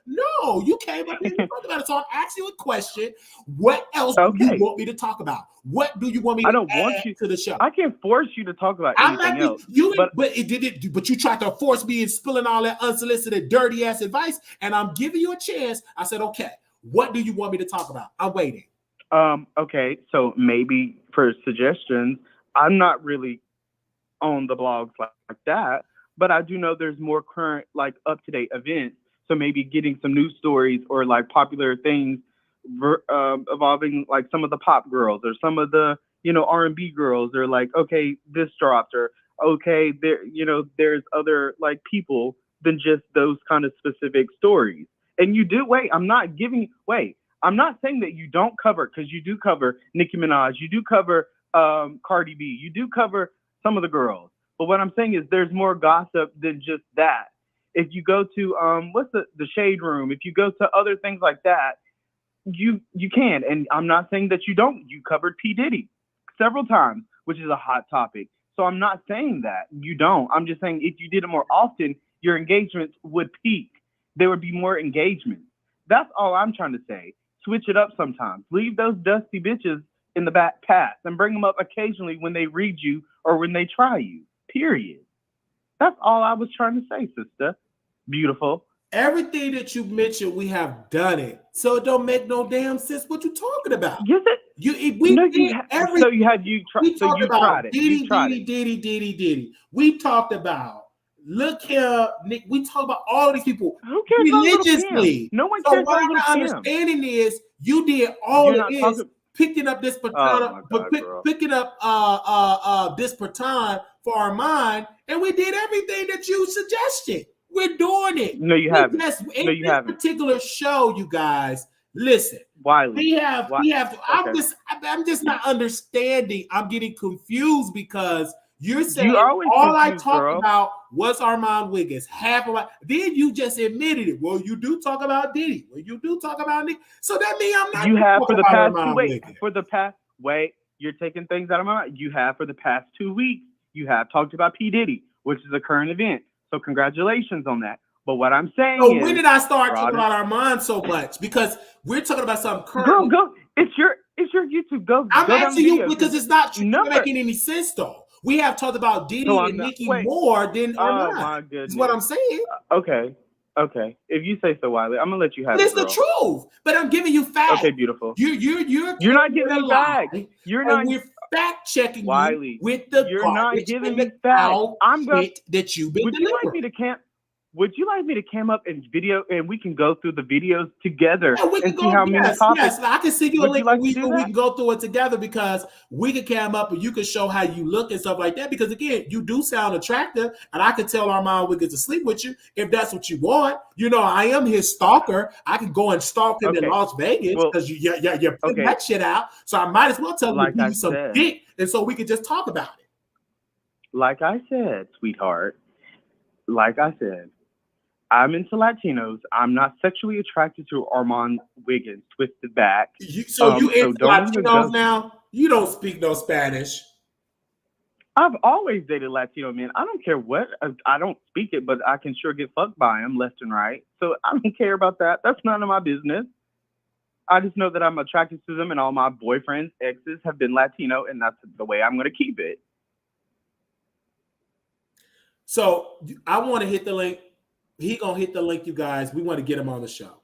No, you came up here and talked about it. So I'm asking you a question. What else do you want me to talk about? What do you want me to add to the show? I can't force you to talk about anything else. But you tried to force me and spilling all that unsolicited, dirty ass advice, and I'm giving you a chance. I said, okay, what do you want me to talk about? I'm waiting. Okay, so maybe for suggestions, I'm not really on the blogs like that, but I do know there's more current, like up-to-date events. So maybe getting some news stories or like popular things involving like some of the pop girls or some of the, R&B girls, or like, okay, this dropped, or okay, there's other like people than just those kind of specific stories. And you do, I'm not saying that you don't cover, because you do cover Nicki Minaj, you do cover Cardi B, you do cover some of the girls. But what I'm saying is there's more gossip than just that. if you go to what's the shade room, if you go to other things like that, you can. And I'm not saying that you don't. You covered P. Diddy several times, which is a hot topic. So I'm not saying that you don't. I'm just saying if you did it more often, your engagements would peak. There would be more engagement. That's all I'm trying to say. Switch it up sometimes. Leave those dusty bitches in the back past and bring them up occasionally when they read you or when they try you. Period. That's all I was trying to say, sister. Beautiful. Everything that you mentioned, we have done it. So it don't make no damn sense what you're talking about. Yes, it. We No, did everything. So you had you tried. We So talked you about tried it. Diddy, You tried Diddy, it. Diddy, Diddy, Diddy. We talked about look here, Nick. We talked about all these people Who cares religiously. about Little Kim? No one So cares what about I'm Little not Kim. understanding is you did all You're of not this, talking. picking up this baton, Oh my God, girl. picking up this baton for our mind, and we did everything that you suggested. We're doing it. No, you haven't. Yes, No, in you this haven't. particular show, you guys, listen. Wiley. We have. Okay. I'm just not understanding. I'm getting confused because you're saying You always all I confused, talked girl. about was Armand Wiggins. Half of my, then you just admitted it. Well, you do talk about Diddy. Well, you do talk about Nicki. So that means I'm not. You have for the about past 2 Armand weeks. Wiggins. For the past you're taking things out of my mind. You have for the past 2 weeks. You have talked about P. Diddy, which is a current event. So congratulations on that. But what I'm saying So is, when did I start talking about Armand so much? Because we're talking about something current. Girl, go. It's your YouTube. Go. I'm go asking you because it's not making any sense though. We have talked about Diddy and Nicki more than Armand. Oh my goodness. Is what I'm saying. Okay. If you say so, Wiley, I'm gonna let you have it. It's the truth, but I'm giving you facts. Okay, beautiful. You're not giving me facts. You're not. We're fact checking Wiley, you with the you're not giving me facts. I'm going that you've been. Would you like me to camp? Would you like me to cam up and video, and we can go through the videos together and see how many topics? Yes, I can see you a link. Like we can go through it together because we can cam up and you can show how you look and stuff like that. Because again, you do sound attractive, and I can tell Armand Wiggins to sleep with you if that's what you want. You know, I am his stalker. I can go and stalk him in Las Vegas because you're putting that shit out. So I might as well tell him to give you some dick, and so we can just talk about it. Like I said, sweetheart. Like I said. I'm into Latinos. I'm not sexually attracted to Armand Wiggins, twisted back. You into Latinos now? You don't speak no Spanish. I've always dated Latino men. I don't care what. I don't speak it, but I can sure get fucked by them left and right. So I don't care about that. That's none of my business. I just know that I'm attracted to them, and all my boyfriends, exes have been Latino, and that's the way I'm going to keep it. So I want to hit the link. He gonna hit the link, you guys. We want to get him on the show.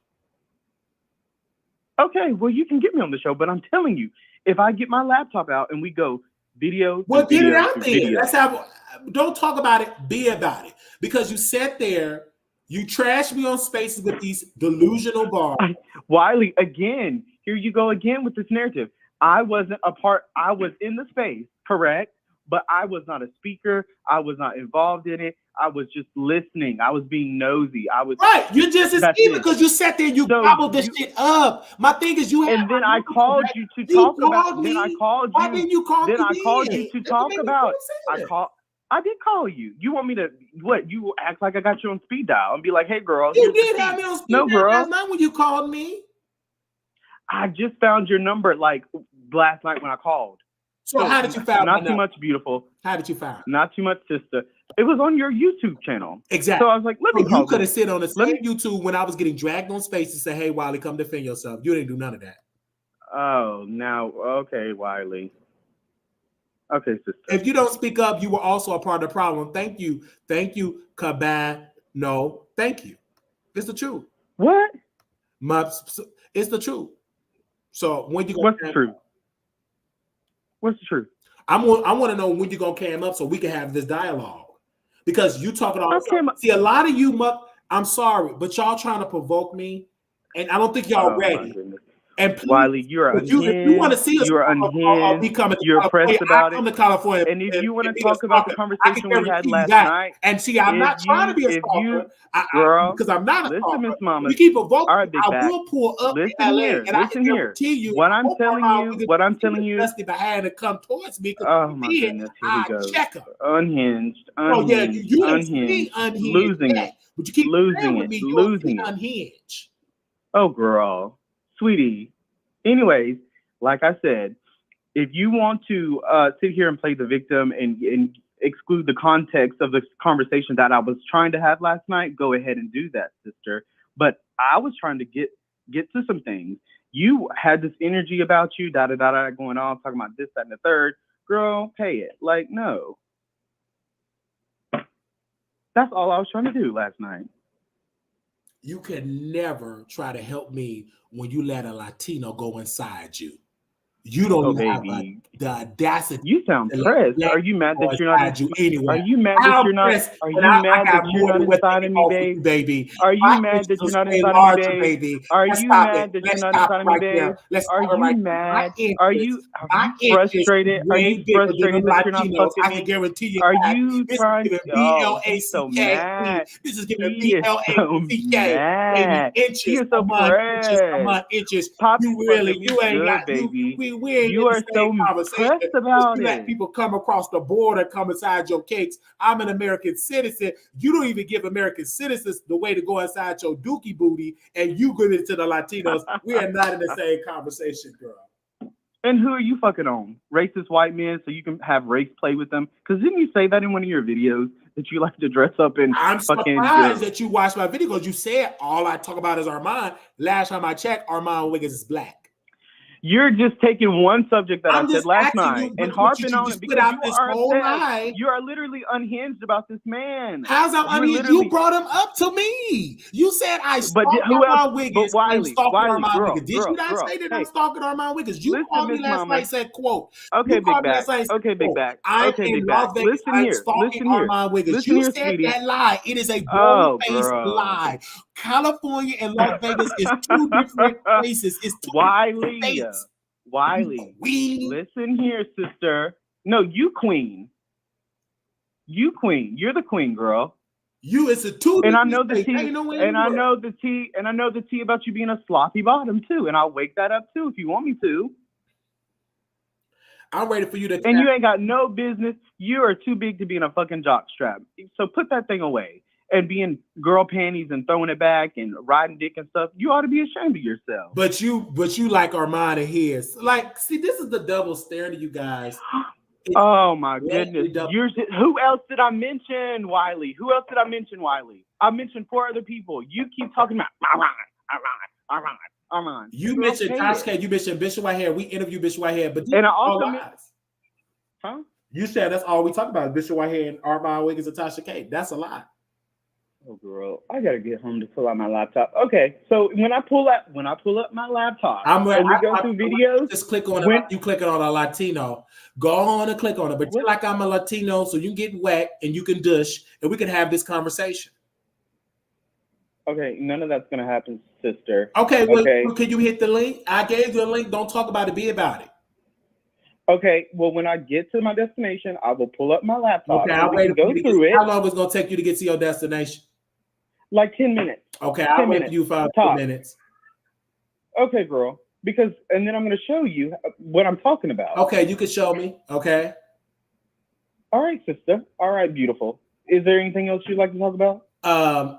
Okay, well, you can get me on the show, but I'm telling you, if I get my laptop out and we go video, well, get it out there. Let's have. Don't talk about it. Be about it. Because you sat there, you trashed me on Spaces with these delusional bars. Wiley, again, here you go again with this narrative. I wasn't a part. I was in the space, correct? But I was not a speaker. I was not involved in it. I was just listening. I was being nosy. I was right. You're just as evil because you sat there. You gobbled this shit up. My thing is, you. And then I called you to talk about. Then I called you. Why didn't you call me? Then I called you to talk about. I did call you. You want me to what? You act like I got you on speed dial and be like, "Hey, girl." You did have me on speed dial. No, girl. Last night when you called me. I just found your number like last night when I called. So how did you find Not too much, beautiful. How did you find? Not too much, sister. It was on your YouTube channel. Exactly. So I was like, let me call you could have sit on the same YouTube when I was getting dragged on Space and say, hey, Wiley, come defend yourself. You didn't do none of that. Oh, now, okay, Wiley. Okay, sister. If you don't speak up, you were also a part of the problem. Thank you. Thank you, Caban. No, thank you. It's the truth. What? It's the truth. So when you What's the truth? What's the truth? I want to know when you're gonna cam up so we can have this dialogue. Because you talking all the time. See, a lot of you I'm sorry, but y'all trying to provoke me, and I don't think y'all ready. And please, Wiley, you're if you want to see us, You're I'll be unhinged. coming to You're California. pressed about I come it. to California. And if you want to be a talk about the stalker, I can conversation we had guarantee you last that. night, And see, I'm not trying to be a stalker. Girl, Because I'm not a listen, stalker. Miss Mama. We keep evoking. All right, big I back. will pull up Listen to LA, here. and I Listen can here. guarantee you. What I'm telling you. Dusty behind to come towards me. Oh my goodness, here we go. Check her. Unhinged. Oh yeah, you ain't Unhinged. unhinged Losing yet, it. but you keep Losing with it. me. Losing it. Unhinged. Oh, girl, sweetie. Anyways, like I said, if you want to sit here and play the victim and exclude the context of the conversation that I was trying to have last night, go ahead and do that, sister. But I was trying to get to some things. You had this energy about you, going on, talking about this, that, and the third. Girl, pay it. Like, no. That's all I was trying to do last night. You can never try to help me when you let a Latino go inside you. You don't have the audacity. You sound pressed. Are you mad that you're not you anyway? Are you mad that you're not? Are you mad that you're not inside of me, babe? Are you mad that you're not inside of me, babe? Are you mad that you're not inside of me, babe? Are you mad? Are you frustrated? Are you frustrated that you're not fucking me? I can guarantee you. Are you trying? Oh, he's so mad. This is giving BLACK. He is so pressed. Inches. Pop, you really, you ain't good, got baby. We ain't you are so pressed about you it. Let people come across the border, come inside your cakes. I'm an American citizen. You don't even give American citizens the way to go inside your dookie booty, and you give it to the Latinos. We are not in the same conversation, girl. And who are you fucking on? Racist white men, so you can have race play with them? Because didn't you say that in one of your videos that you like to dress up in? I'm surprised that you watched my video because you said all I talk about is Armand. Last time I checked, Armand Wiggins is black. You're just taking one subject that I said last night and harping on it because you are literally unhinged about this man. How's that unhinged? You brought him up to me. You said I stalked Armand Wiggins. But Wiley, Did you not say that I'm stalking Armand Wiggins? You called me last night, said, quote. Okay, big back. Okay, big back. Okay, big back. Listen here. Armand Wiggins. You said that lie. It is a bold-faced lie. California and Las Vegas is two different places. It's two different states. Wiley, listen here, sister. No, you queen. You queen. You're the queen, girl. You is a two. And I know the tea. And I know the tea. And I know the tea about you being a sloppy bottom too. And I'll wake that up too if you want me to. I'm ready for you to. And you ain't got no business. You are too big to be in a fucking jock strap. So put that thing away. And being girl panties and throwing it back and riding dick and stuff, you ought to be ashamed of yourself. But you like Armand and his. Like, see, this is the double standard, you guys. Oh my goodness. Who else did I mention, Wiley? I mentioned 4 other people. You keep talking about Armand. You mentioned Tasha K. You mentioned Bishop Whitehead. We interviewed Bishop Whitehead, but and I also You said that's all we talk about: Bishop Whitehead, and Armand Wiggins, and Tasha K. That's a lie. Oh, girl, I gotta get home to pull out my laptop. Okay, so when I pull up my laptop, and we go through videos, just click on it. You click it on a Latino. Go on and click on it. But like I'm a Latino, so you can get wet and you can dush, and we can have this conversation. Okay, none of that's gonna happen, sister. Okay, well, can you hit the link? I gave you a link. Don't talk about it. Be about it. Okay, well, when I get to my destination, I will pull up my laptop. Okay, I'll wait go through it. How long is it gonna take you to get to your destination? Like 10 minutes. Okay, I'll wait for you 5 minutes. Okay, girl. And then I'm going to show you what I'm talking about. Okay, you can show me. Okay. All right, sister. All right, beautiful. Is there anything else you'd like to talk about?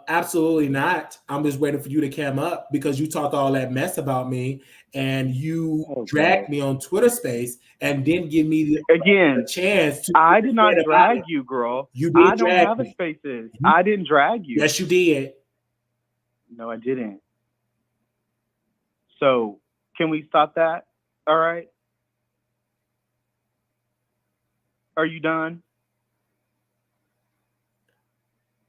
Absolutely not. I'm just waiting for you to come up because you talked all that mess about me and you dragged me on Twitter Space and didn't give me the chance to. I did not drag you, girl. You did. I don't have a Spaces. I didn't drag you. Yes, you did. No, I didn't. So can we stop that? All right. Are you done?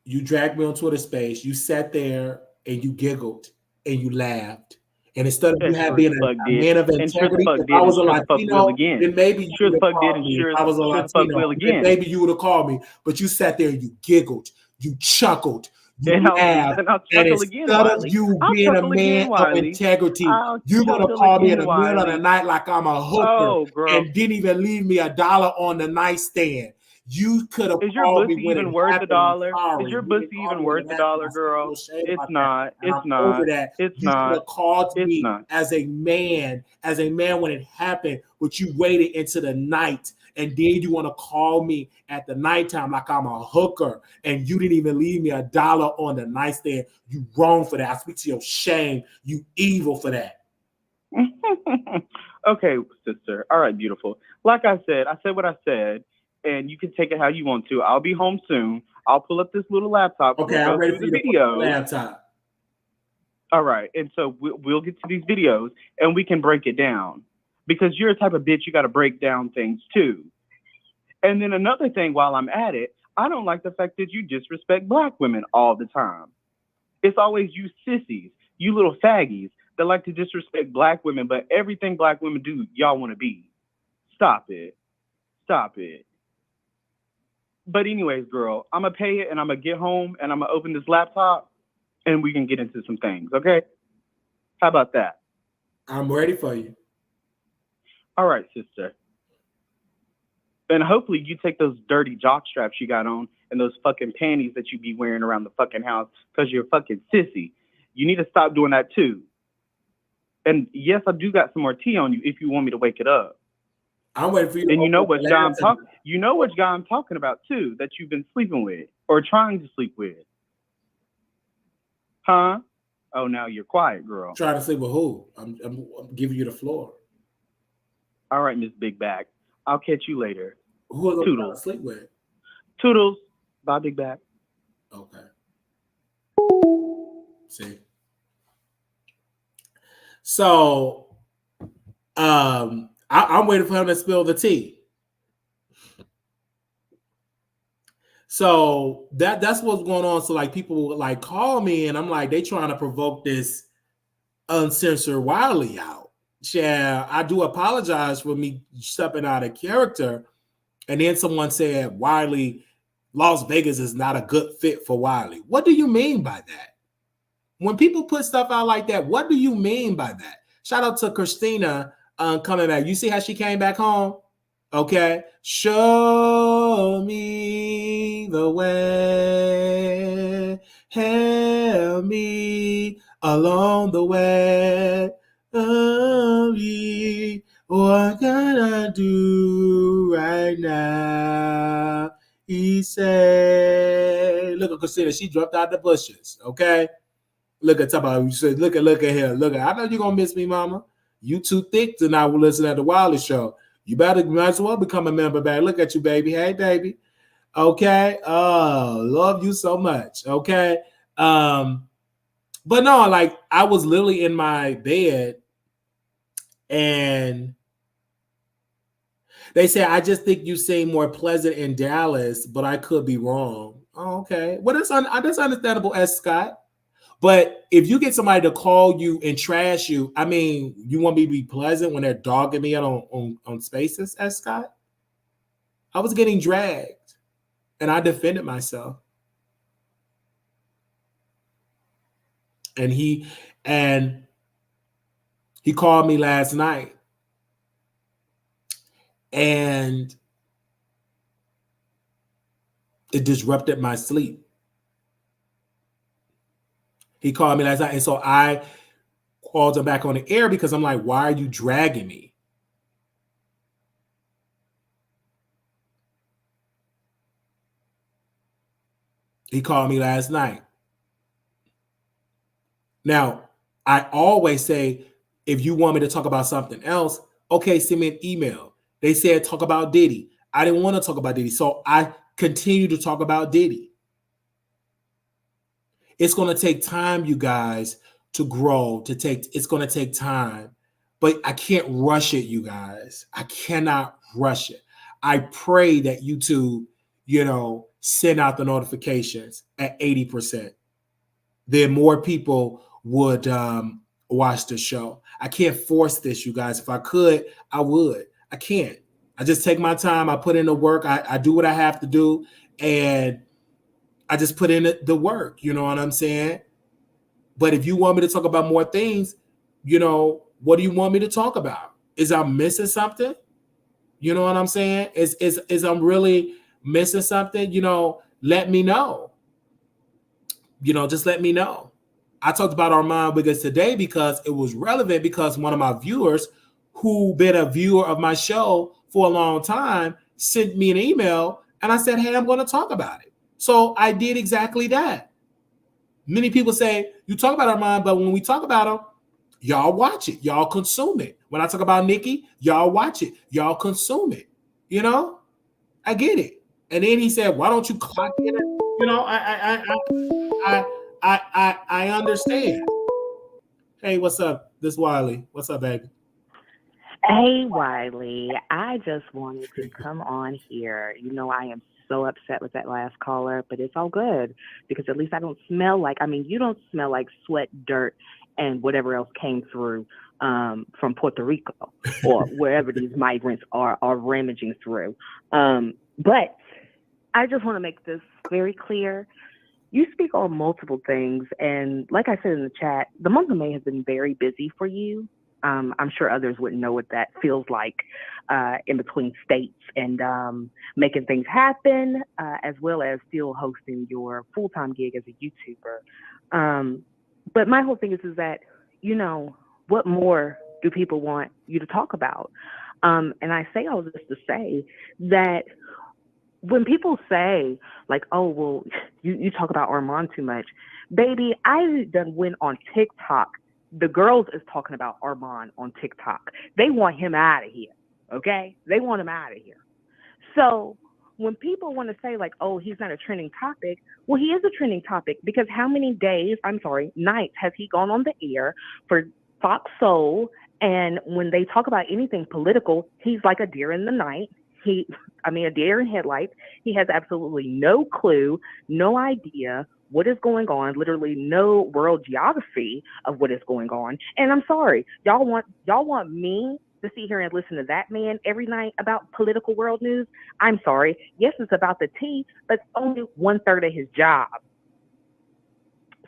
You dragged me on Twitter Space. You sat there and you giggled and you laughed. And instead of you being a man of integrity, if I was a Latino, then maybe you would have called me. If I was a Latino, then maybe you would have called me. But you sat there and you giggled, you chuckled, You have. and I'll And chuckle again, instead of Wiley. you I'll being a chuckle man again, of Wiley. integrity, I'll you're going to chuckle call me in again, the middle of the Wiley. night like I'm a hooker Oh, girl. and didn't even leave me $1 on the nightstand. You could have Is your called me pussy when it even worth happened. I'm $1? Is sorry. your You didn't pussy call even me when worth it happened. I $1, feel girl? shame It's about that. not. And It's I'm over not. that. It's You should not. have called It's me not. as a man when it happened, but you waited into the night. And then you want to call me at the nighttime like I'm a hooker, and you didn't even leave me $1 on the nightstand. You wrong for that. I speak to your shame. You evil for that. Okay, sister. All right, beautiful. Like I said what I said, and you can take it how you want to. I'll be home soon. I'll pull up this little laptop. Okay, We'll I'm go ready through for the you to put on the videos. laptop. All right, and so we'll get to these videos, and we can break it down. Because you're a type of bitch, you got to break down things too. And then another thing, while I'm at it, I don't like the fact that you disrespect black women all the time. It's always you sissies, you little faggies that like to disrespect black women, but everything black women do, y'all want to be. Stop it. Stop it. But anyways, girl, I'm gonna pay it and I'm gonna get home and I'm gonna open this laptop and we can get into some things, okay? How about that? I'm ready for you. All right, sister. And hopefully you take those dirty jock straps you got on and those fucking panties that you be wearing around the fucking house because you're a fucking sissy. You need to stop doing that too. And yes, I do got some more tea on you if you want me to wake it up. I'm waiting for you to And you know open which the guy laptop. you know which guy I'm talking about too, that you've been sleeping with or trying to sleep with. Huh? Oh, now you're quiet, girl. Trying to sleep with who? I'm giving you the floor. All right, Miss Big Back. I'll catch you later. Who are you trying to Toodles. sleep with? Toodles. Bye, Big Back. Okay. See. So I'm waiting for him to spill the tea. So that's what's going on. So like people would like call me and I'm like, they trying to provoke this uncensored Wiley out. Yeah, I do apologize for me stepping out of character. And then someone said Wiley, Las Vegas is not a good fit for Wiley. What do you mean by that? When people put stuff out like that, what do you mean by that? Shout out to Christina coming back. You see how she came back home? Okay. Show me the way. Help me along the way. What can I do right now? He said, look at Christina. She dropped out the bushes. Okay. Look at top of you said, look at here. Look at I know you're gonna miss me, mama. You too thick to not listen at the Wiley show. You might as well become a member back. Look at you, baby. Hey, baby. Okay. Oh, love you so much. Okay. But no, like I was literally in my bed and they said, I just think you seem more pleasant in Dallas, but I could be wrong. Oh, okay. Well, that's understandable, S. Scott. But if you get somebody to call you and trash you, I mean, you want me to be pleasant when they're dogging me out on Spaces, S. Scott? I was getting dragged, and I defended myself. And he called me last night, and it disrupted my sleep. He called me last night, and so I called him back on the air because I'm like, why are you dragging me? He called me last night. Now, I always say, if you want me to talk about something else, okay, send me an email. They said talk about Diddy. I didn't want to talk about Diddy, so I continue to talk about Diddy. It's going to take time, you guys, to grow, it's going to take time. But I can't rush it, you guys. I cannot rush it. I pray that YouTube, send out the notifications at 80%. Then more people would watch the show. I can't force this, you guys. If I could, I would. I can't. I just take my time. I put in the work. I do what I have to do. And I just put in the work. You know what I'm saying? But if you want me to talk about more things, what do you want me to talk about? Is I'm missing something? You know what I'm saying? Is I'm really missing something? Let me know. Just let me know. I talked about Armand Wiggins today because it was relevant because one of my viewers who been a viewer of my show for a long time sent me an email and I said, hey, I'm going to talk about it. So I did exactly that. Many people say, you talk about Armand, but when we talk about him, y'all watch it. Y'all consume it. When I talk about Nicki, y'all watch it. Y'all consume it. I get it. And then he said, why don't you clock in? I understand. Hey, what's up? This Wiley. What's up, baby? Hey, Wiley. I just wanted to come on here. I am so upset with that last caller, but it's all good because at least I don't smell like, you don't smell like sweat, dirt, and whatever else came through from Puerto Rico or wherever these migrants are rummaging through. But I just want to make this very clear. You speak on multiple things, and like I said in the chat, the month of May has been very busy for you. I'm sure others wouldn't know what that feels like in between states and making things happen, as well as still hosting your full-time gig as a YouTuber. But my whole thing is that, what more do people want you to talk about? And I say all this to say that when people say, like, oh, well, you talk about Armand too much, baby, I done went on TikTok. The girls is talking about Armand on TikTok. They want him out of here, okay? They want him out of here. So when people want to say, like, oh, he's not a trending topic, well, he is a trending topic because how many nights has he gone on the air for Fox Soul? And when they talk about anything political, he's like a deer in the night. A deer in headlights. He has absolutely no clue, no idea what is going on, literally no world geography of what is going on. And I'm sorry, y'all want me to sit here and listen to that man every night about political world news? I'm sorry. Yes, it's about the tea, but it's only 1/3 of his job.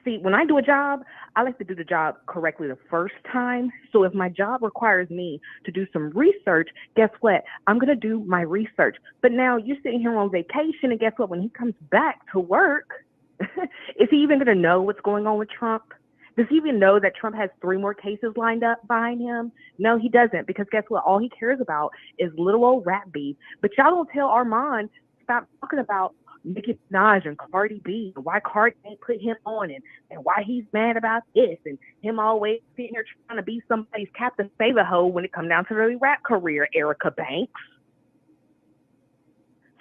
See, when I do a job, I like to do the job correctly the first time. So if my job requires me to do some research, guess what? I'm going to do my research. But now you're sitting here on vacation, and guess what? When he comes back to work, is he even going to know what's going on with Trump? Does he even know that Trump has 3 more cases lined up behind him? No, he doesn't, because guess what? All he cares about is little old rap beef. But y'all don't tell Armand, stop talking about Nicki Minaj and Cardi B, and why Cardi ain't put him on, and why he's mad about this, and him always sitting here trying to be somebody's Captain Save-A-Ho when it comes down to the rap career, Erica Banks.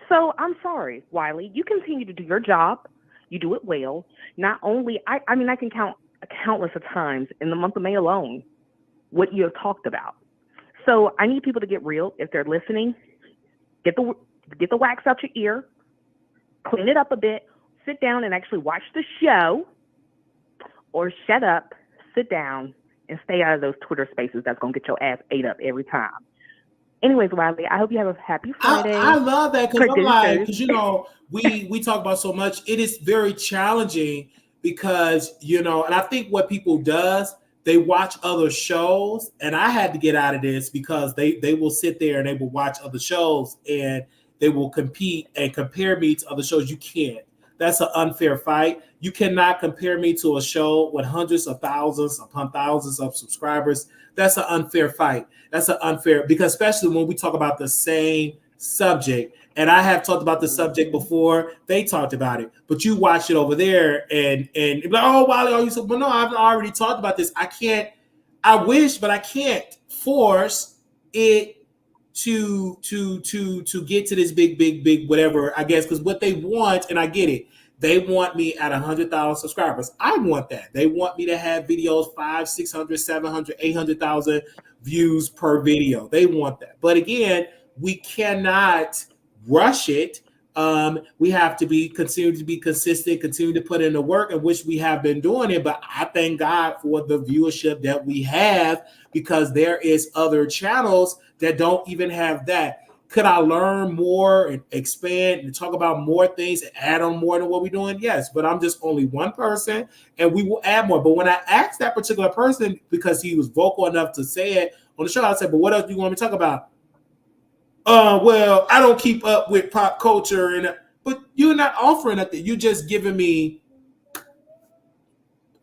So I'm sorry, Wiley. You continue to do your job. You do it well. Not only, I can count countless of times in the month of May alone what you have talked about. So I need people to get real. If they're listening, get the wax out your ear, clean it up a bit, sit down and actually watch the show, or shut up, sit down, and stay out of those Twitter spaces that's going to get your ass ate up every time. Anyways, Wiley, I hope you have a happy Friday. I love that because I'm like, because we talk about so much. It is very challenging because and I think what people does, they watch other shows, and I had to get out of this because they will sit there and they will watch other shows and they will compete and compare me to other shows. You can't. That's an unfair fight. You cannot compare me to a show with hundreds of thousands upon thousands of subscribers. That's an unfair fight. That's an unfair, because especially when we talk about the same subject, and I have talked about the subject before, they talked about it, but you watch it over there and like, oh, Wally, you said, well, no, I've already talked about this. I can't, I wish, but I can't force it to get to this big whatever, I guess, because what they want, and I get it, they want me at 100,000 subscribers. I want that. They want me to have videos 500, 600, 700, 800,000 views per video. They want that. But again, we cannot rush it. We have to continue to be consistent, continue to put in the work, in which we have been doing it. But I thank God for the viewership that we have, because there is other channels that don't even have that. Could I learn more and expand and talk about more things and add on more than what we're doing? Yes, but I'm just only one person and we will add more. But when I asked that particular person, because he was vocal enough to say it on the show, I said, but what else do you want me to talk about? Well, I don't keep up with pop culture, but you're not offering nothing. You're just giving me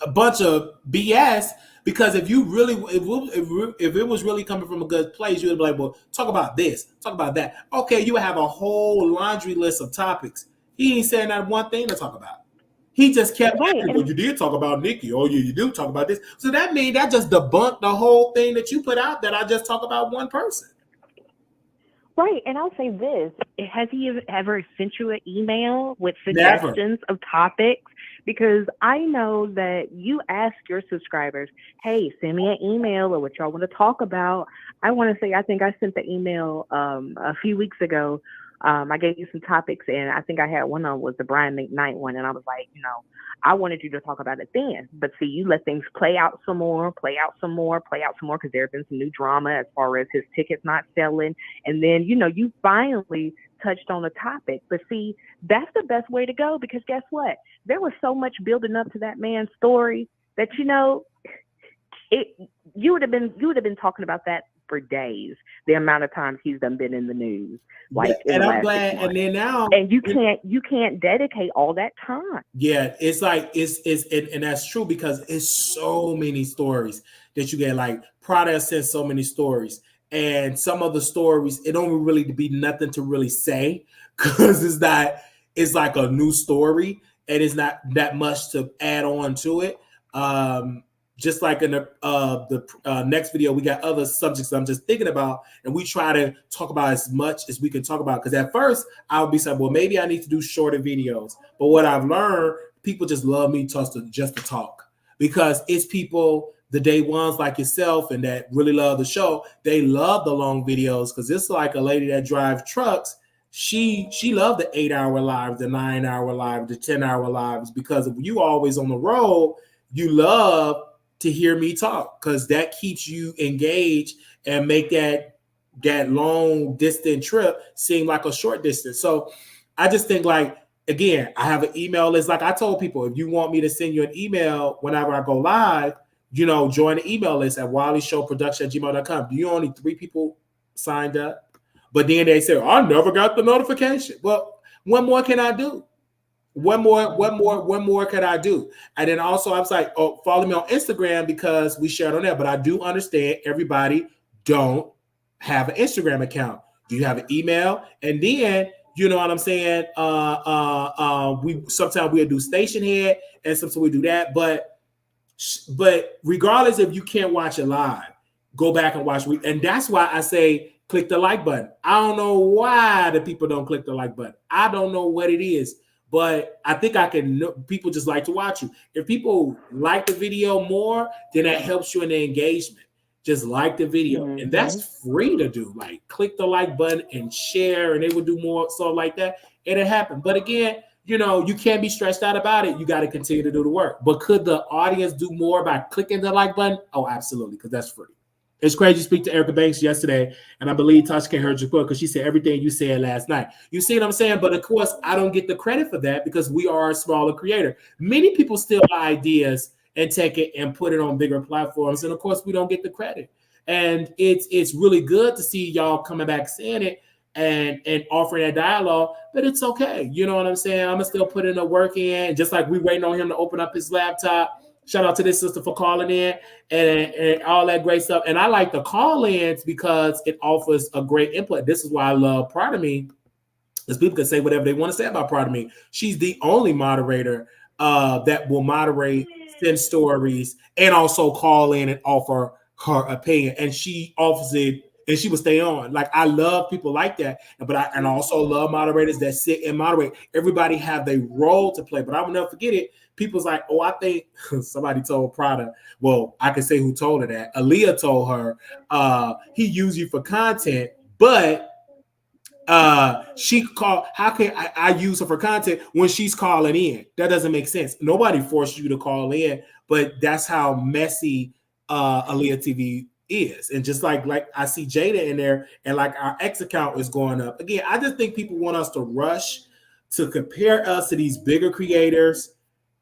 a bunch of BS. Because if you really, if it was really coming from a good place, you would be like, well, talk about this, talk about that. Okay, you would have a whole laundry list of topics. He ain't saying that one thing to talk about. He just kept asking, well, you did talk about Nicki. Oh, you do talk about this. So that means that just debunked the whole thing that you put out, that I just talk about one person. Right, and I'll say this: has he ever sent you an email with suggestions of topics? Because I know that you ask your subscribers, "Hey, send me an email or what y'all want to talk about." I want to say, I think I sent the email a few weeks ago. I gave you some topics, and I think I had one on was the Brian McKnight one, and I was like, I wanted you to talk about it then. But see, you let things play out some more, because there have been some new drama as far as his tickets not selling. And then, you finally touched on a topic. But see, that's the best way to go, because guess what? There was so much building up to that man's story that, you would have been talking about that for days, the amount of times he's done been in the news. And I'm glad. And then now, and you can't dedicate all that time. Yeah, it's like and that's true, because it's so many stories that you get. Like Prada says so many stories, and some of the stories it don't really be nothing to really say, because it's like a new story and it's not that much to add on to it. Just like in the next video, we got other subjects I'm just thinking about, and we try to talk about as much as we can talk about. Because at first, I would be saying, well, maybe I need to do shorter videos. But what I've learned, people just love me just to talk, because it's people, the day ones like yourself, and that really love the show. They love the long videos, because it's like a lady that drives trucks. She loved the 8-hour lives, the 9-hour lives, the 10-hour lives, because if you always on the road, you love to hear me talk, because that keeps you engaged and make that long distant trip seem like a short distance. So I just think, like, again, I have an email list. Like I told people, if you want me to send you an email whenever I go live, join the email list at wileyshowproduction@gmail.com. Do you only 3 people signed up? But then they say, I never got the notification. Well, what more can I do? What more could I do? And then also I was like, oh, follow me on Instagram, because we shared on there. But I do understand everybody don't have an Instagram account. Do you have an email? And then, you know what I'm saying? We sometimes we'll do station head, and sometimes we do that. But regardless, if you can't watch it live, go back and watch. And that's why I say click the like button. I don't know why the people don't click the like button. I don't know what it is. But I think people just like to watch you. If people like the video more, then that helps you in the engagement. Just like the video. Mm-hmm. And that's free to do. Like, click the like button and share, and they will do more stuff like that. It'll happen. But again, you can't be stressed out about it. You got to continue to do the work. But could the audience do more by clicking the like button? Oh, absolutely, because that's free. It's crazy to speak to Erica Banks yesterday, and I believe Tasha heard your book, because she said everything you said last night. You see what I'm saying? But of course, I don't get the credit for that, because we are a smaller creator. Many people steal ideas and take it and put it on bigger platforms, and of course, we don't get the credit. And it's really good to see y'all coming back saying it and offering that dialogue, but it's okay. You know what I'm saying? I'm gonna still put in the work in, just like we waiting on him to open up his laptop. Shout out to this sister for calling in and all that great stuff. And I like the call-ins because it offers a great input. This is why I love Part of Me, because people can say whatever they want to say about Part of Me. She's the only moderator that will moderate, send stories, and also call in and offer her opinion. And she offers it, and she will stay on. Like, I love people like that. But I also love moderators that sit and moderate. Everybody have their role to play. But I will never forget it. People's like, oh, I think somebody told Prada. Well, I can say who told her that. Aaliyah told her he used you for content, but she called. How can I use her for content when she's calling in? That doesn't make sense. Nobody forced you to call in, but that's how messy Aaliyah TV is. And just like I see Jada in there, and like our X account is going up. Again, I just think people want us to rush to compare us to these bigger creators,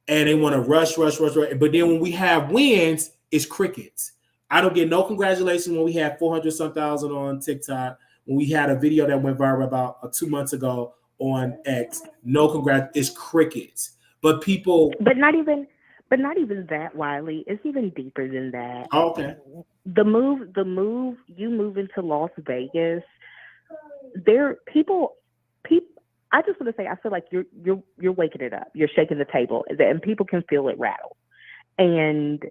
and they want to rush. But then when we have wins, it's crickets. I don't get no congratulations when we had 400 some thousand on TikTok. When we had a video that went viral about 2 months ago on X, no congrats. It's crickets. But people, But not even that, Wiley. It's even deeper than that. okay. The move, you moving to Las Vegas. People. I just want to say, I feel like you're waking it up. You're shaking the table, and people can feel it rattle. And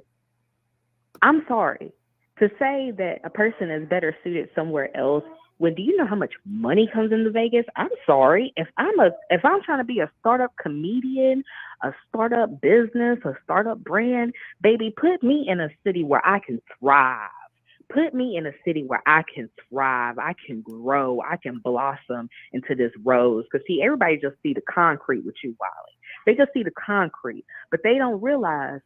I'm sorry to say that a person is better suited somewhere else. When do you know how much money comes into Vegas? I'm sorry. If I'm trying to be a startup comedian, a startup business, a startup brand, baby, put me in a city where I can thrive. Put me in a city where I can thrive, I can grow, I can blossom into this rose. Because see, everybody just see the concrete with you, Wiley. They just see the concrete, but they don't realize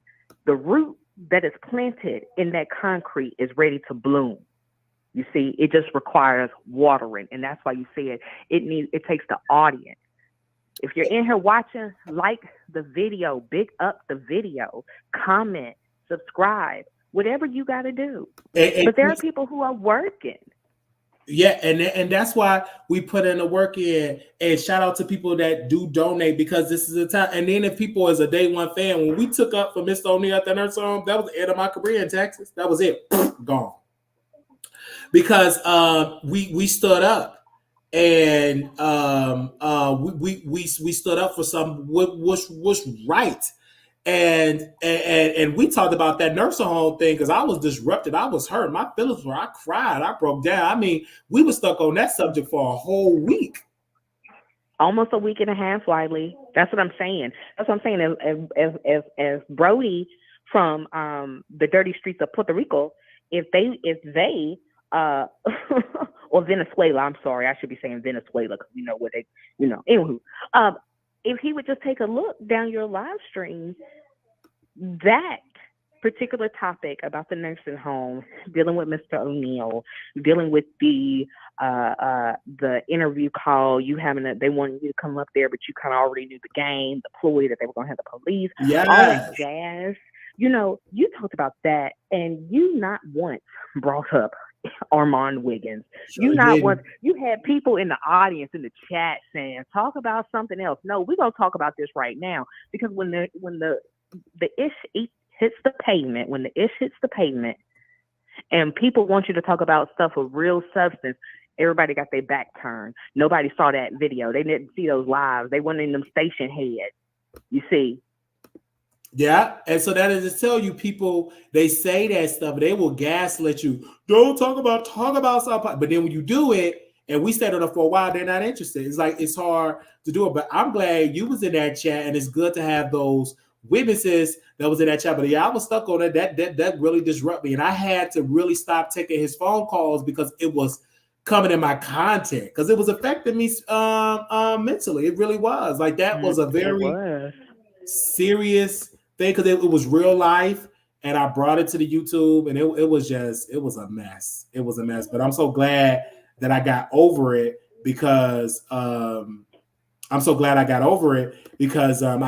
the root that is planted in that concrete is ready to bloom. You see, it just requires watering, and that's why you see it takes the audience. If you're in here watching, like the video, big up the video, comment, subscribe, whatever you got to do. But there are people who are working. Yeah, and that's why we put in the work in. And shout out to people that do donate, because this is the time. And then if people is a day one fan, when we took up for Mr. O'Neal at the nurse home, that was the end of my career in Texas. That was it. Gone. Because we stood up, and we stood up for some what was right. And we talked about that nursing home thing, because I was disrupted. I was hurt. My feelings were, I cried. I broke down. I mean, we were stuck on that subject for a whole week. Almost a week and a half, Wiley. That's what I'm saying. As Brody from the dirty streets of Puerto Rico, if they or Venezuela, I'm sorry, I should be saying Venezuela, because you know what they, anywho, if he would just take a look down your live stream, that particular topic about the nursing home, dealing with Mr. O'Neal, dealing with the interview call, they wanted you to come up there, but you kind of already knew the game, the ploy that they were going to have the police, yes, all that jazz. You talked about that, and you not once brought up Armand Wiggins. You had people in the audience in the chat saying, talk about something else. No, we're gonna talk about this right now, because when the ish hits the pavement, and people want you to talk about stuff of real substance, everybody got their back turned. Nobody saw that video. They didn't see those lives. They weren't in them station heads. You see. Yeah, and so that is to tell you, people, they say that stuff, they will gaslit you. Don't talk about something. But then when you do it, and we stayed on it for a while, they're not interested. It's like, it's hard to do it. But I'm glad you was in that chat, and it's good to have those witnesses that was in that chat. But yeah, I was stuck on it. That really disrupted me, and I had to really stop taking his phone calls, because it was coming in my content, because it was affecting me mentally. It really was. Like, that was a very serious thing, because it was real life, and I brought it to the YouTube, and it was a mess. It was a mess. But I'm so glad that I got over it, because I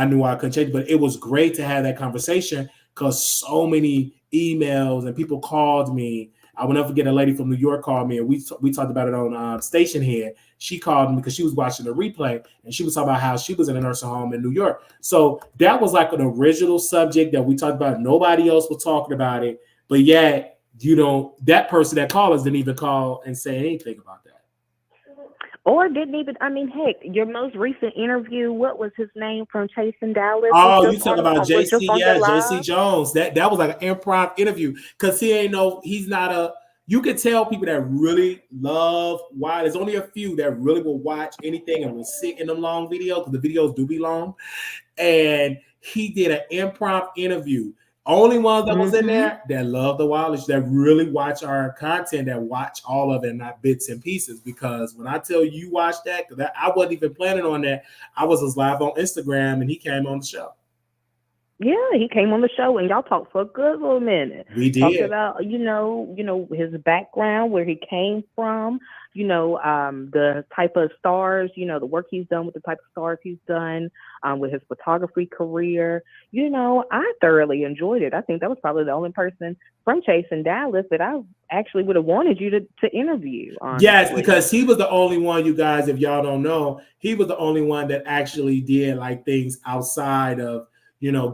knew I couldn't change. But it was great to have that conversation, because so many emails and people called me. I will never forget, a lady from New York called me, and we talked about it on Station here. She called me because she was watching the replay, and she was talking about how she was in a nursing home in New York. So that was like an original subject that we talked about. Nobody else was talking about it, but yet, that person that called us didn't even call and say anything about that. Or didn't even, heck, your most recent interview, what was his name from Chasing Dallas? Oh, you talking about JC? Yeah, JC Jones. That was like an improv interview, because he's not you can tell people that really love why. There's only a few that really will watch anything and will sit in them long videos, because the videos do be long. And he did an improv interview. Only ones that was in there that love the Wildish, that really watch our content, that watch all of it, not bits and pieces. Because when I tell you watch that, because I wasn't even planning on that. I was just live on Instagram, and he came on the show. Yeah, he came on the show and y'all talked for a good little minute. We Talked did. about, his background, where he came from, the type of stars, the work he's done with the type of stars he's done, with his photography career. I thoroughly enjoyed it. I think that was probably the only person from Chasing Dallas that I actually would have wanted you to interview, Yes, honestly. because he was the only one, you guys, if y'all don't know, he was the only one that actually did like things outside of,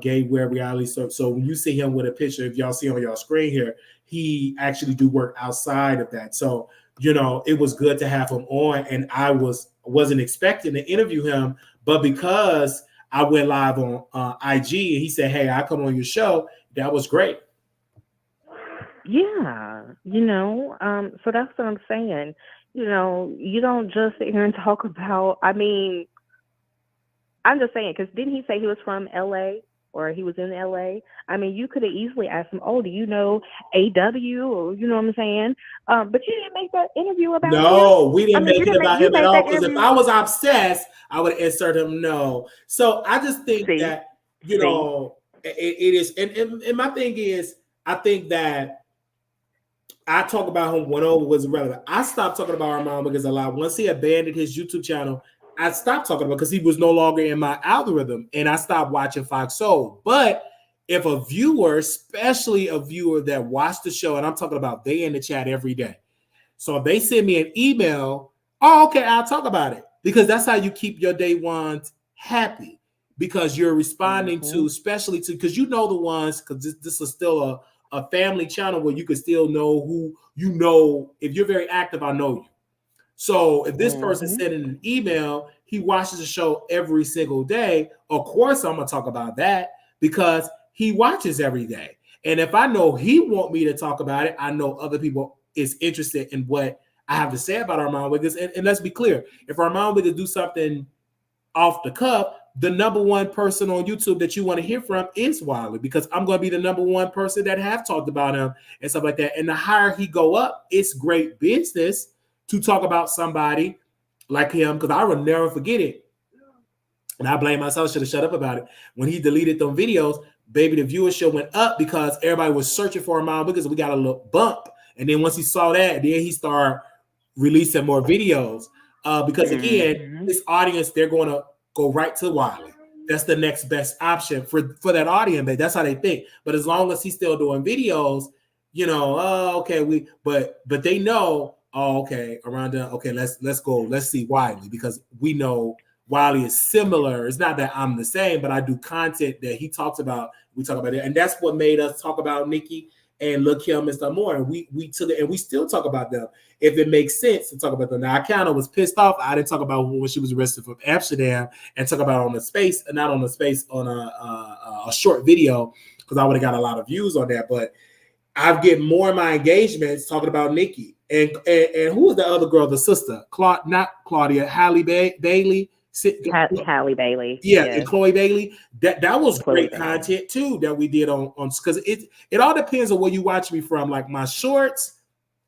gay wear reality. So when you see him with a picture, if y'all see on your screen here, he actually do work outside of that. So, it was good to have him on. And I wasn't expecting to interview him, but because I went live on IG and he said, "Hey, I come on your show," that was great. Yeah, so that's what I'm saying. You don't just sit here and talk about, I mean, I'm just saying, because didn't he say he was from LA or he was in LA? I mean, you could have easily asked him, "Oh, do you know AW?" Or you know what I'm saying? But you didn't make that interview about him. No, we I didn't mean, make it about you him at made all. that Because if interview. I was obsessed, I would insert him. No. So I just think See, that, see, it is. And my thing is, I think that I talk about him when over was irrelevant. I stopped talking about Armand because a lot. Once he abandoned his YouTube channel, I stopped talking about because he was no longer in my algorithm, and I stopped watching Fox Soul. But if a viewer, especially a viewer that watched the show, and I'm talking about they in the chat every day, so if they send me an email, oh, okay, I'll talk about it. Because that's how you keep your day ones happy. Because you're responding hmm to, especially to, because the ones, because this is still a family channel where you can still know who If you're very active, I know you. So if this person hmm sent in an email, he watches the show every single day. Of course, I'm gonna talk about that because he watches every day. And if I know he want me to talk about it, I know other people is interested in what I have to say about Armand Wiggins. And let's be clear, if Armand Wiggins do something off the cuff, the number one person on YouTube that you want to hear from is Wiley, because I'm going to be the number one person that have talked about him and stuff like that. And the higher he go up, it's great business to talk about somebody like him, because I will never forget it. And I blame myself, should have shut up about it. When he deleted them videos, baby, the viewership went up because everybody was searching for Armand because we got a little bump. And then once he saw that, then he started releasing more videos. Because again, hmm this audience, they're going to go right to Wiley. That's the next best option for that audience. That's how they think. But as long as he's still doing videos, oh, okay, but they know, oh, okay, around the, okay, let's go, let's see Wiley, because we know Wiley is similar. It's not that I'm the same, but I do content that he talks about. We talk about it, and that's what made us talk about Nicki and Lil Kim and stuff more. And we took it, and we still talk about them if it makes sense to talk about them. Now I kind of was pissed off. I didn't talk about when she was arrested from Amsterdam and talk about it on the space, not on the space, on a short video, because I would have got a lot of views on that. But I've get more of my engagements talking about Nicki and who was the other girl, the sister, not Claudia, Bailey. Halle Bailey, Yeah, and yes, Chloe Bailey. That was Chloe great Bailey. content too that we did on because it all depends on where you watch me from. Like my shorts,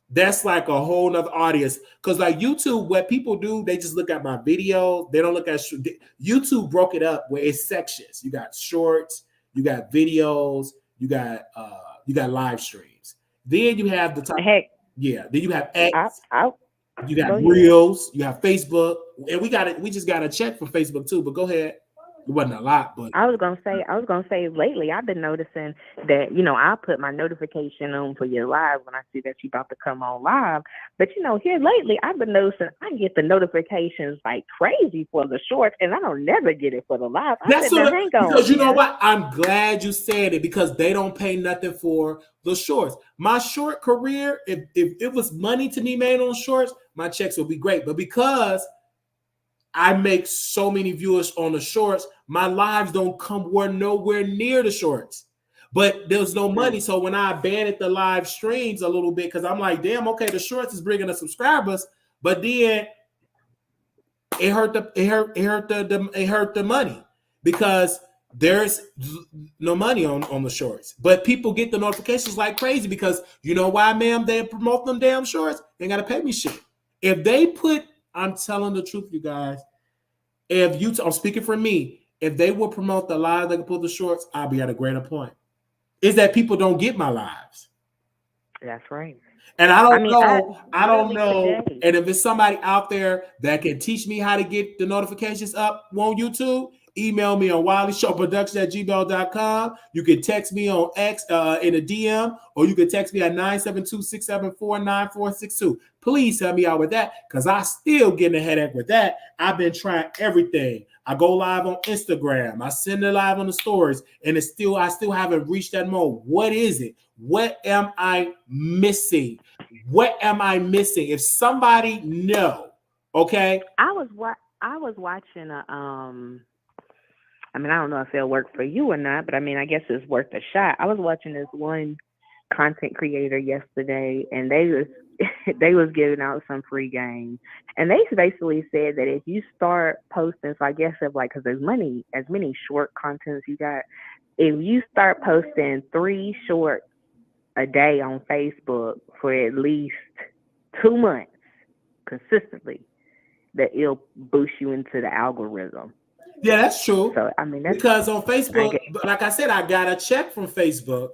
that's like a whole nother audience. Because like YouTube, what people do, they just look at my videos. They don't look at YouTube broke it up where it's sections. You got shorts, you got videos, you got live streams. Then you have the top. Heck, Yeah. Then you have I, X. I You got go ahead. Reels. You have Facebook, and we got it. We just got a check for Facebook too. But go ahead. It wasn't a lot, but I was gonna say lately I've been noticing that, I put my notification on for your live when I see that you about to come on live. But here lately I've been noticing I get the notifications like crazy for the shorts, and I don't never get it for the live. I that's said, now sort of hang because on you know here. what? I'm glad you said it because they don't pay nothing for the shorts. My short career, if it was money to be made on shorts, my checks would be great. But because I make so many viewers on the shorts, my lives don't come nowhere near the shorts. But there's no money. Mm. So when I abandoned the live streams a little bit, because I'm like, damn, okay, the shorts is bringing the subscribers, but then it hurt the money because there's no money on the shorts. But people get the notifications like crazy because you know why, ma'am? They promote them damn shorts. They gotta pay me shit. If they put, I'm telling the truth, you guys. If you, I'm speaking for me. if they would promote the lives, they could put the shorts, I'll be at a greater point. Is that people don't get my lives. That's right. And I I don't mean, know. I don't literally know. today. And if there's somebody out there that can teach me how to get the notifications up on YouTube, email me on wileyshowproduction@gmail.com. You can text me on X in a DM, or you can text me at 972-674-9462. Please help me out with that, because I still getting a headache with that. I've been trying everything. I go live on Instagram. I send it live on the stories, and I still haven't reached that mode. What is it? What am I missing? What am I missing? If somebody know, okay. I was watching a I mean, I don't know if it'll work for you or not, but I mean, I guess it's worth a shot. I was watching this one content creator yesterday, and they was giving out some free game, and they basically said that if you start posting, so I guess if like, because there's as many short contents you got, if you start posting 3 shorts a day on Facebook for at least 2 months consistently, that it'll boost you into the algorithm. Yeah, that's true. So I mean, because on Facebook, like I said, I got a check from Facebook.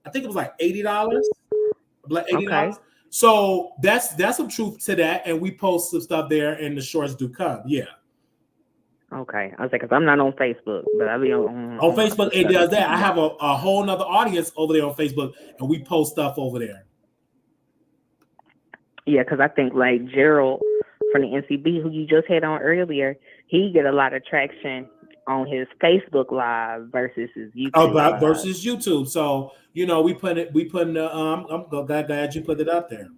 I think it was like $80. Like $80. Okay. So that's some truth to that, and we post some stuff there, and the shorts do come. Yeah. Okay, I was like, because I'm not on Facebook, but I be on Facebook. It does that. I have a whole nother audience over there on Facebook, and we post stuff over there. Yeah, because I think like Gerald from the NCB, who you just had on earlier, he get a lot of traction on his Facebook Live versus his YouTube. Live. Versus YouTube. So we put the I'm glad you put it up there.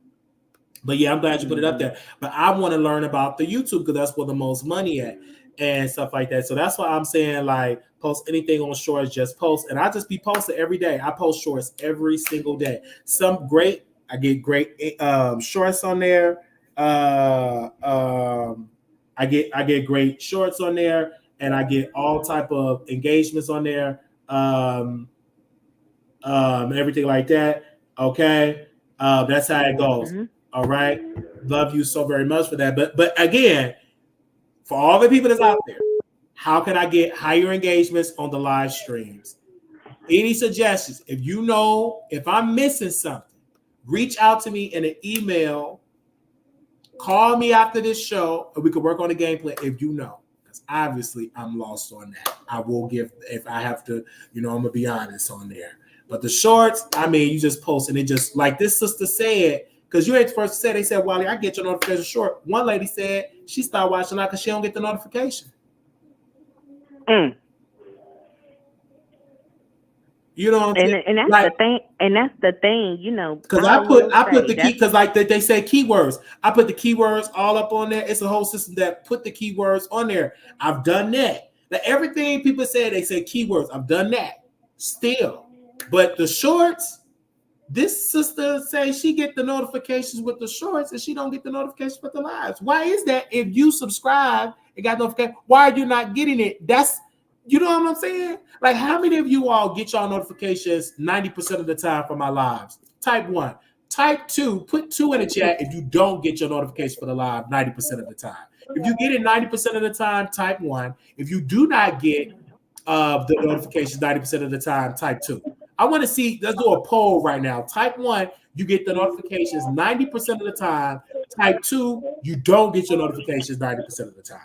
But yeah, I'm glad you put it up there. But I want to learn about the YouTube, because that's where the most money at and stuff like that. So that's why I'm saying, like, post anything on shorts, just post. And I just be posting every day. I post shorts every single day. I get great shorts on there. I get great shorts on there, and I get all type of engagements on there. Everything like that. Okay. That's how it goes. Mm-hmm. All right. Love you so very much for that. But again, for all the people that's out there, how can I get higher engagements on the live streams? Any suggestions? If you know, if I'm missing something, reach out to me in an email. Call me after this show, and we can work on the gameplay if you know. Because obviously I'm lost on that. I will give, if I have to, I'm going to be honest on there. But the shorts, I mean, you just post, and it just, like this sister said, because you ain't the first to say, they said, Wally, I get your notification short. One lady said she started watching that because she don't get the notification. You know what I'm saying? And that's like, the thing. And that's the thing, Because I put the key, because like they say keywords. I put the keywords all up on there. It's a whole system that put the keywords on there. I've done that. Like everything people say, they say keywords. I've done that still. But the shorts, this sister say she get the notifications with the shorts, and she don't get the notifications with the lives. Why is that? If you subscribe and got notification, why are you not getting it? That's, you know what I'm saying? Like, how many of you all get y'all notifications 90% of the time from my lives? Type 1. Type 2. Put 2 in the chat if you don't get your notification for the live 90% of the time. If you get it 90% of the time, type 1. If you do not get the notifications 90% of the time, type 2. I want to see, let's do a poll right now. Type 1, you get the notifications 90% of the time. Type 2, you don't get your notifications 90% of the time.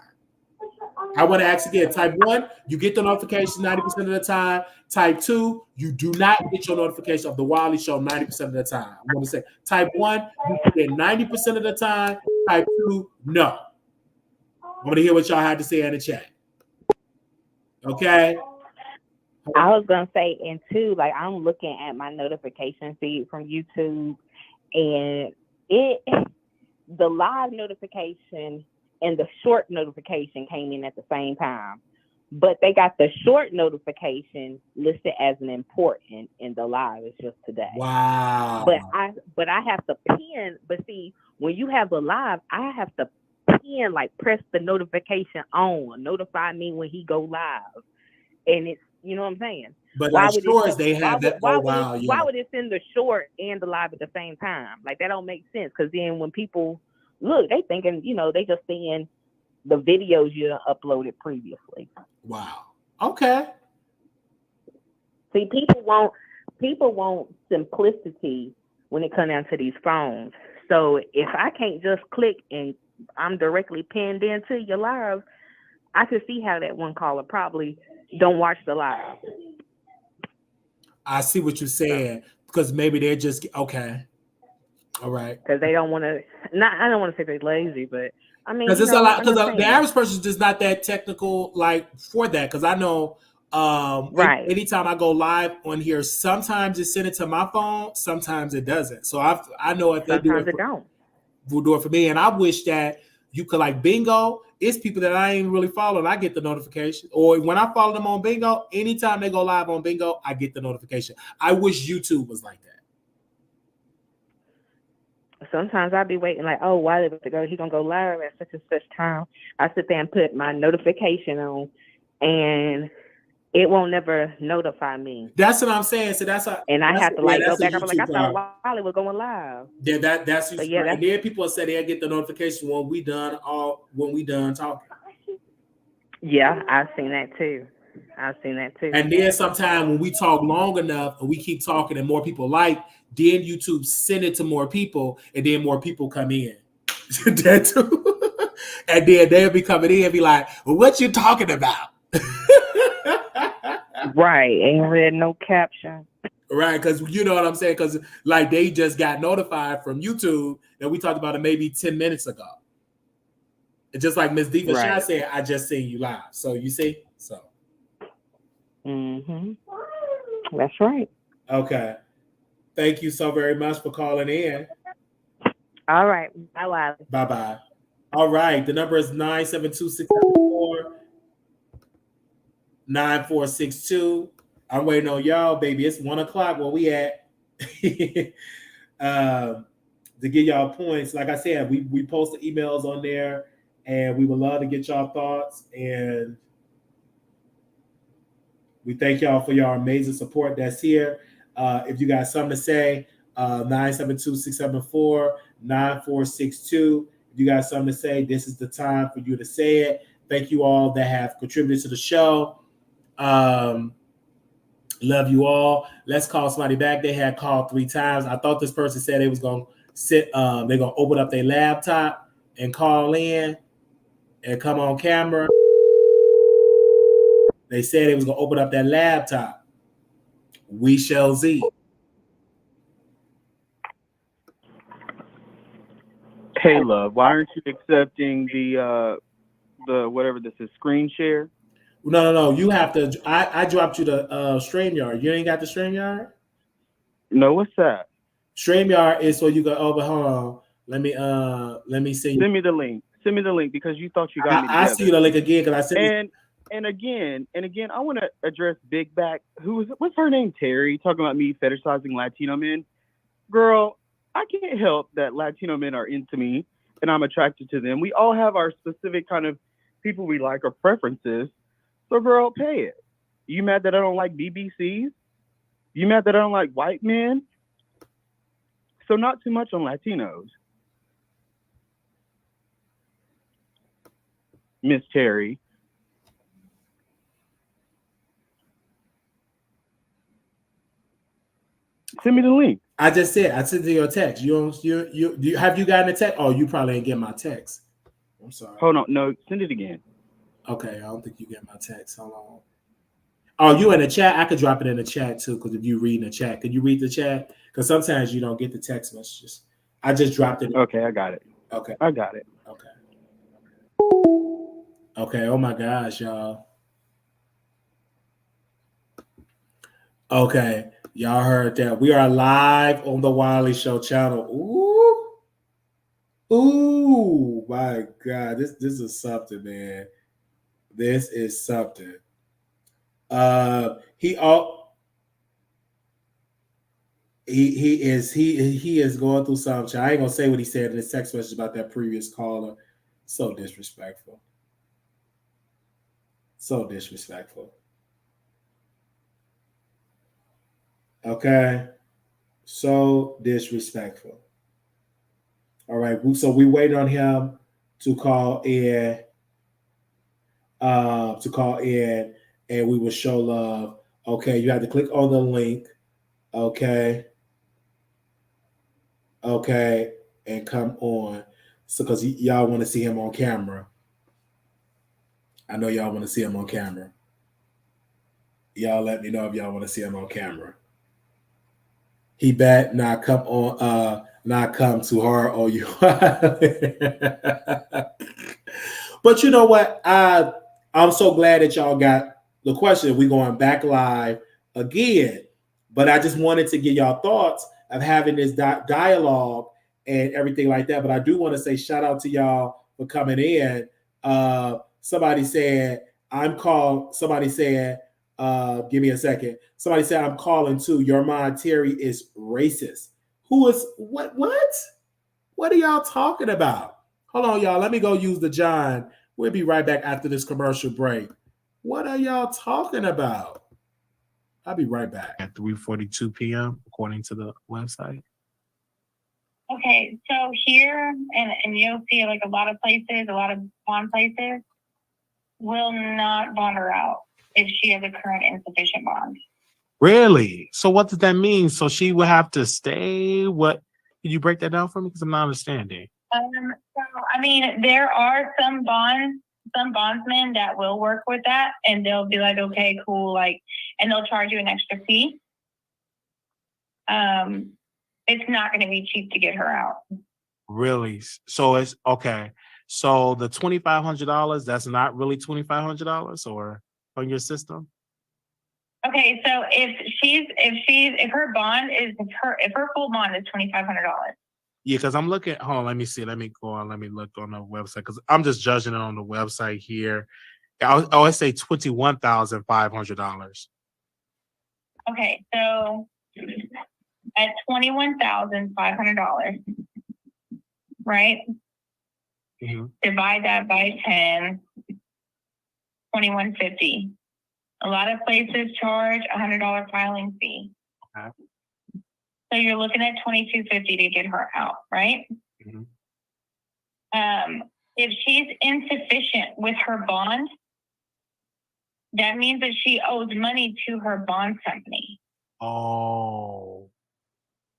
I want to ask again. Type 1, you get the notification 90% of the time. Type 2, you do not get your notification of the Wiley Show 90% of the time. I'm going to say type 1, you get 90% of the time. Type 2, no. I want to hear what y'all had to say in the chat. Okay? I was going to say, and 2, like I'm looking at my notification feed from YouTube, and the live notification and the short notification came in at the same time, but they got the short notification listed as an important in the live. It's just today. Wow. But I have to pin. But see, when you have a live, I have to pin, like press the notification on, notify me when he go live, and it's, you know what I'm saying. But why like shorts, they have that. Why would it send the short and the live at the same time? Like that don't make sense. Because then when people look, they thinking, they just seeing the videos you uploaded previously. Wow. Okay. See, people want simplicity when it comes down to these phones. So if I can't just click and I'm directly pinned into your live, I could see how that one caller probably don't watch the live. I see what you're saying because maybe they're just okay. All right. Because they don't want to. Not, I don't want to say they're lazy, but I mean, Because it's a lot. Because the understand. average person is just not that technical, like for that. Because I know, Right. anytime I go live on here, sometimes it send it to my phone, sometimes it doesn't. So I know if they do Sometimes it, it don't. will do it for me. And I wish that you could like bingo. It's people that I ain't really following. I get the notification, or when I follow them on bingo, anytime they go live on bingo, I get the notification. I wish YouTube was like that. Sometimes I'll be waiting like, oh, why did the go? He gonna go live at such and such time. I sit there and put my notification on, and it won't never notify me. That's what I'm saying. So that's a And I have to like go that's a back. I'm like, I YouTube thought problem. Wiley was going live. Yeah, that's So yeah, and that's then people say they get the notification when we done talking. yeah. I've seen that too. I've seen that too. And then sometime when we talk long enough and we keep talking and more people like, then YouTube send it to more people and then more people come in. That too. And then they'll be coming in and be like, well, what you talking about? Right. Ain't read no caption. Right, because you know what I'm saying? Because like they just got notified from YouTube that we talked about it maybe 10 minutes ago. And just like Miss Diva Shy Right. said, I just seen you live. So you see? So That's right. okay. Thank you so very much for calling in. All right. Bye, Wiley. Bye-bye. All right. The number is 972-674-9462. I'm waiting on y'all, baby. It's 1:00 where we at. To give y'all points. Like I said, we post the emails on there and we would love to get y'all thoughts. And we thank y'all for your amazing support that's here. If you got something to say, 972-674-9462. If you got something to say, this is the time for you to say it. Thank you all that have contributed to the show. Love you all. Let's call somebody back. They had called 3 times. I thought this person said they was going to sit, they're going to open up their laptop and call in and come on camera. They said they was going to open up that laptop. We shall see. Hey, love, why aren't you accepting the whatever this is, screen share? No. You have to. I dropped you the StreamYard. You ain't got the StreamYard? No, what's that? StreamYard is so you can hold on. Let me see. Send me the link. Send me the link because you thought you got me together. I see the link again because I said and again, I want to address Big Back. What's her name? Terry, talking about me fetishizing Latino men. Girl, I can't help that Latino men are into me and I'm attracted to them. We all have our specific kind of people we like or preferences. So, girl, pay it. You mad that I don't like BBCs? You mad that I don't like white men? So not too much on Latinos. Miss Terry. Send me the link. I just said I sent you a text. You have you gotten a text? Oh, you probably ain't get my text. I'm sorry. Hold on, no, send it again. Okay, I don't think you get my text. Hold on. Oh, you in the chat? I could drop it in the chat too, because if you read in the chat, could you read the chat? Because sometimes you don't get the text messages. I just dropped it. Okay, I got it. Okay, I got it. Okay. Okay. Oh my gosh, y'all. Okay, y'all heard that. We are live on the Wiley Show channel. Ooh, my God. This is something, man. This is something. He is going through something. I ain't gonna say what he said in his text message about that previous caller. So disrespectful. So disrespectful. Okay. So disrespectful. All right. So we wait on him to call in. and we will show love. Okay, you have to click on the link. Okay, okay, and come on. So, because y'all want to see him on camera. I know y'all want to see him on camera. Y'all let me know if y'all want to see him on camera. He bet not come on, not come too hard on you. But you know what? I'm so glad that y'all got the question. We're going back live again, but I just wanted to get y'all thoughts of having this dialogue and everything like that. But I do want to say shout out to y'all for coming in. Somebody said Somebody said, give me a second. Somebody said I'm calling too. Your mom Terry is racist. Who is what? What? What are y'all talking about? Hold on, y'all. Let me go use the John. We'll be right back after this commercial break. What are y'all talking about? I'll be right back. At 3:42 p.m., according to the website. Okay, so here, and you'll see like a lot of places, a lot of bond places will not bond her out if she has a current insufficient bond. Really? So what does that mean? So she would have to stay? What? Can you break that down for me? Because I'm not understanding. So, I mean, there are some bondsmen that will work with that, and they'll be like, okay, cool, like, and they'll charge you an extra fee. It's not going to be cheap to get her out. Really? So it's okay. So the $2,500, that's not really $2,500 or on your system? Okay, so if her bond is if her full bond is $2,500. Yeah, because I'm looking. Hold on, let me see. Let me go on. Let me look on the website because I'm just judging it on the website here. I always say $21,500. Okay, so at $21,500, right? Mm-hmm. Divide that by 10, $2,150. A lot of places charge $100 filing fee. Okay. So you're looking at $2,250 to get her out, right? Mm-hmm. If she's insufficient with her bond, that means that she owes money to her bond company. Oh.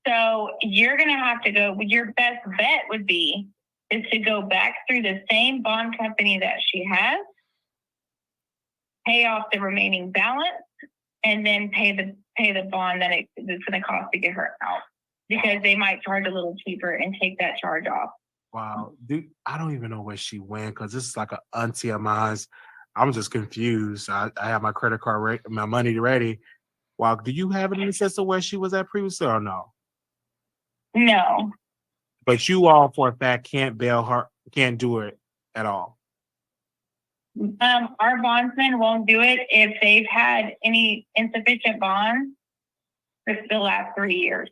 So you're going to have to go, your best bet would be is to go back through the same bond company that she has, pay off the remaining balance, and then pay the bond that it's going to cost to get her out, because they might charge a little cheaper and take that charge off. Wow. Dude, I don't even know where she went because this is like an auntie of mine. I'm just confused. I have my credit card, my money ready. Wow. Do you have it in the system where she was at previously or no? No. But you all for a fact can't bail her, can't do it at all. Our bondsmen won't do it if they've had any insufficient bonds for the last 3 years.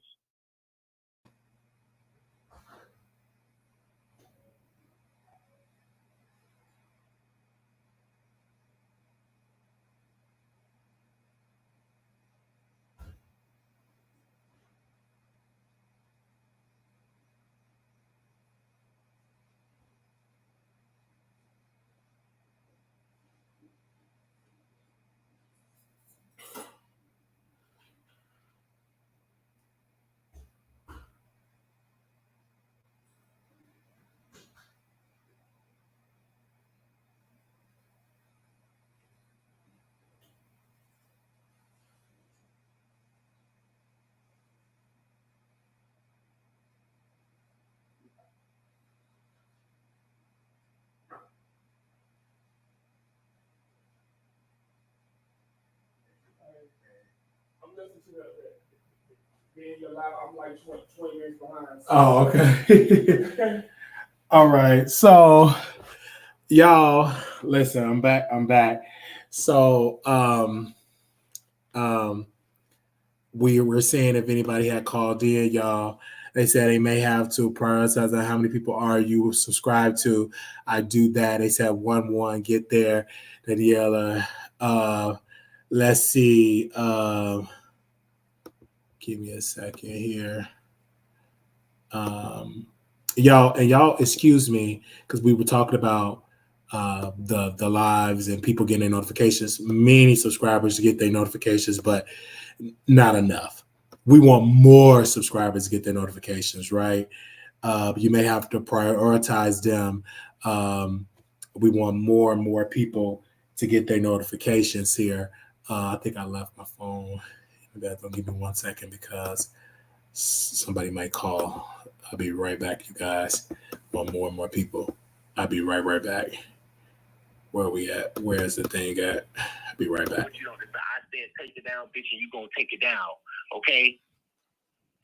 I'm like 20 minutes behind. Oh, okay. All right. So, y'all, listen, I'm back. So, we were saying if anybody had called in, y'all, they said they may have to prioritize on how many people are you subscribed to. I do that. They said 1-1, get there. Daniela, let's see. Give me a second here. Y'all, excuse me, because we were talking about the lives and people getting their notifications. Many subscribers get their notifications, but not enough. We want more subscribers to get their notifications, right? You may have to prioritize them. We want more and more people to get their notifications here. I think I left my phone. Don't give me 1 second because somebody might call. I'll be right back, you guys. Want more and more people. I'll be right back. Where are we at? Where's the thing at? I'll be right back. You know, I said take it down, bitch, and you gonna take it down, okay?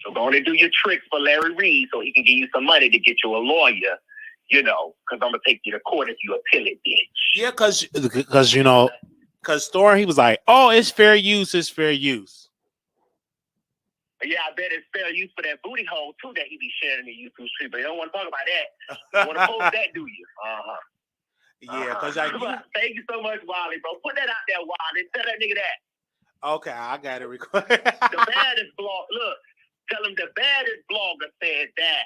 So go on and do your tricks for Larry Reed so he can give you some money to get you a lawyer, you know, because I'm gonna take you to court if you appeal it, bitch. Yeah, because you know, because Thor, he was like, "Oh, it's fair use. It's fair use." Yeah, I bet it's fair use for that booty hole too that he be sharing in the YouTube street. But you don't want to talk about that. You want to post that, do you? Yeah, because thank you so much, Wally, bro. Put that out there, Wally. Tell that nigga that. Okay, I got it recorded. The baddest blog. Look, tell him the baddest blogger said that.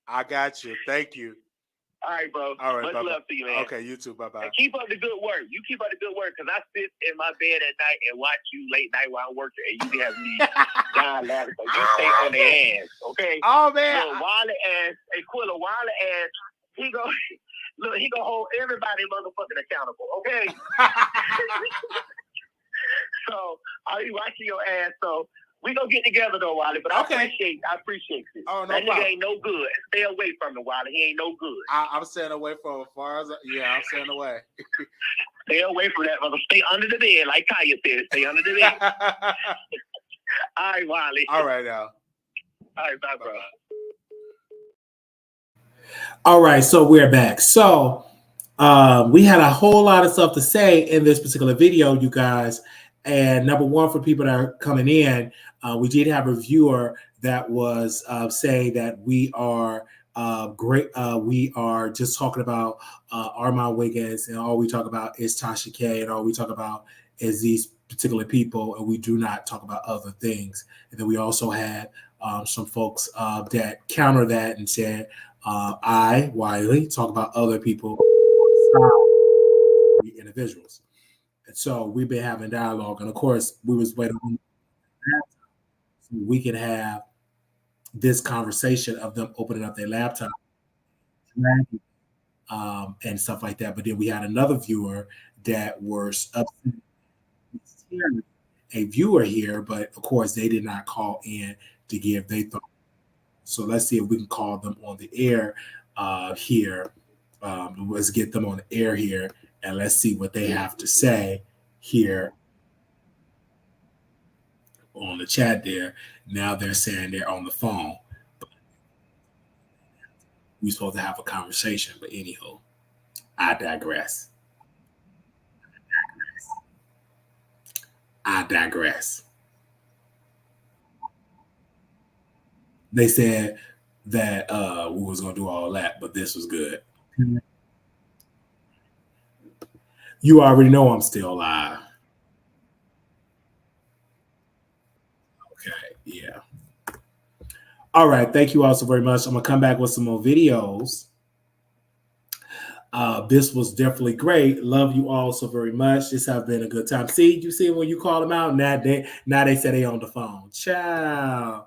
I got you. Thank you. All right, bro. All right, much love to you, man. Okay, you too. Bye-bye. And keep up the good work. You keep up the good work, because I sit in my bed at night and watch you late night while I'm working, and you have me dying laughing. So you stay on their ass, okay? Oh, man. Look, Wally ass, Quilla, Wally ass, he go hold everybody motherfucking accountable, okay? So I'll be watching your ass. So we gonna get together though, Wally. But okay. I appreciate it. Oh, no that problem. Nigga ain't no good. Stay away from him, Wally. He ain't no good. I'm staying away from as far as I'm staying away. Stay away from that, mother. Stay under the bed, like Kaya said. Stay under the bed. All right, Wally. All right, now. All right, bye, bro. All right, so we're back. So we had a whole lot of stuff to say in this particular video, you guys. And number one, for people that are coming in, we did have a viewer that was saying that we are great. We are just talking about Armand Wiggins, and all we talk about is Tasha K, and all we talk about is these particular people, and we do not talk about other things. And then we also had some folks that counter that and said, I, Wiley, talk about other people, individuals. And so we've been having dialogue, and of course, we was waiting on so we can have this conversation of them opening up their laptop and stuff like that. But then we had another viewer that was upset, a viewer here, but of course, they did not call in to give their thoughts. So let's see if we can call them on the air here. Let's get them on the air here, and let's see what they have to say here on the chat there. Now they're saying they're on the phone. We're supposed to have a conversation, but anyhow, I digress. They said that we was gonna do all that, but this was good. You already know I'm still live. Okay, yeah. All right, thank you all so very much. I'm gonna come back with some more videos. This was definitely great. Love you all so very much. This has been a good time. See, you see when you call them out, now they say they on the phone. Ciao.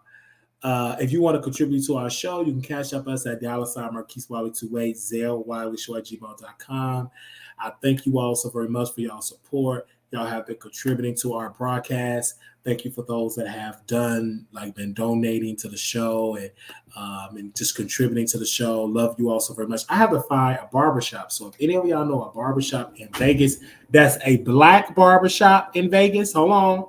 If you want to contribute to our show, you can cash up us at $Marquise Wiley28, ZellWileyShow@gmail.com. I thank you all so very much for y'all support. Y'all have been contributing to our broadcast. Thank you for those that have been donating to the show and just contributing to the show. Love you all so very much. I have to find a barbershop. So if any of y'all know a barbershop in Vegas, that's a black barbershop in Vegas. Hold on.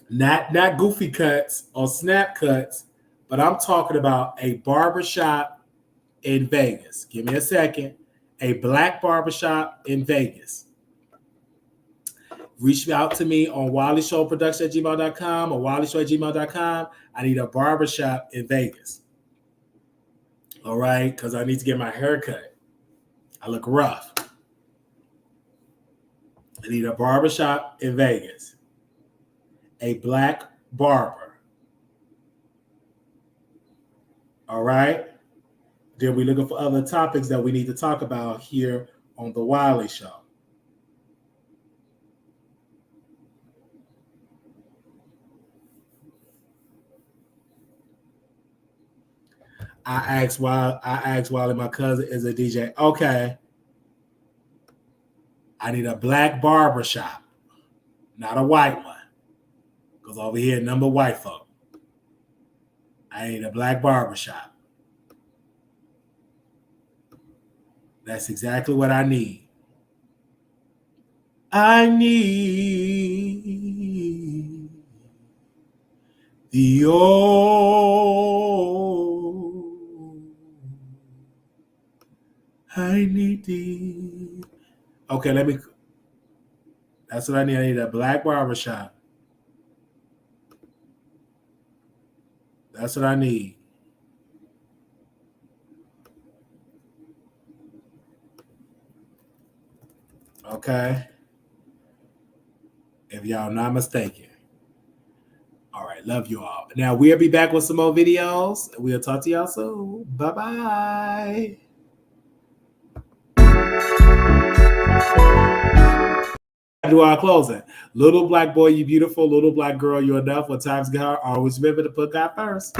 Not goofy cuts or snap cuts, but I'm talking about a barbershop in Vegas. Give me a second. A black barbershop in Vegas. Reach out to me on WileyShowProduction@gmail.com or WileyShow@gmail.com. I need a barbershop in Vegas. All right, because I need to get my hair cut. I look rough. I need a barbershop in Vegas. A black barber. All right. Then we're looking for other topics that we need to talk about here on the Wiley Show. I asked Wiley, my cousin is a DJ. Okay. I need a black barber shop, not a white one. Because over here, number white folk. I need a black barber shop. That's exactly what I need. I need the old. I need the. Okay, let me. That's what I need. I need a black barber shop. That's what I need. Okay. If y'all not mistaken. All right, love you all. Now we'll be back with some more videos. We'll talk to y'all soon. Bye-bye. Do our closing. Little black boy, you beautiful. Little black girl, you enough. When times get hard, always remember to put God first.